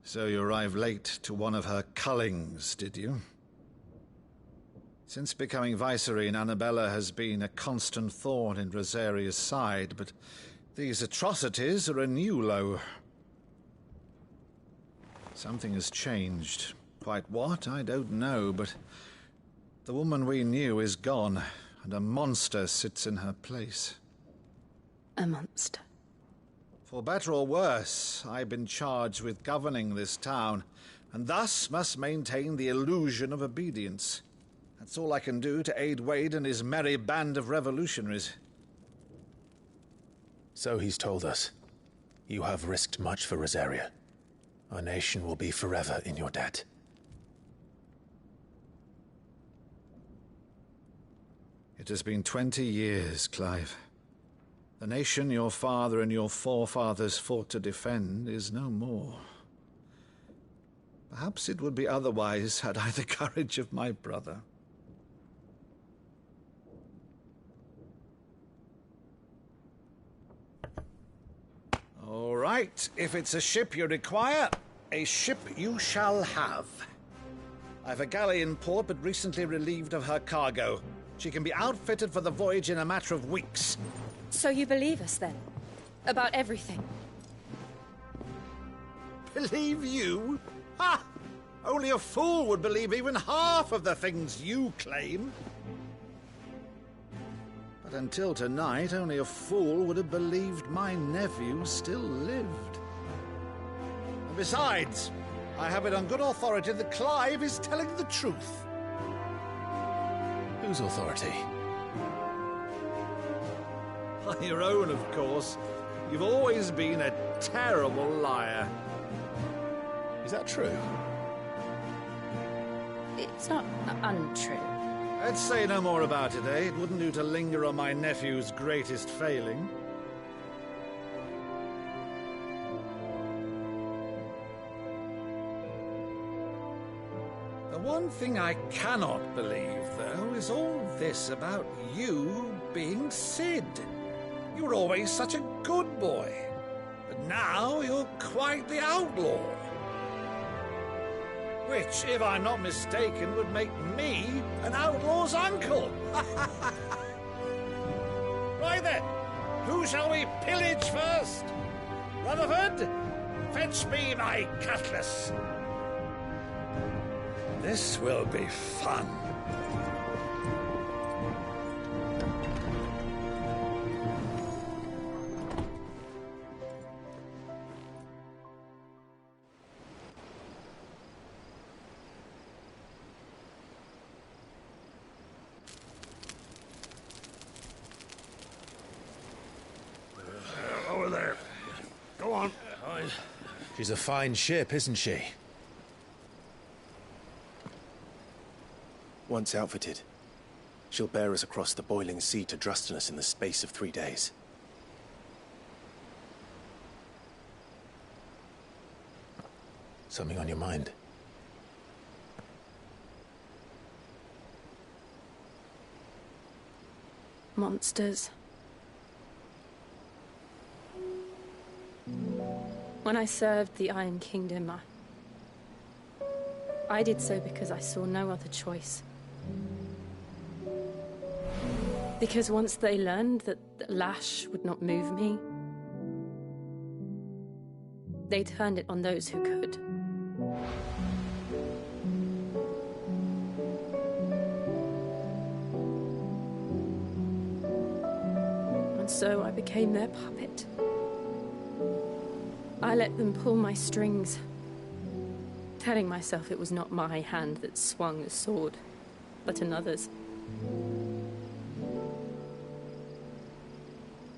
So you arrived late to one of her cullings, did you? Since becoming Vicereine, Annabella has been a constant thorn in Rosaria's side, but these atrocities are a new low. Something has changed. Quite what, I don't know, but the woman we knew is gone, and a monster sits in her place. A monster? For better or worse, I've been charged with governing this town, and thus must maintain the illusion of obedience. That's all I can do to aid Wade and his merry band of revolutionaries. So he's told us. You have risked much for Rosaria. Our nation will be forever in your debt. It has been 20 years, Clive. The nation your father and your forefathers fought to defend is no more. Perhaps it would be otherwise had I the courage of my brother. All right, if it's a ship you require, a ship you shall have. I've a galley in port, but recently relieved of her cargo. She can be outfitted for the voyage in a matter of weeks. So you believe us, then? About everything? Believe you? Ha! Only a fool would believe even half of the things you claim. But until tonight, only a fool would have believed my nephew still lived. And besides, I have it on good authority that Clive is telling the truth. Whose authority? On your own, of course. You've always been a terrible liar. Is that true? It's not untrue. Let's say no more about it, eh? It wouldn't do to linger on my nephew's greatest failing. One thing I cannot believe, though, is all this about you being Sid. You were always such a good boy, but now you're quite the outlaw. Which, if I'm not mistaken, would make me an outlaw's uncle. Right then, who shall we pillage first? Rutherford, fetch me my cutlass. This will be fun. Over there. Go on. She's a fine ship, isn't she? Once outfitted, she'll bear us across the boiling sea to Drustinus in the space of 3 days. Something on your mind? Monsters. When I served the Iron Kingdom, I did so because I saw no other choice. Because once they learned that the lash would not move me, they turned it on those who could. And so I became their puppet. I let them pull my strings, telling myself it was not my hand that swung the sword, but another's.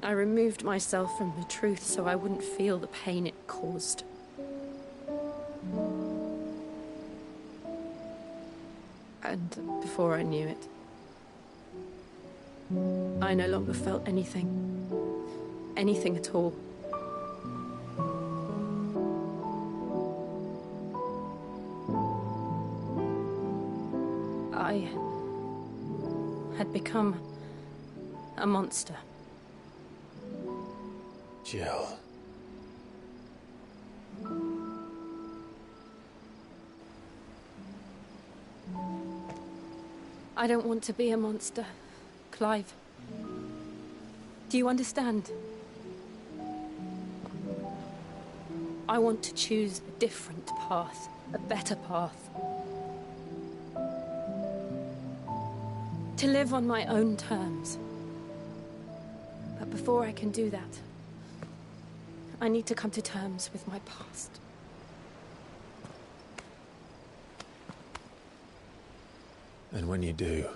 I removed myself from the truth so I wouldn't feel the pain it caused. And before I knew it, I no longer felt anything. Anything at all. I had become a monster. Jill. I don't want to be a monster, Clive. Do you understand? I want to choose a different path, a better path. To live on my own terms. But before I can do that, I need to come to terms with my past. And when you do,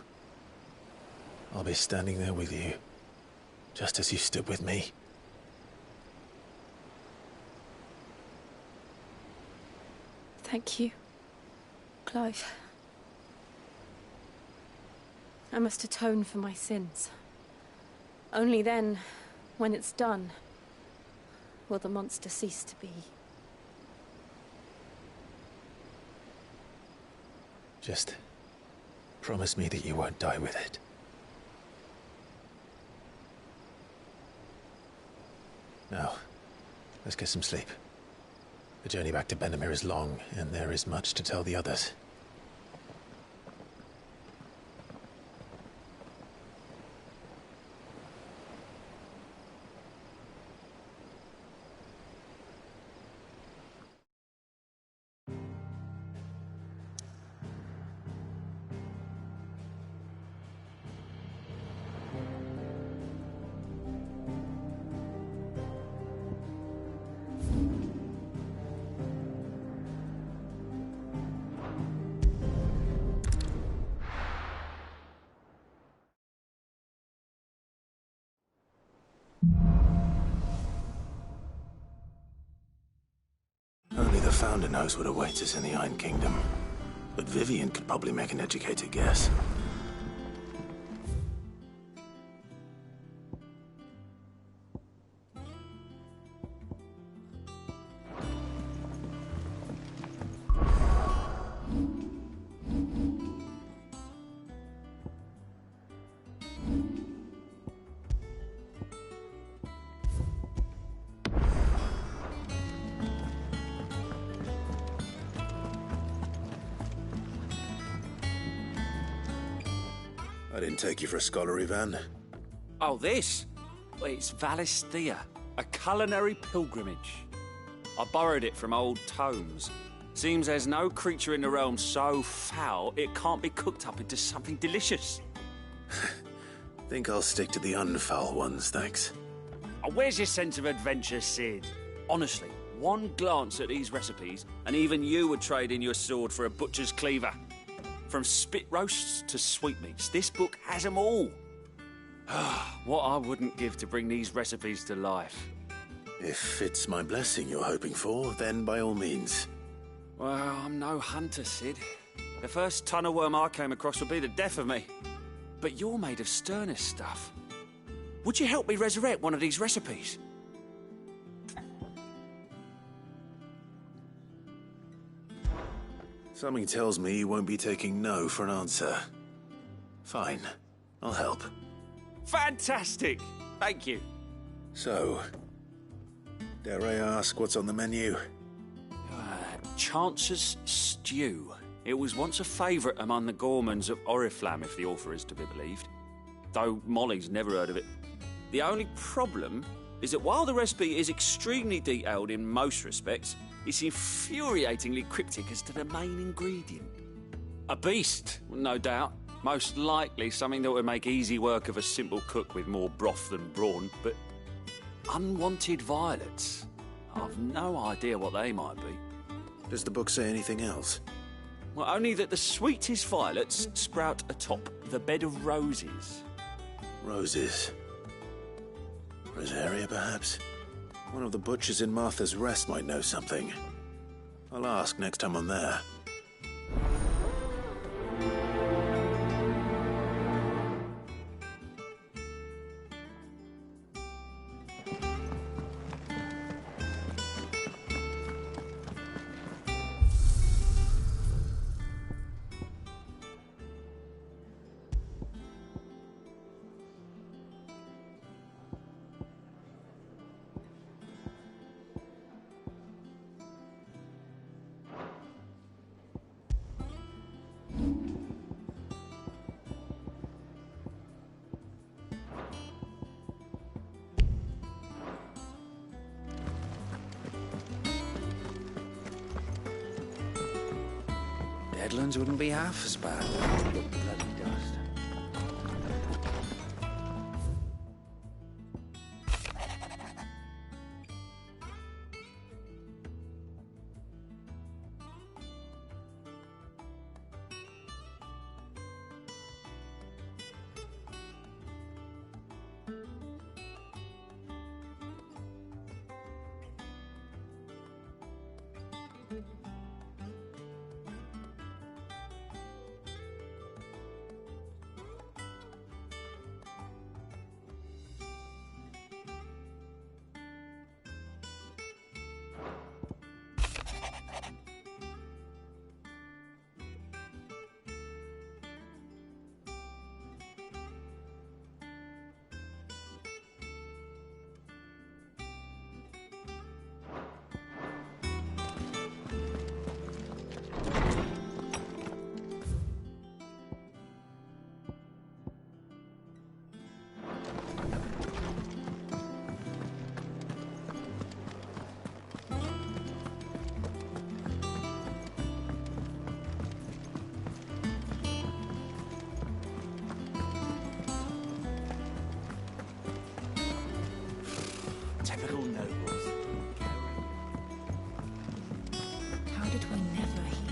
I'll be standing there with you, just as you stood with me. Thank you, Clive. I must atone for my sins. Only then, when it's done, will the monster cease to be. Just promise me that you won't die with it. Now, let's get some sleep. The journey back to Benamir is long, and there is much to tell the others. Only the Founder knows what awaits us in the Iron Kingdom. But Vivian could probably make an educated guess. I didn't take you for a scholar, Ivan. Oh, this? Well, it's Valisthea, a culinary pilgrimage. I borrowed it from old tomes. Seems there's no creature in the realm so foul it can't be cooked up into something delicious. Think I'll stick to the unfoul ones, thanks. Oh, where's your sense of adventure, Sid? Honestly, one glance at these recipes, and even you would trade in your sword for a butcher's cleaver. From spit roasts to sweetmeats, this book has them all. What I wouldn't give to bring these recipes to life. If it's my blessing you're hoping for, then by all means. Well, I'm no hunter, Sid. The first tunnel worm I came across would be the death of me. But you're made of sterner stuff. Would you help me resurrect one of these recipes? Something tells me you won't be taking no for an answer. Fine, I'll help. Fantastic! Thank you. So, dare I ask what's on the menu? Chance's Stew. It was once a favourite among the gourmands of Oriflamme, if the author is to be believed. Though Molly's never heard of it. The only problem is that while the recipe is extremely detailed in most respects, it's infuriatingly cryptic as to the main ingredient. A beast, no doubt. Most likely something that would make easy work of a simple cook with more broth than brawn, but unwanted violets. I've no idea what they might be. Does the book say anything else? Well, only that the sweetest violets sprout atop the bed of roses. Roses. Rosaria, perhaps? One of the butchers in Martha's Rest might know something. I'll ask next time I'm there. Deadlands wouldn't be half as bad. Bloody dust. Typical nobles. How did we never hear?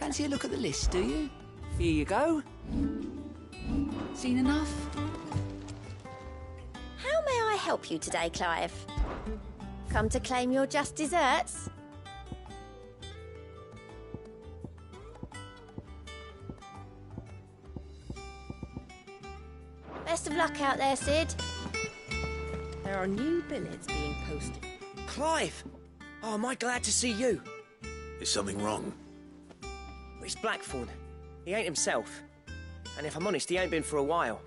Fancy a look at the list, do you? Here you go. Seen enough? How may I help you today, Clive? Come to claim your just desserts? Best of luck out there, Sid. There are new billets being posted. Clive! Oh, am I glad to see you? Is something wrong? It's Blackthorn. He ain't himself. And if I'm honest, he ain't been for a while.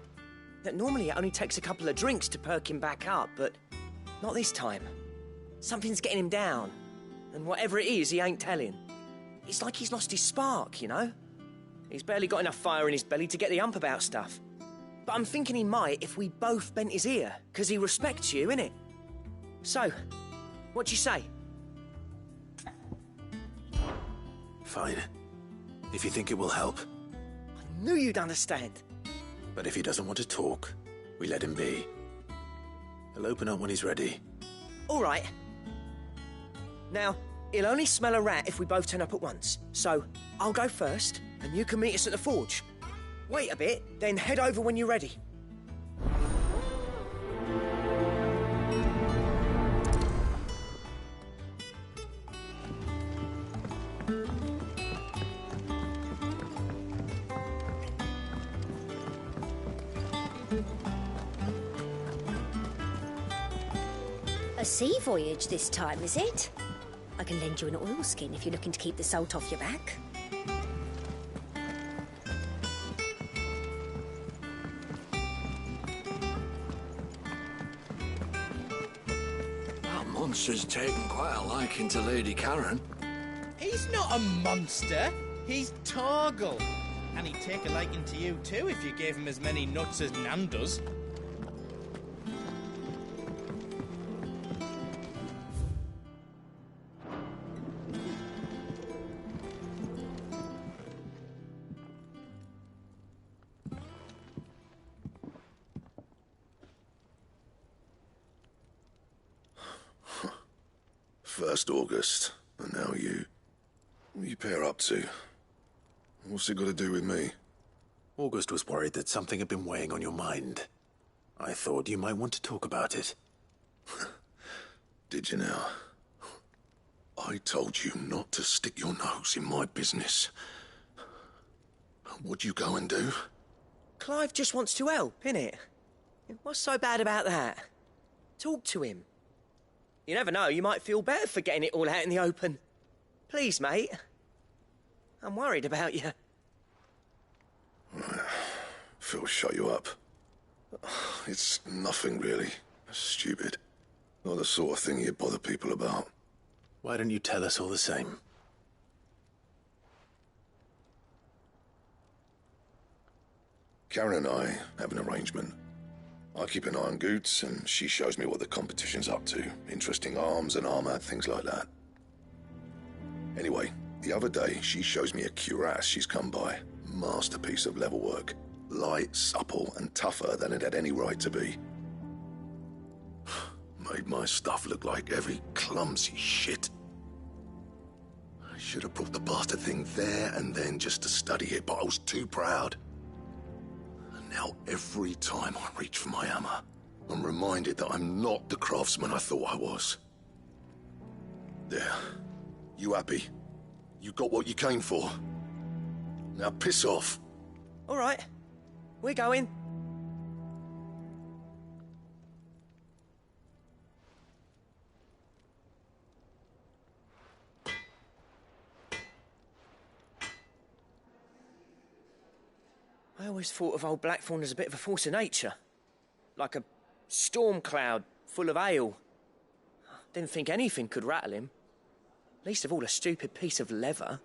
that normally it only takes a couple of drinks to perk him back up, but not this time. Something's getting him down, and whatever it is, he ain't telling. It's like he's lost his spark, you know? He's barely got enough fire in his belly to get the ump about stuff. But I'm thinking he might if we both bent his ear, because he respects you, innit? So, what do you say? Fine. If you think it will help. I knew you'd understand. But if he doesn't want to talk, we let him be. He'll open up when he's ready. All right. Now, he'll only smell a rat if we both turn up at once. So, I'll go first, and you can meet us at the forge. Wait a bit, then head over when you're ready. A sea voyage this time, is it? I can lend you an oilskin if you're looking to keep the salt off your back. That monster's taken quite a liking to Lady Karen. He's not a monster. He's Torgal. And he'd take a liking to you too if you gave him as many nuts as Nan does. First August, and now you. What are you pair up to? What's it got to do with me? August was worried that something had been weighing on your mind. I thought you might want to talk about it. Did you now? I told you not to stick your nose in my business. What'd you go and do? Clive just wants to help, innit? What's so bad about that? Talk to him. You never know, you might feel better for getting it all out in the open. Please, mate. I'm worried about you. Phil shut you up. It's nothing, really. Stupid. Not the sort of thing you bother people about. Why don't you tell us all the same? Karen and I have an arrangement. I keep an eye on Goots, and she shows me what the competition's up to. Interesting arms and armor, things like that. Anyway, the other day, she shows me a cuirass she's come by. Masterpiece of level work. Light, supple, and tougher than it had any right to be. Made my stuff look like heavy, clumsy shit. I should have brought the bastard thing there and then just to study it, but I was too proud. Now, every time I reach for my hammer, I'm reminded that I'm not the craftsman I thought I was. There. You happy? You got what you came for. Now piss off. All right. We're going. I always thought of old Blackthorn as a bit of a force of nature. Like a storm cloud full of hail. Didn't think anything could rattle him. Least of all a stupid piece of leather.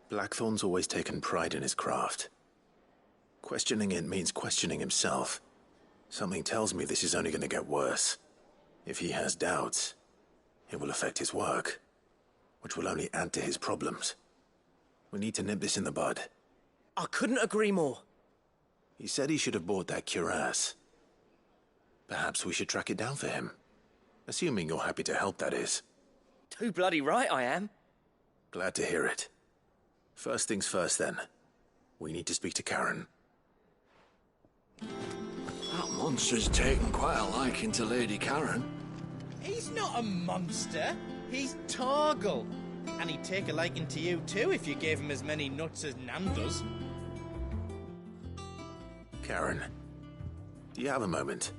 Blackthorn's always taken pride in his craft. Questioning it means questioning himself. Something tells me this is only going to get worse. If he has doubts, it will affect his work, which will only add to his problems. We need to nip this in the bud. I couldn't agree more. He said he should have bought that cuirass. Perhaps we should track it down for him. Assuming you're happy to help, that is. Too bloody right I am. Glad to hear it. First things first, then. We need to speak to Karen. That monster's taken quite a liking to Lady Karen. He's not a monster. He's Torgal. And he'd take a liking to you too if you gave him as many nuts as Nan does. Karen, do you have a moment?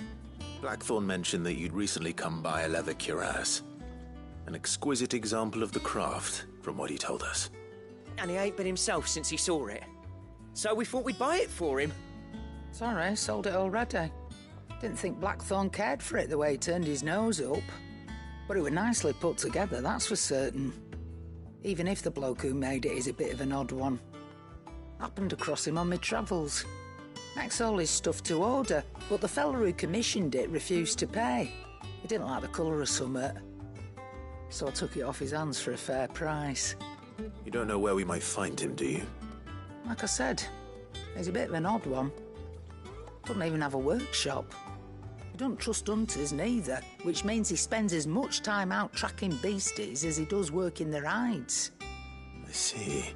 Blackthorn mentioned that you'd recently come by a leather cuirass. An exquisite example of the craft, from what he told us. And he ain't been himself since he saw it. So we thought we'd buy it for him. Sorry, sold it already. Didn't think Blackthorn cared for it the way he turned his nose up. But it was nicely put together, that's for certain. Even if the bloke who made it is a bit of an odd one. Happened across him on my travels. Makes all his stuff to order, but the fella who commissioned it refused to pay. He didn't like the colour of summit. So I took it off his hands for a fair price. You don't know where we might find him, do you? Like I said, he's a bit of an odd one. Doesn't even have a workshop. He doesn't trust hunters neither, which means he spends as much time out tracking beasties as he does working their hides. I see.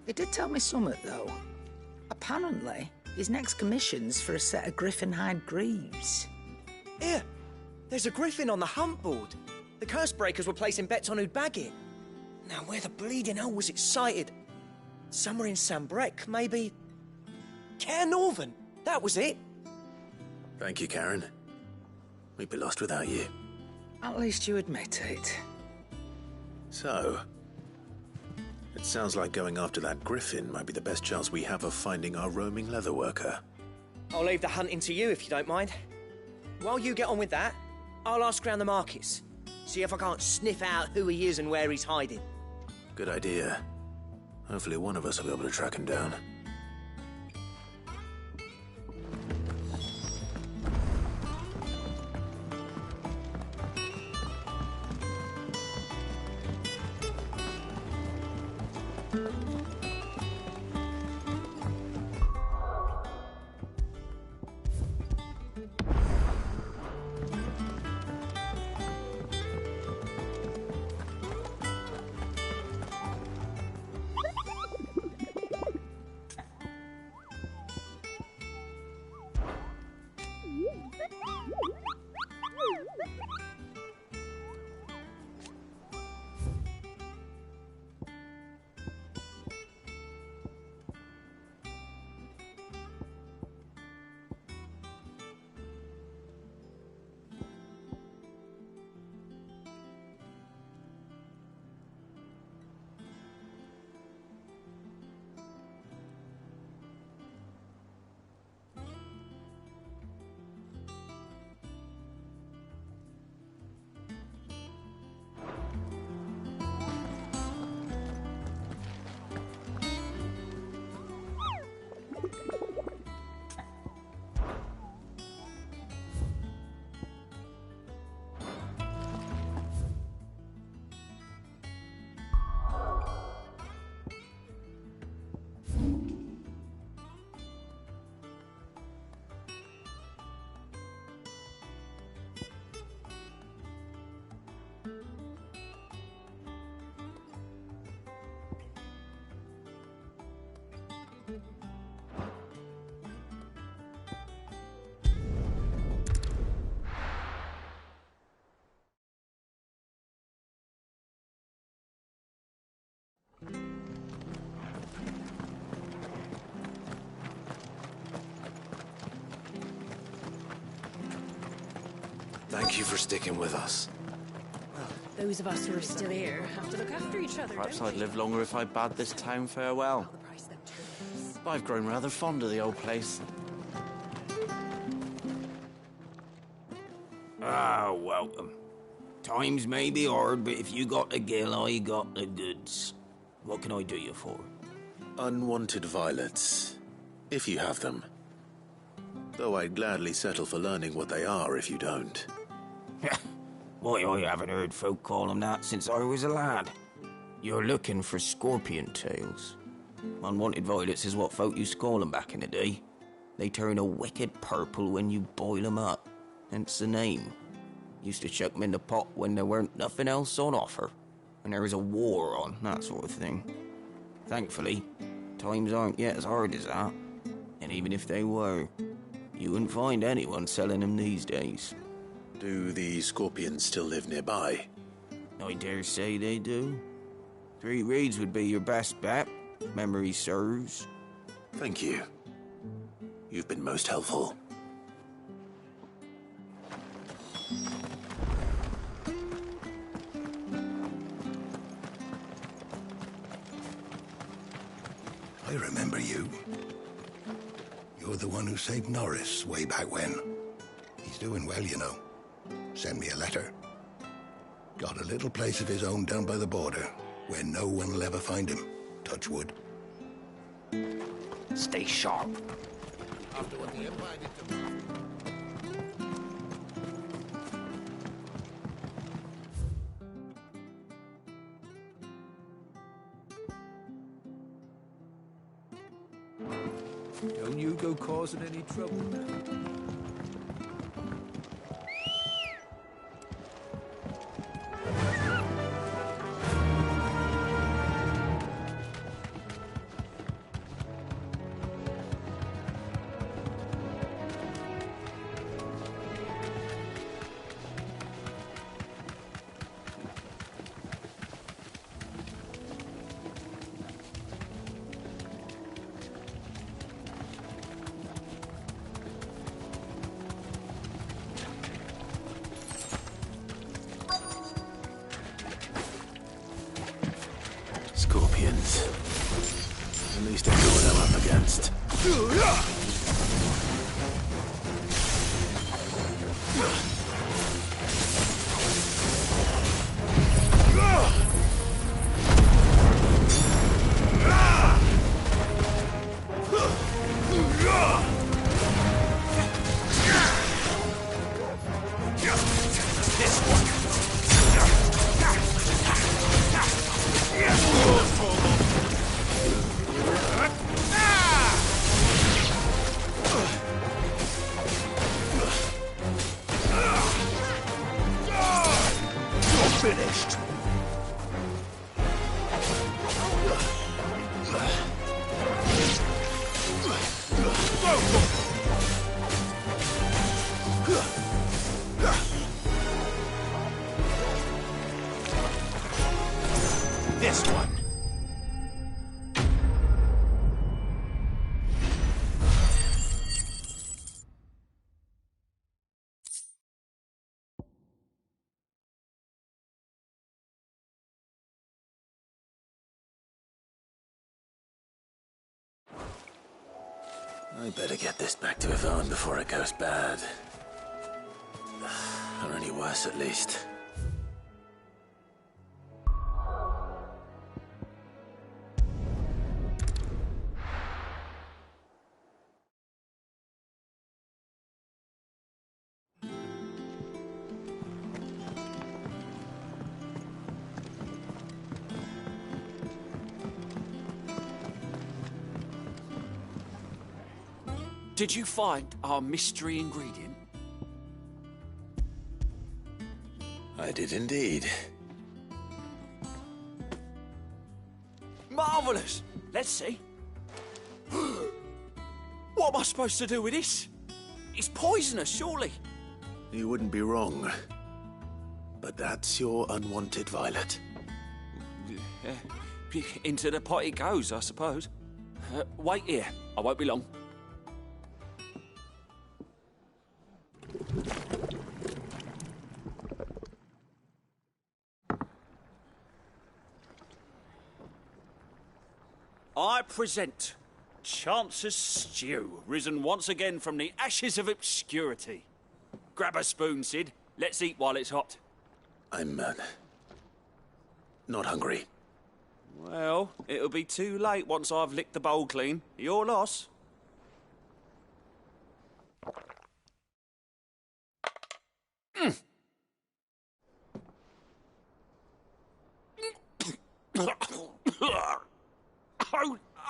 He did tell me something, though. Apparently, his next commission's for a set of griffin hide greaves. Here, there's a griffin on the hunt board. The curse breakers were placing bets on who'd bag it. Now, where the bleeding hell was it sighted? Somewhere in Sambrec, maybe? Care Northern, that was it. Thank you, Karen. We'd be lost without you. At least you admit it. So, it sounds like going after that griffin might be the best chance we have of finding our roaming leatherworker. I'll leave the hunting to you if you don't mind. While you get on with that, I'll ask around the markets. See if I can't sniff out who he is and where he's hiding. Good idea. Hopefully one of us will be able to track him down. Thank you for sticking with us. Those of us who are still here have to look after each other. Perhaps I'd live longer if I bade this town farewell. But I've grown rather fond of the old place. Ah, welcome. Times may be hard, but if you got the gill, I got the goods. What can I do you for? Unwanted violets, if you have them. Though I'd gladly settle for learning what they are if you don't. Why, I haven't heard folk call them that since I was a lad. You're looking for scorpion tails. Unwanted violets is what folk used to call them back in the day. They turn a wicked purple when you boil them up, hence the name. Used to chuck them in the pot when there weren't nothing else on offer, and there was a war on, that sort of thing. Thankfully, times aren't yet as hard as that, and even if they were, you wouldn't find anyone selling them these days. Do the scorpions still live nearby? I dare say they do. 3 Reeds would be your best bet, if memory serves. Thank you. You've been most helpful. I remember you. You're the one who saved Norris way back when. He's doing well, you know. Sent me a letter. Got a little place of his own down by the border, where no one will ever find him. Touch wood. Stay sharp. After what the Empire did to me. Don't you go causing any trouble now. Scorpions. At least I know what I'm up against. Finished. This one. I better get this back to Yvonne before it goes bad. Or any worse, at least. Did you find our mystery ingredient? I did indeed. Marvellous! Let's see. What am I supposed to do with this? It's poisonous, surely. You wouldn't be wrong. But that's your unwanted violet. Into the pot it goes, I suppose. Wait here. I won't be long. I present Chance's Stew, risen once again from the ashes of obscurity. Grab a spoon, Sid. Let's eat while it's hot. I'm, not hungry. Well, it'll be too late once I've licked the bowl clean. Your loss.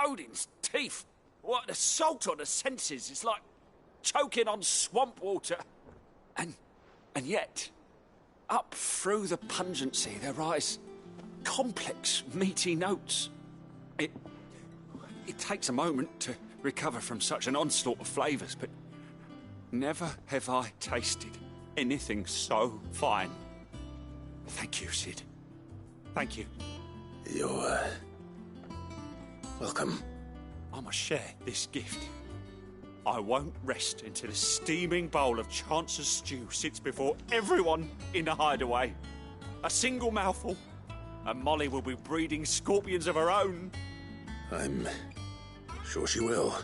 Odin's teeth. What, the salt on the senses is like choking on swamp water. And yet, up through the pungency there rise complex, meaty notes. It takes a moment to recover from such an onslaught of flavours, but never have I tasted anything so fine. Thank you, Sid. Thank you. You're, welcome. I must share this gift. I won't rest until a steaming bowl of Chance's stew sits before everyone in the hideaway. A single mouthful, and Molly will be breeding scorpions of her own. I'm Sure she will.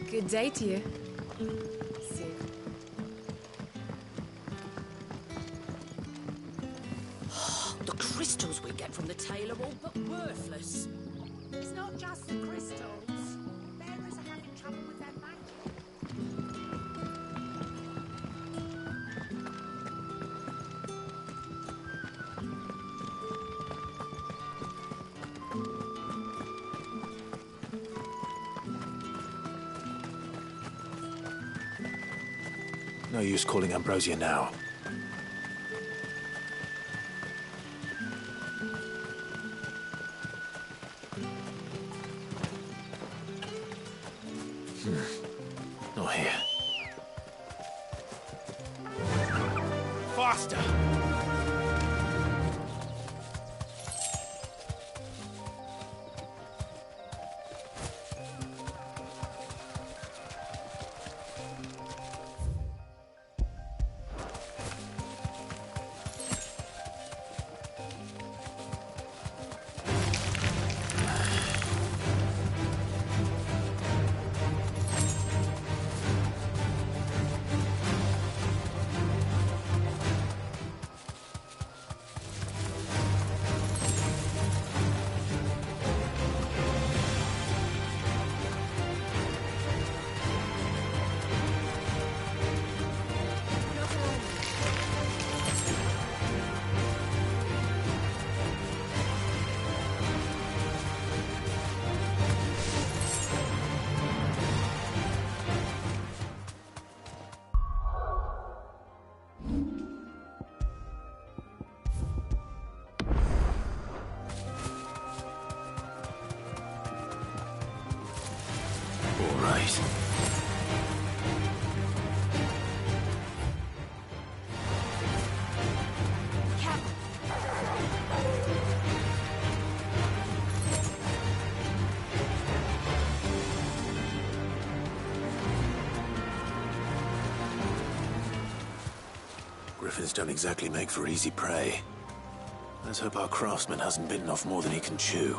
Good day to you. See you. The crystals we get from the tail are all but worthless. It's not just the crystals. Bearers are having trouble with their magic. No use calling Ambrosia now. Not here. Faster! Griffins don't exactly make for easy prey. Let's hope our craftsman hasn't bitten off more than he can chew.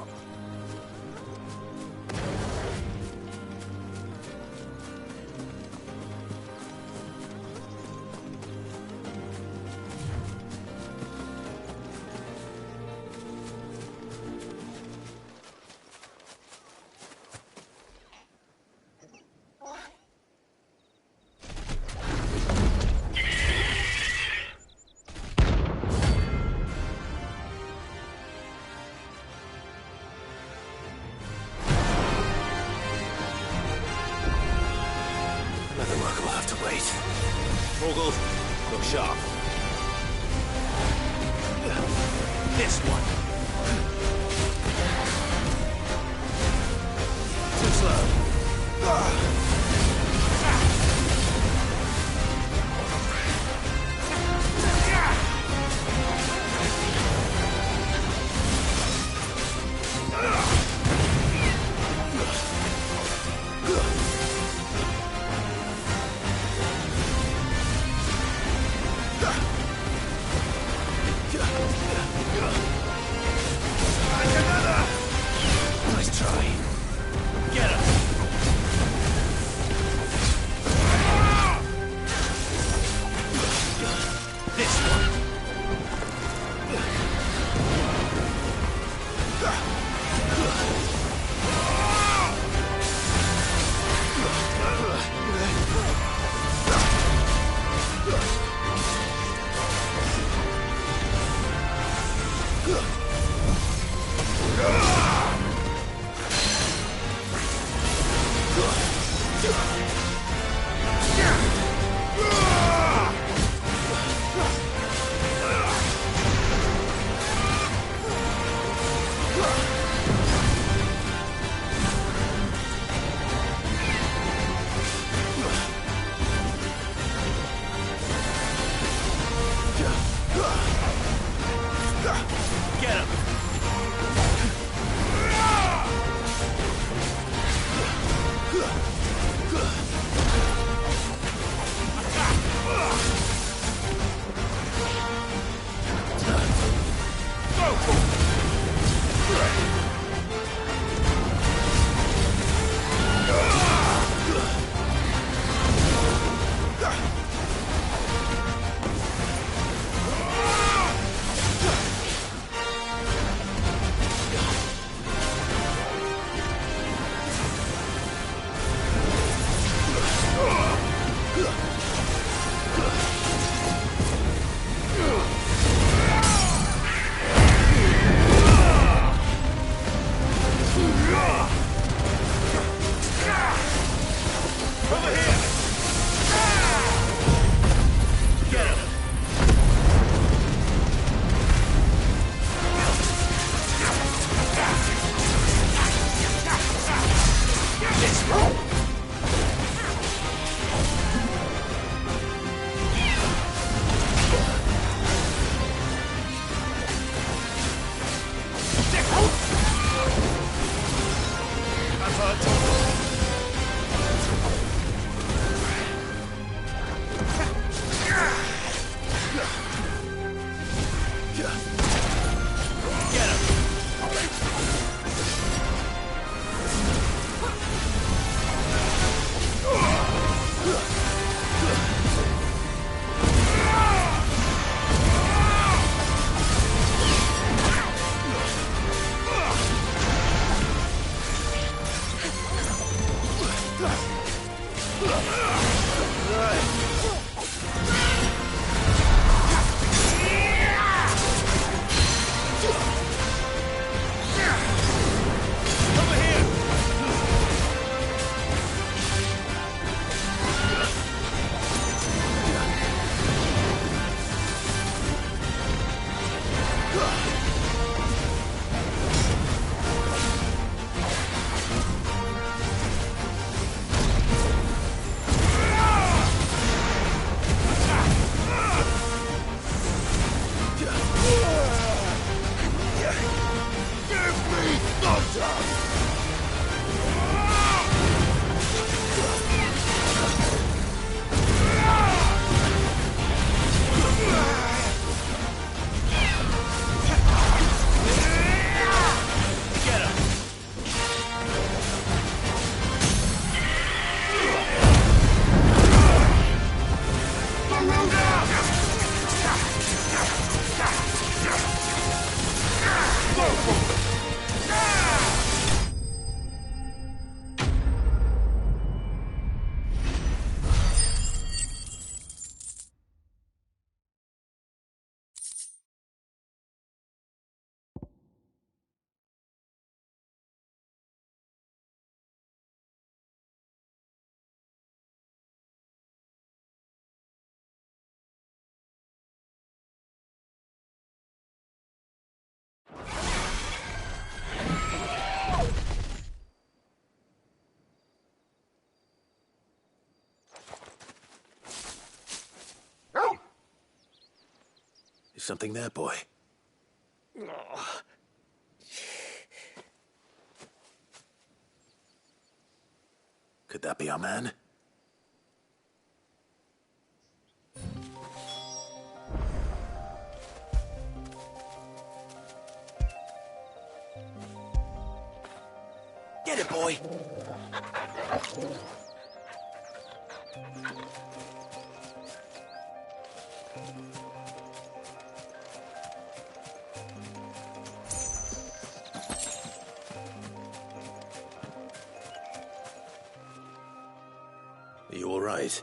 Look sharp. This one. Too slow. Get him! Is something there, boy? Could that be our man? Get it, boy! Are you all right?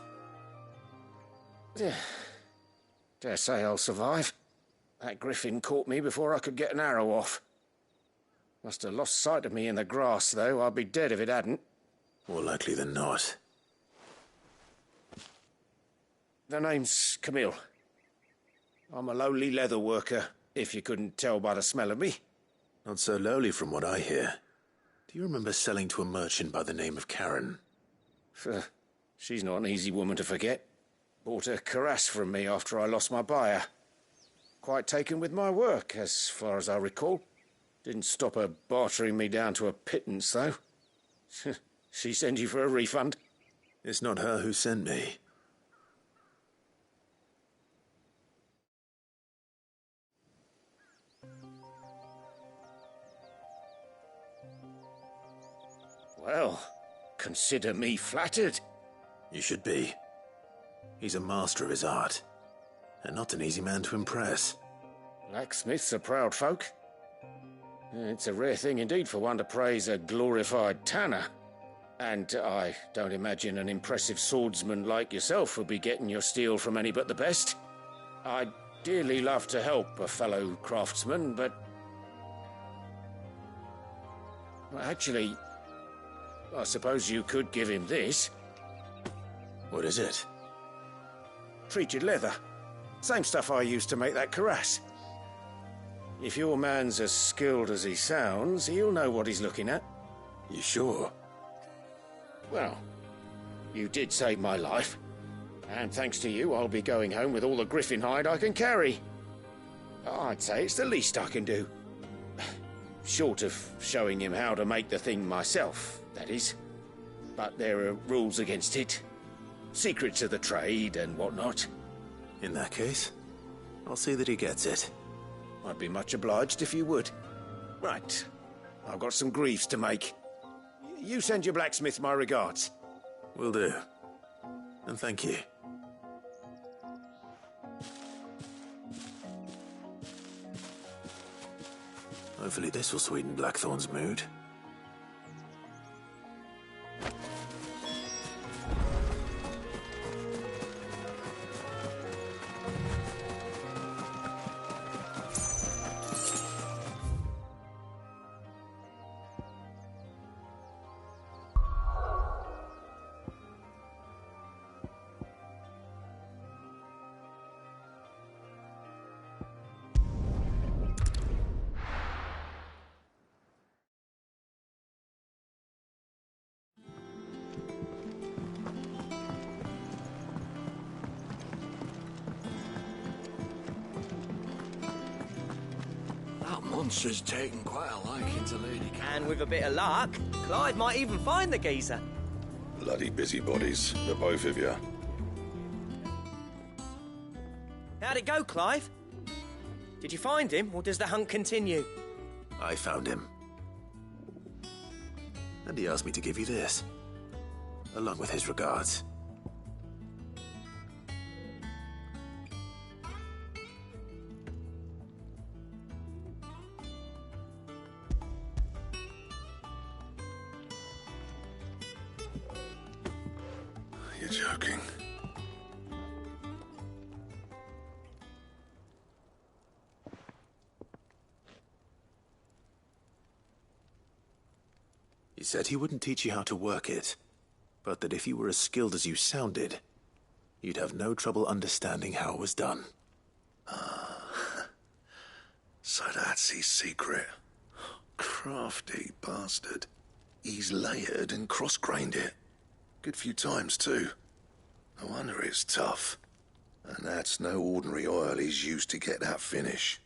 Dare say I'll survive. That griffin caught me before I could get an arrow off. Must have lost sight of me in the grass, though. I'd be dead if it hadn't. More likely than not. The name's Camille. I'm a lowly leather worker, if you couldn't tell by the smell of me. Not so lowly from what I hear. Do you remember selling to a merchant by the name of Karen? She's not an easy woman to forget. Bought a cuirass from me after I lost my buyer. Quite taken with my work, as far as I recall. Didn't stop her bartering me down to a pittance, though. She sent you for a refund? It's not her who sent me. Well, consider me flattered. You should be. He's a master of his art, and not an easy man to impress. Blacksmiths are proud folk. It's a rare thing indeed for one to praise a glorified tanner. And I don't imagine an impressive swordsman like yourself will be getting your steel from any but the best. I'd dearly love to help a fellow craftsman, but... Well, actually, I suppose you could give him this. What is it? Treated leather. Same stuff I used to make that cuirass. If your man's as skilled as he sounds, he'll know what he's looking at. You sure? Well, you did save my life. And thanks to you, I'll be going home with all the griffin hide I can carry. I'd say it's the least I can do. Short of showing him how to make the thing myself, that is. But there are rules against it. Secrets of the trade and whatnot. In that case, I'll see that he gets it. I'd be much obliged if you would. Right. I've got some greaves to make. You send your blacksmith my regards. Will do. And thank you. Hopefully this will sweeten Blackthorn's mood. Monster's taken quite a liking to Lady Karen. And with a bit of luck, Clive might even find the geezer. Bloody busybodies, the both of you. How'd it go, Clive? Did you find him, or does the hunt continue? I found him. And he asked me to give you this, along with his regards. You're joking. He said he wouldn't teach you how to work it, but that if you were as skilled as you sounded, you'd have no trouble understanding how it was done. So that's his secret. Crafty bastard. He's layered and cross-grained it. Good few times, too. No wonder it's tough. And that's no ordinary oil he's used to get that finish.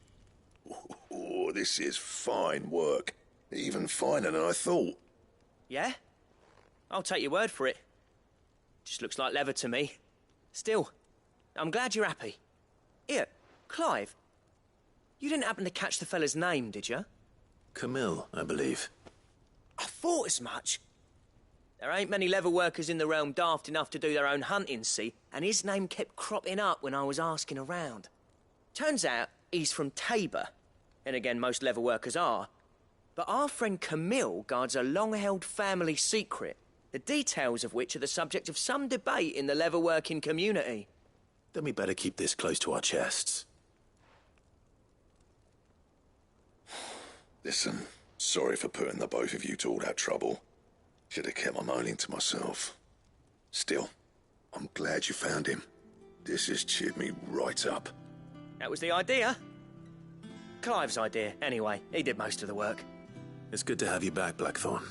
Oh, this is fine work. Even finer than I thought. Yeah? I'll take your word for it. Just looks like leather to me. Still, I'm glad you're happy. Here, Clive, you didn't happen to catch the fella's name, did you? Camille, I believe. I thought as much. There ain't many leather workers in the realm daft enough to do their own hunting, see, and his name kept cropping up when I was asking around. Turns out he's from Tabor, and again most leather workers are. But our friend Camille guards a long-held family secret, the details of which are the subject of some debate in the leather-working community. Then we better keep this close to our chests. Listen, sorry for putting the both of you to all that trouble. Should have kept my moaning to myself. Still, I'm glad you found him. This has cheered me right up. That was the idea. Clive's idea, anyway. He did most of the work. It's good to have you back, Blackthorn.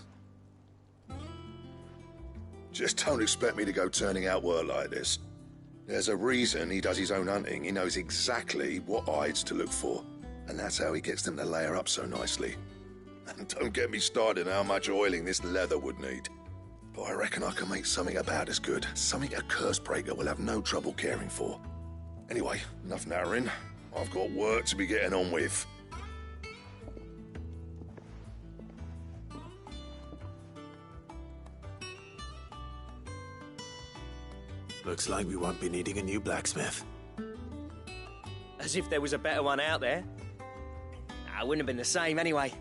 Just don't expect me to go turning out work like this. There's a reason he does his own hunting. He knows exactly what hides to look for. And that's how he gets them to layer up so nicely. And don't get me started on how much oiling this leather would need. But I reckon I can make something about as good. Something a Cursebreaker will have no trouble caring for. Anyway, enough narrowing. I've got work to be getting on with. Looks like we won't be needing a new blacksmith. As if there was a better one out there. Nah, it wouldn't have been the same anyway.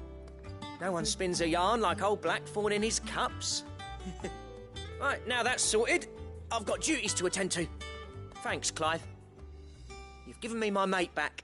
No one spins a yarn like old Blackthorn in his cups. Right, now that's sorted, I've got duties to attend to. Thanks, Clive. You've given me my mate back.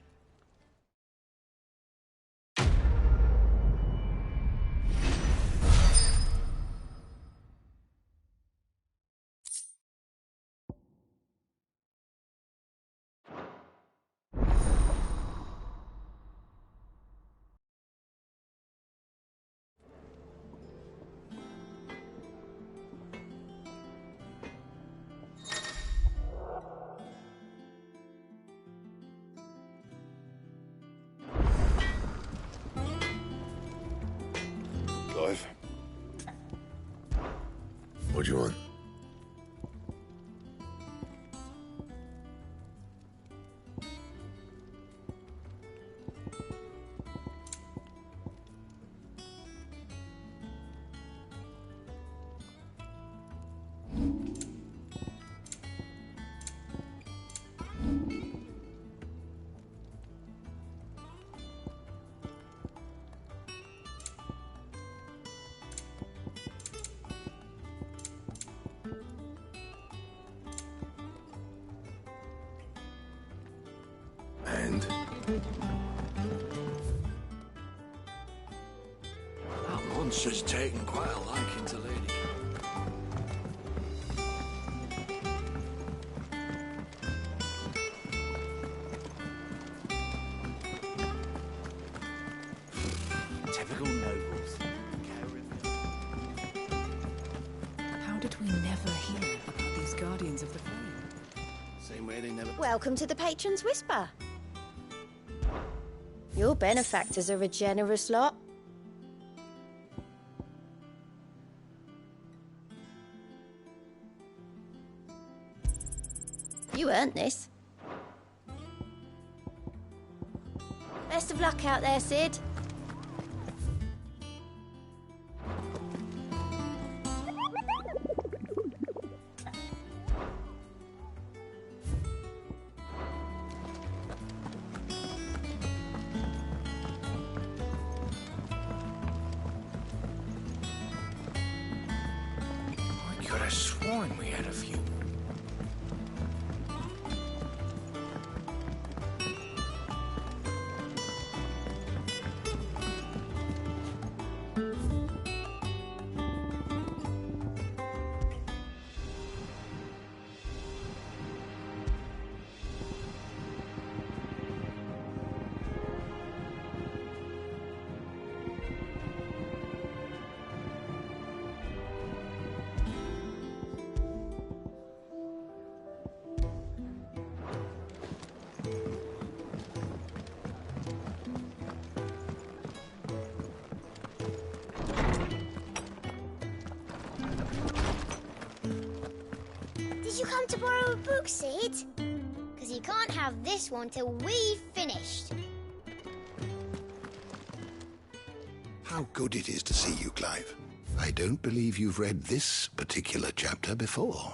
Clive? What do you want? And? That monster's taken quite a liking to Lady. Typical nobles. How did we never hear about these Guardians of the Flame? Same way they never... Welcome to the Patron's Whisper. Your benefactors are a generous lot. You earned this. Best of luck out there, Sid. I could have sworn we had a few. Did you come to borrow a book, Sid? Because you can't have this one till we've finished. How good it is to see you, Clive. I don't believe you've read this particular chapter before.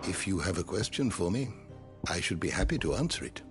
If you have a question for me, I should be happy to answer it.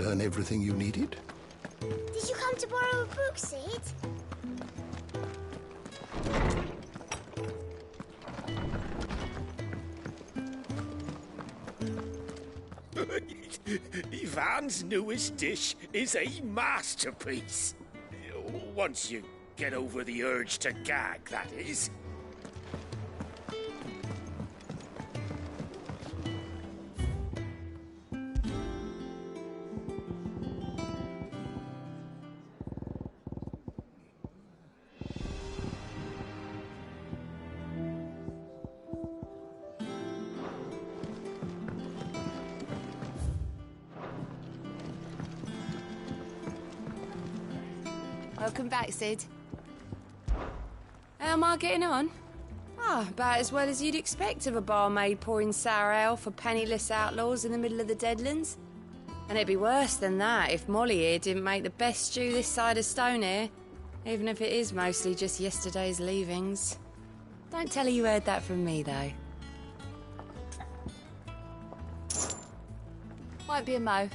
learn everything you needed? Did you come to borrow a book, Sid? Ivan's newest dish is a masterpiece. Once you get over the urge to gag, that is. Welcome back, Sid. How am I getting on? About as well as you'd expect of a barmaid pouring sour ale for penniless outlaws in the middle of the Deadlands. And it'd be worse than that if Molly here didn't make the best stew this side of Stonehair, even if it is mostly just yesterday's leavings. Don't tell her you heard that from me, though. Might be a mo.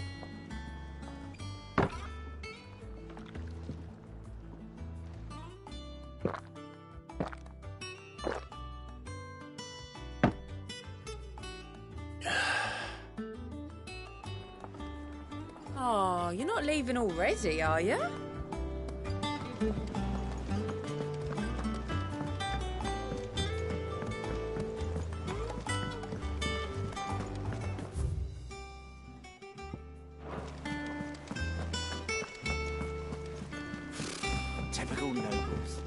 Oh, you're not leaving already, are you? Typical nobles.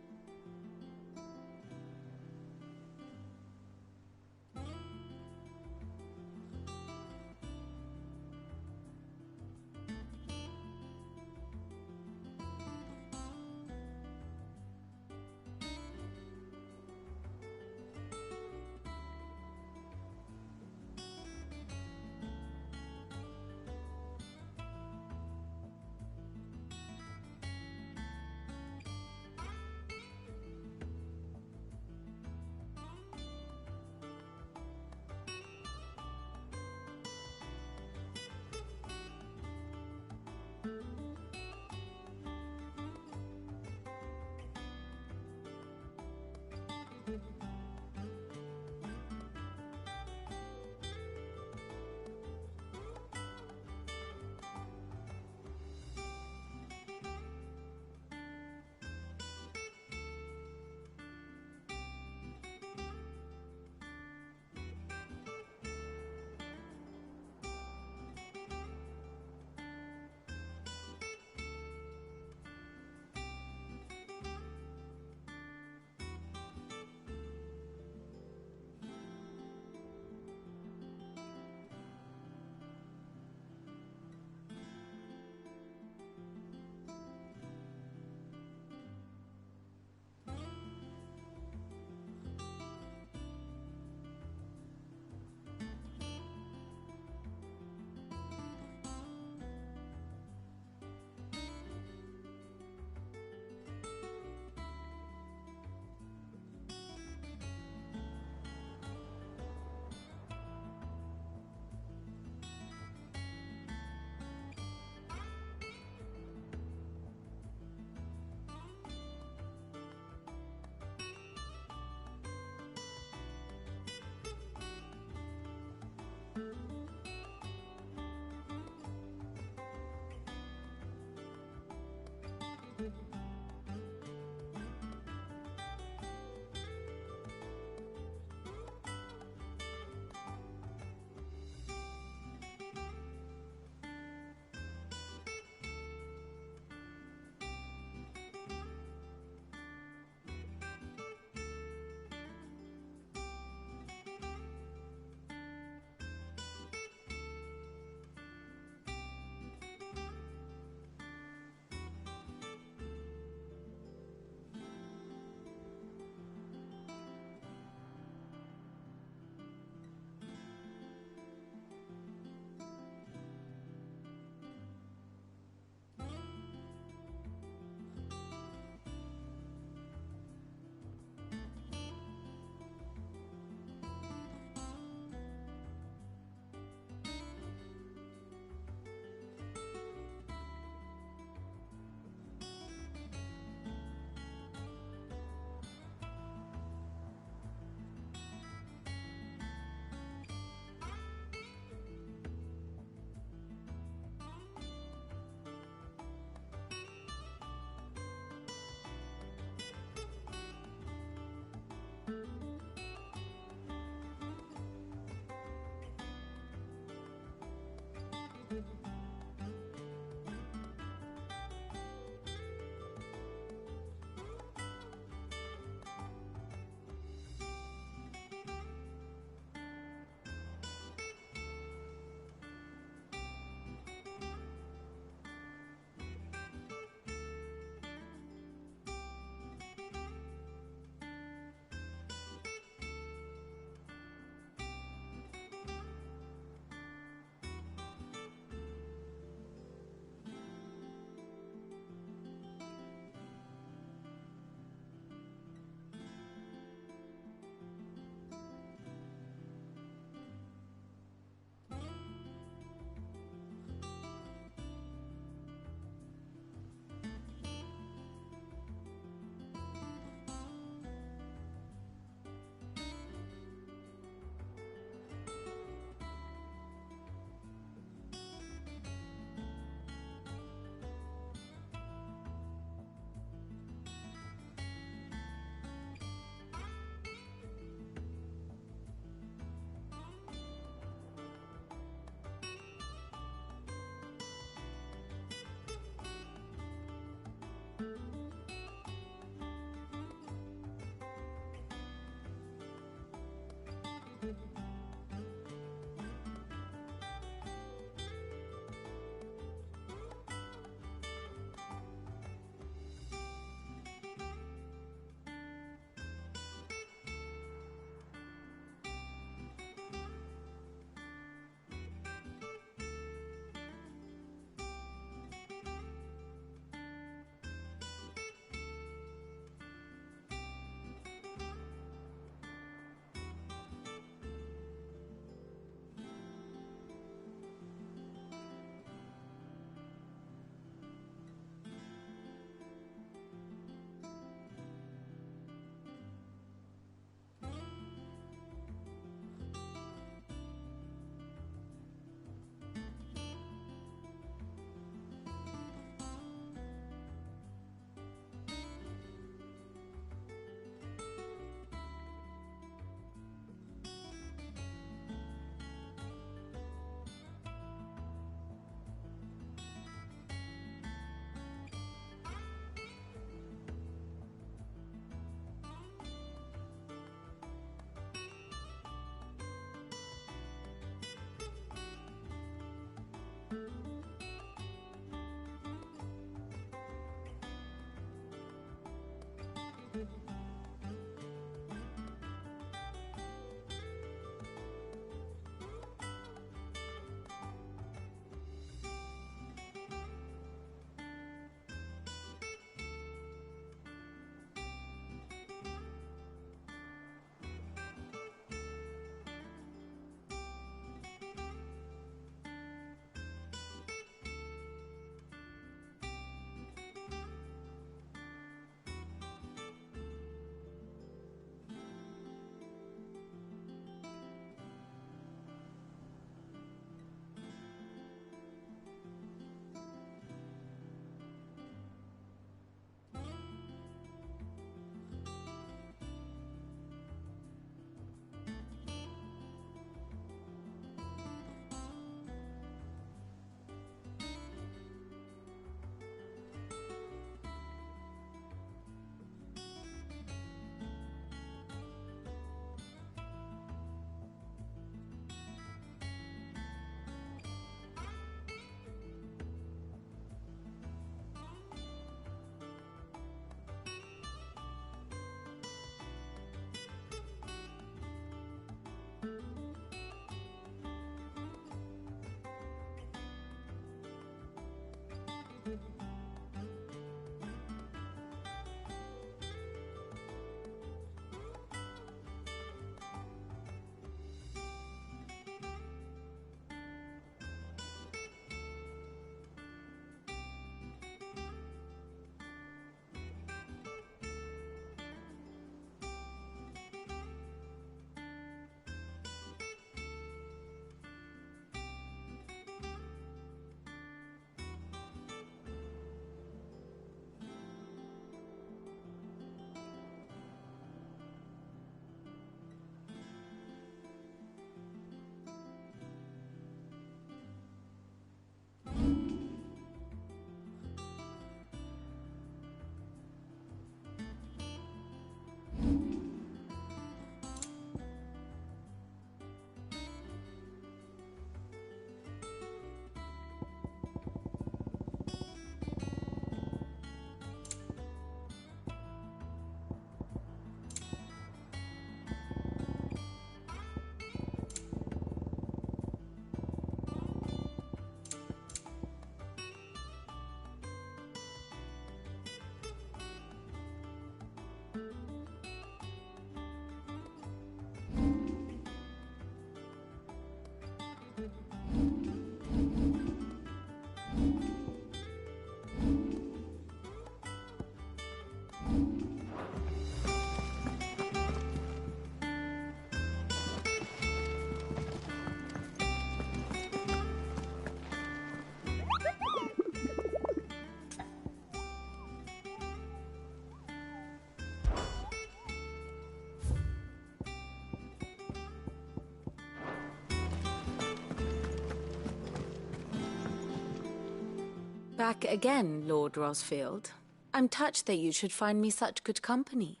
Back again, Lord Rosfield. I'm touched that you should find me such good company.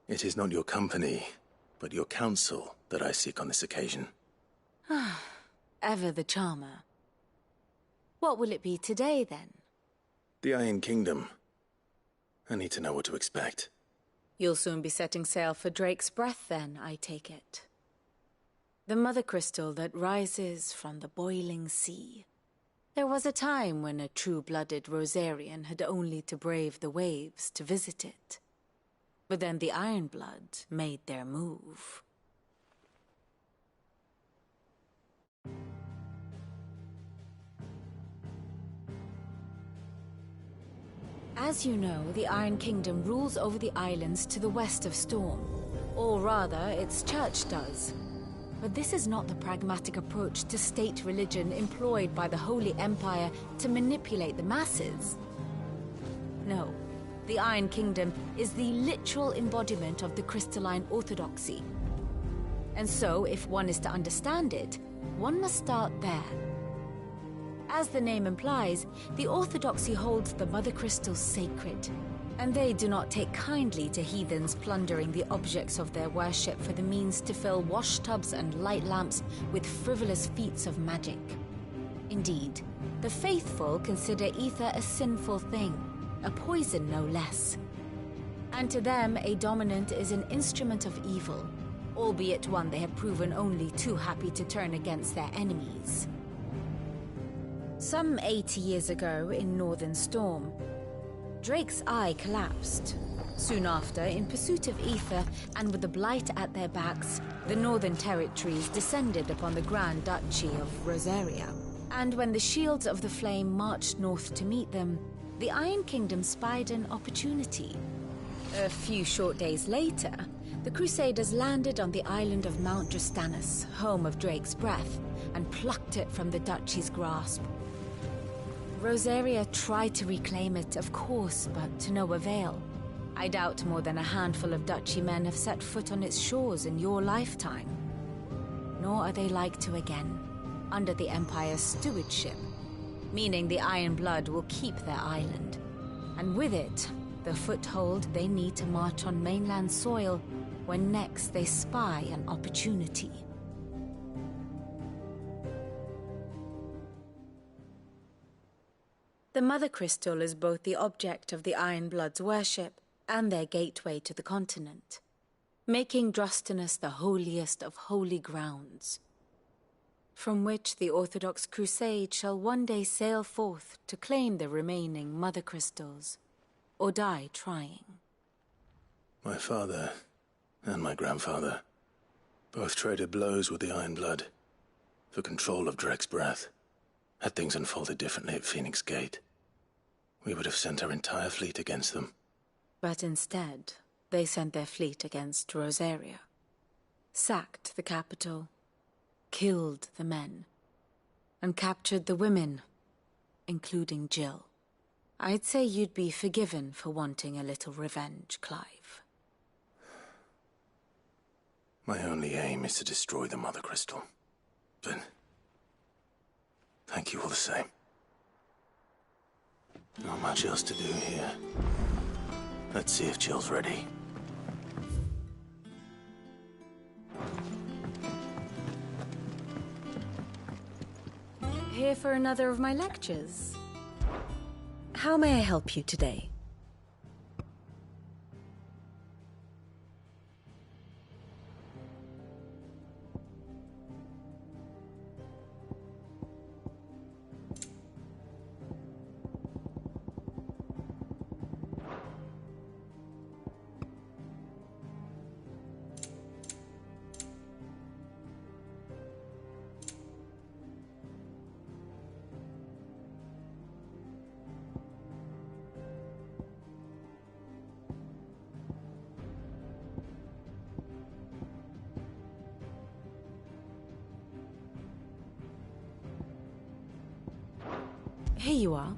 It is not your company, but your counsel that I seek on this occasion. Ever the charmer. What will it be today, then? The Iron Kingdom. I need to know what to expect. You'll soon be setting sail for Drake's Breath, then, I take it. The mother crystal that rises from the boiling sea. There was a time when a true-blooded Rosarian had only to brave the waves to visit it. But then the Ironblood made their move. As you know, the Iron Kingdom rules over the islands to the west of Storm. Or rather, its church does. But this is not the pragmatic approach to state religion employed by the Holy Empire to manipulate the masses. No, the Iron Kingdom is the literal embodiment of the crystalline orthodoxy. And so, if one is to understand it, one must start there. As the name implies, the orthodoxy holds the mother crystals sacred, and they do not take kindly to heathens plundering the objects of their worship for the means to fill washtubs and light lamps with frivolous feats of magic. Indeed, the faithful consider ether a sinful thing, a poison no less. And to them, a dominant is an instrument of evil, albeit one they have proven only too happy to turn against their enemies. Some 80 years ago, in Northern Storm, Drake's eye collapsed. Soon after, in pursuit of ether, and with the Blight at their backs, the Northern Territories descended upon the Grand Duchy of Rosaria. And when the Shields of the Flame marched north to meet them, the Iron Kingdom spied an opportunity. A few short days later, the Crusaders landed on the island of Mount Drastanus, home of Drake's Breath, and plucked it from the Duchy's grasp. Rosaria tried to reclaim it, of course, but to no avail. I doubt more than a handful of Duchy men have set foot on its shores in your lifetime. Nor are they like to again, under the Empire's stewardship, meaning the Iron Blood will keep their island, and with it, the foothold they need to march on mainland soil when next they spy an opportunity. The Mother Crystal is both the object of the Iron Blood's worship and their gateway to the continent, making Drastanus the holiest of holy grounds, from which the Orthodox Crusade shall one day sail forth to claim the remaining Mother Crystals, or die trying. My father and my grandfather both traded blows with the Iron Blood for control of Drake's Breath. Had things unfolded differently at Phoenix Gate, we would have sent our entire fleet against them. But instead, they sent their fleet against Rosaria, sacked the capital, killed the men, and captured the women, including Jill. I'd say you'd be forgiven for wanting a little revenge, Clive. My only aim is to destroy the Mother Crystal. But thank you all the same. Not much else to do here. Let's see if Jill's ready. Here for another of my lectures. How may I help you today? Here you are.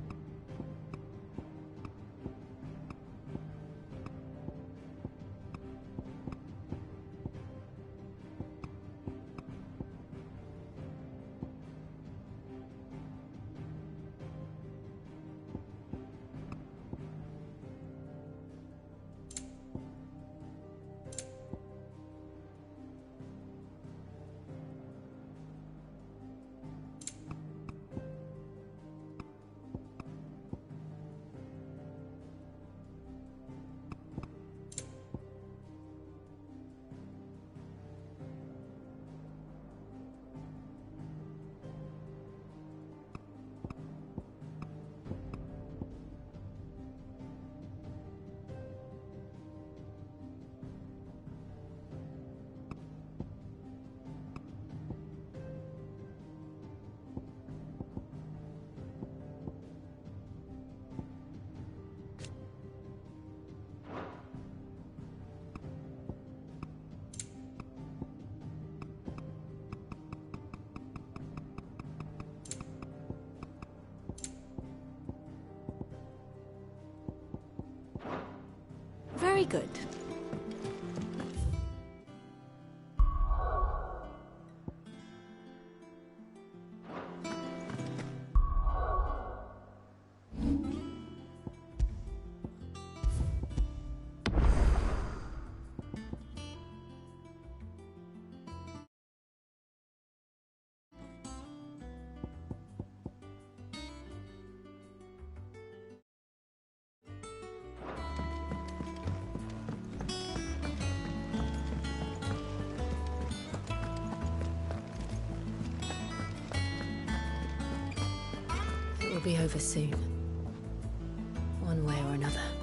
Very good. It will be over soon. One way or another.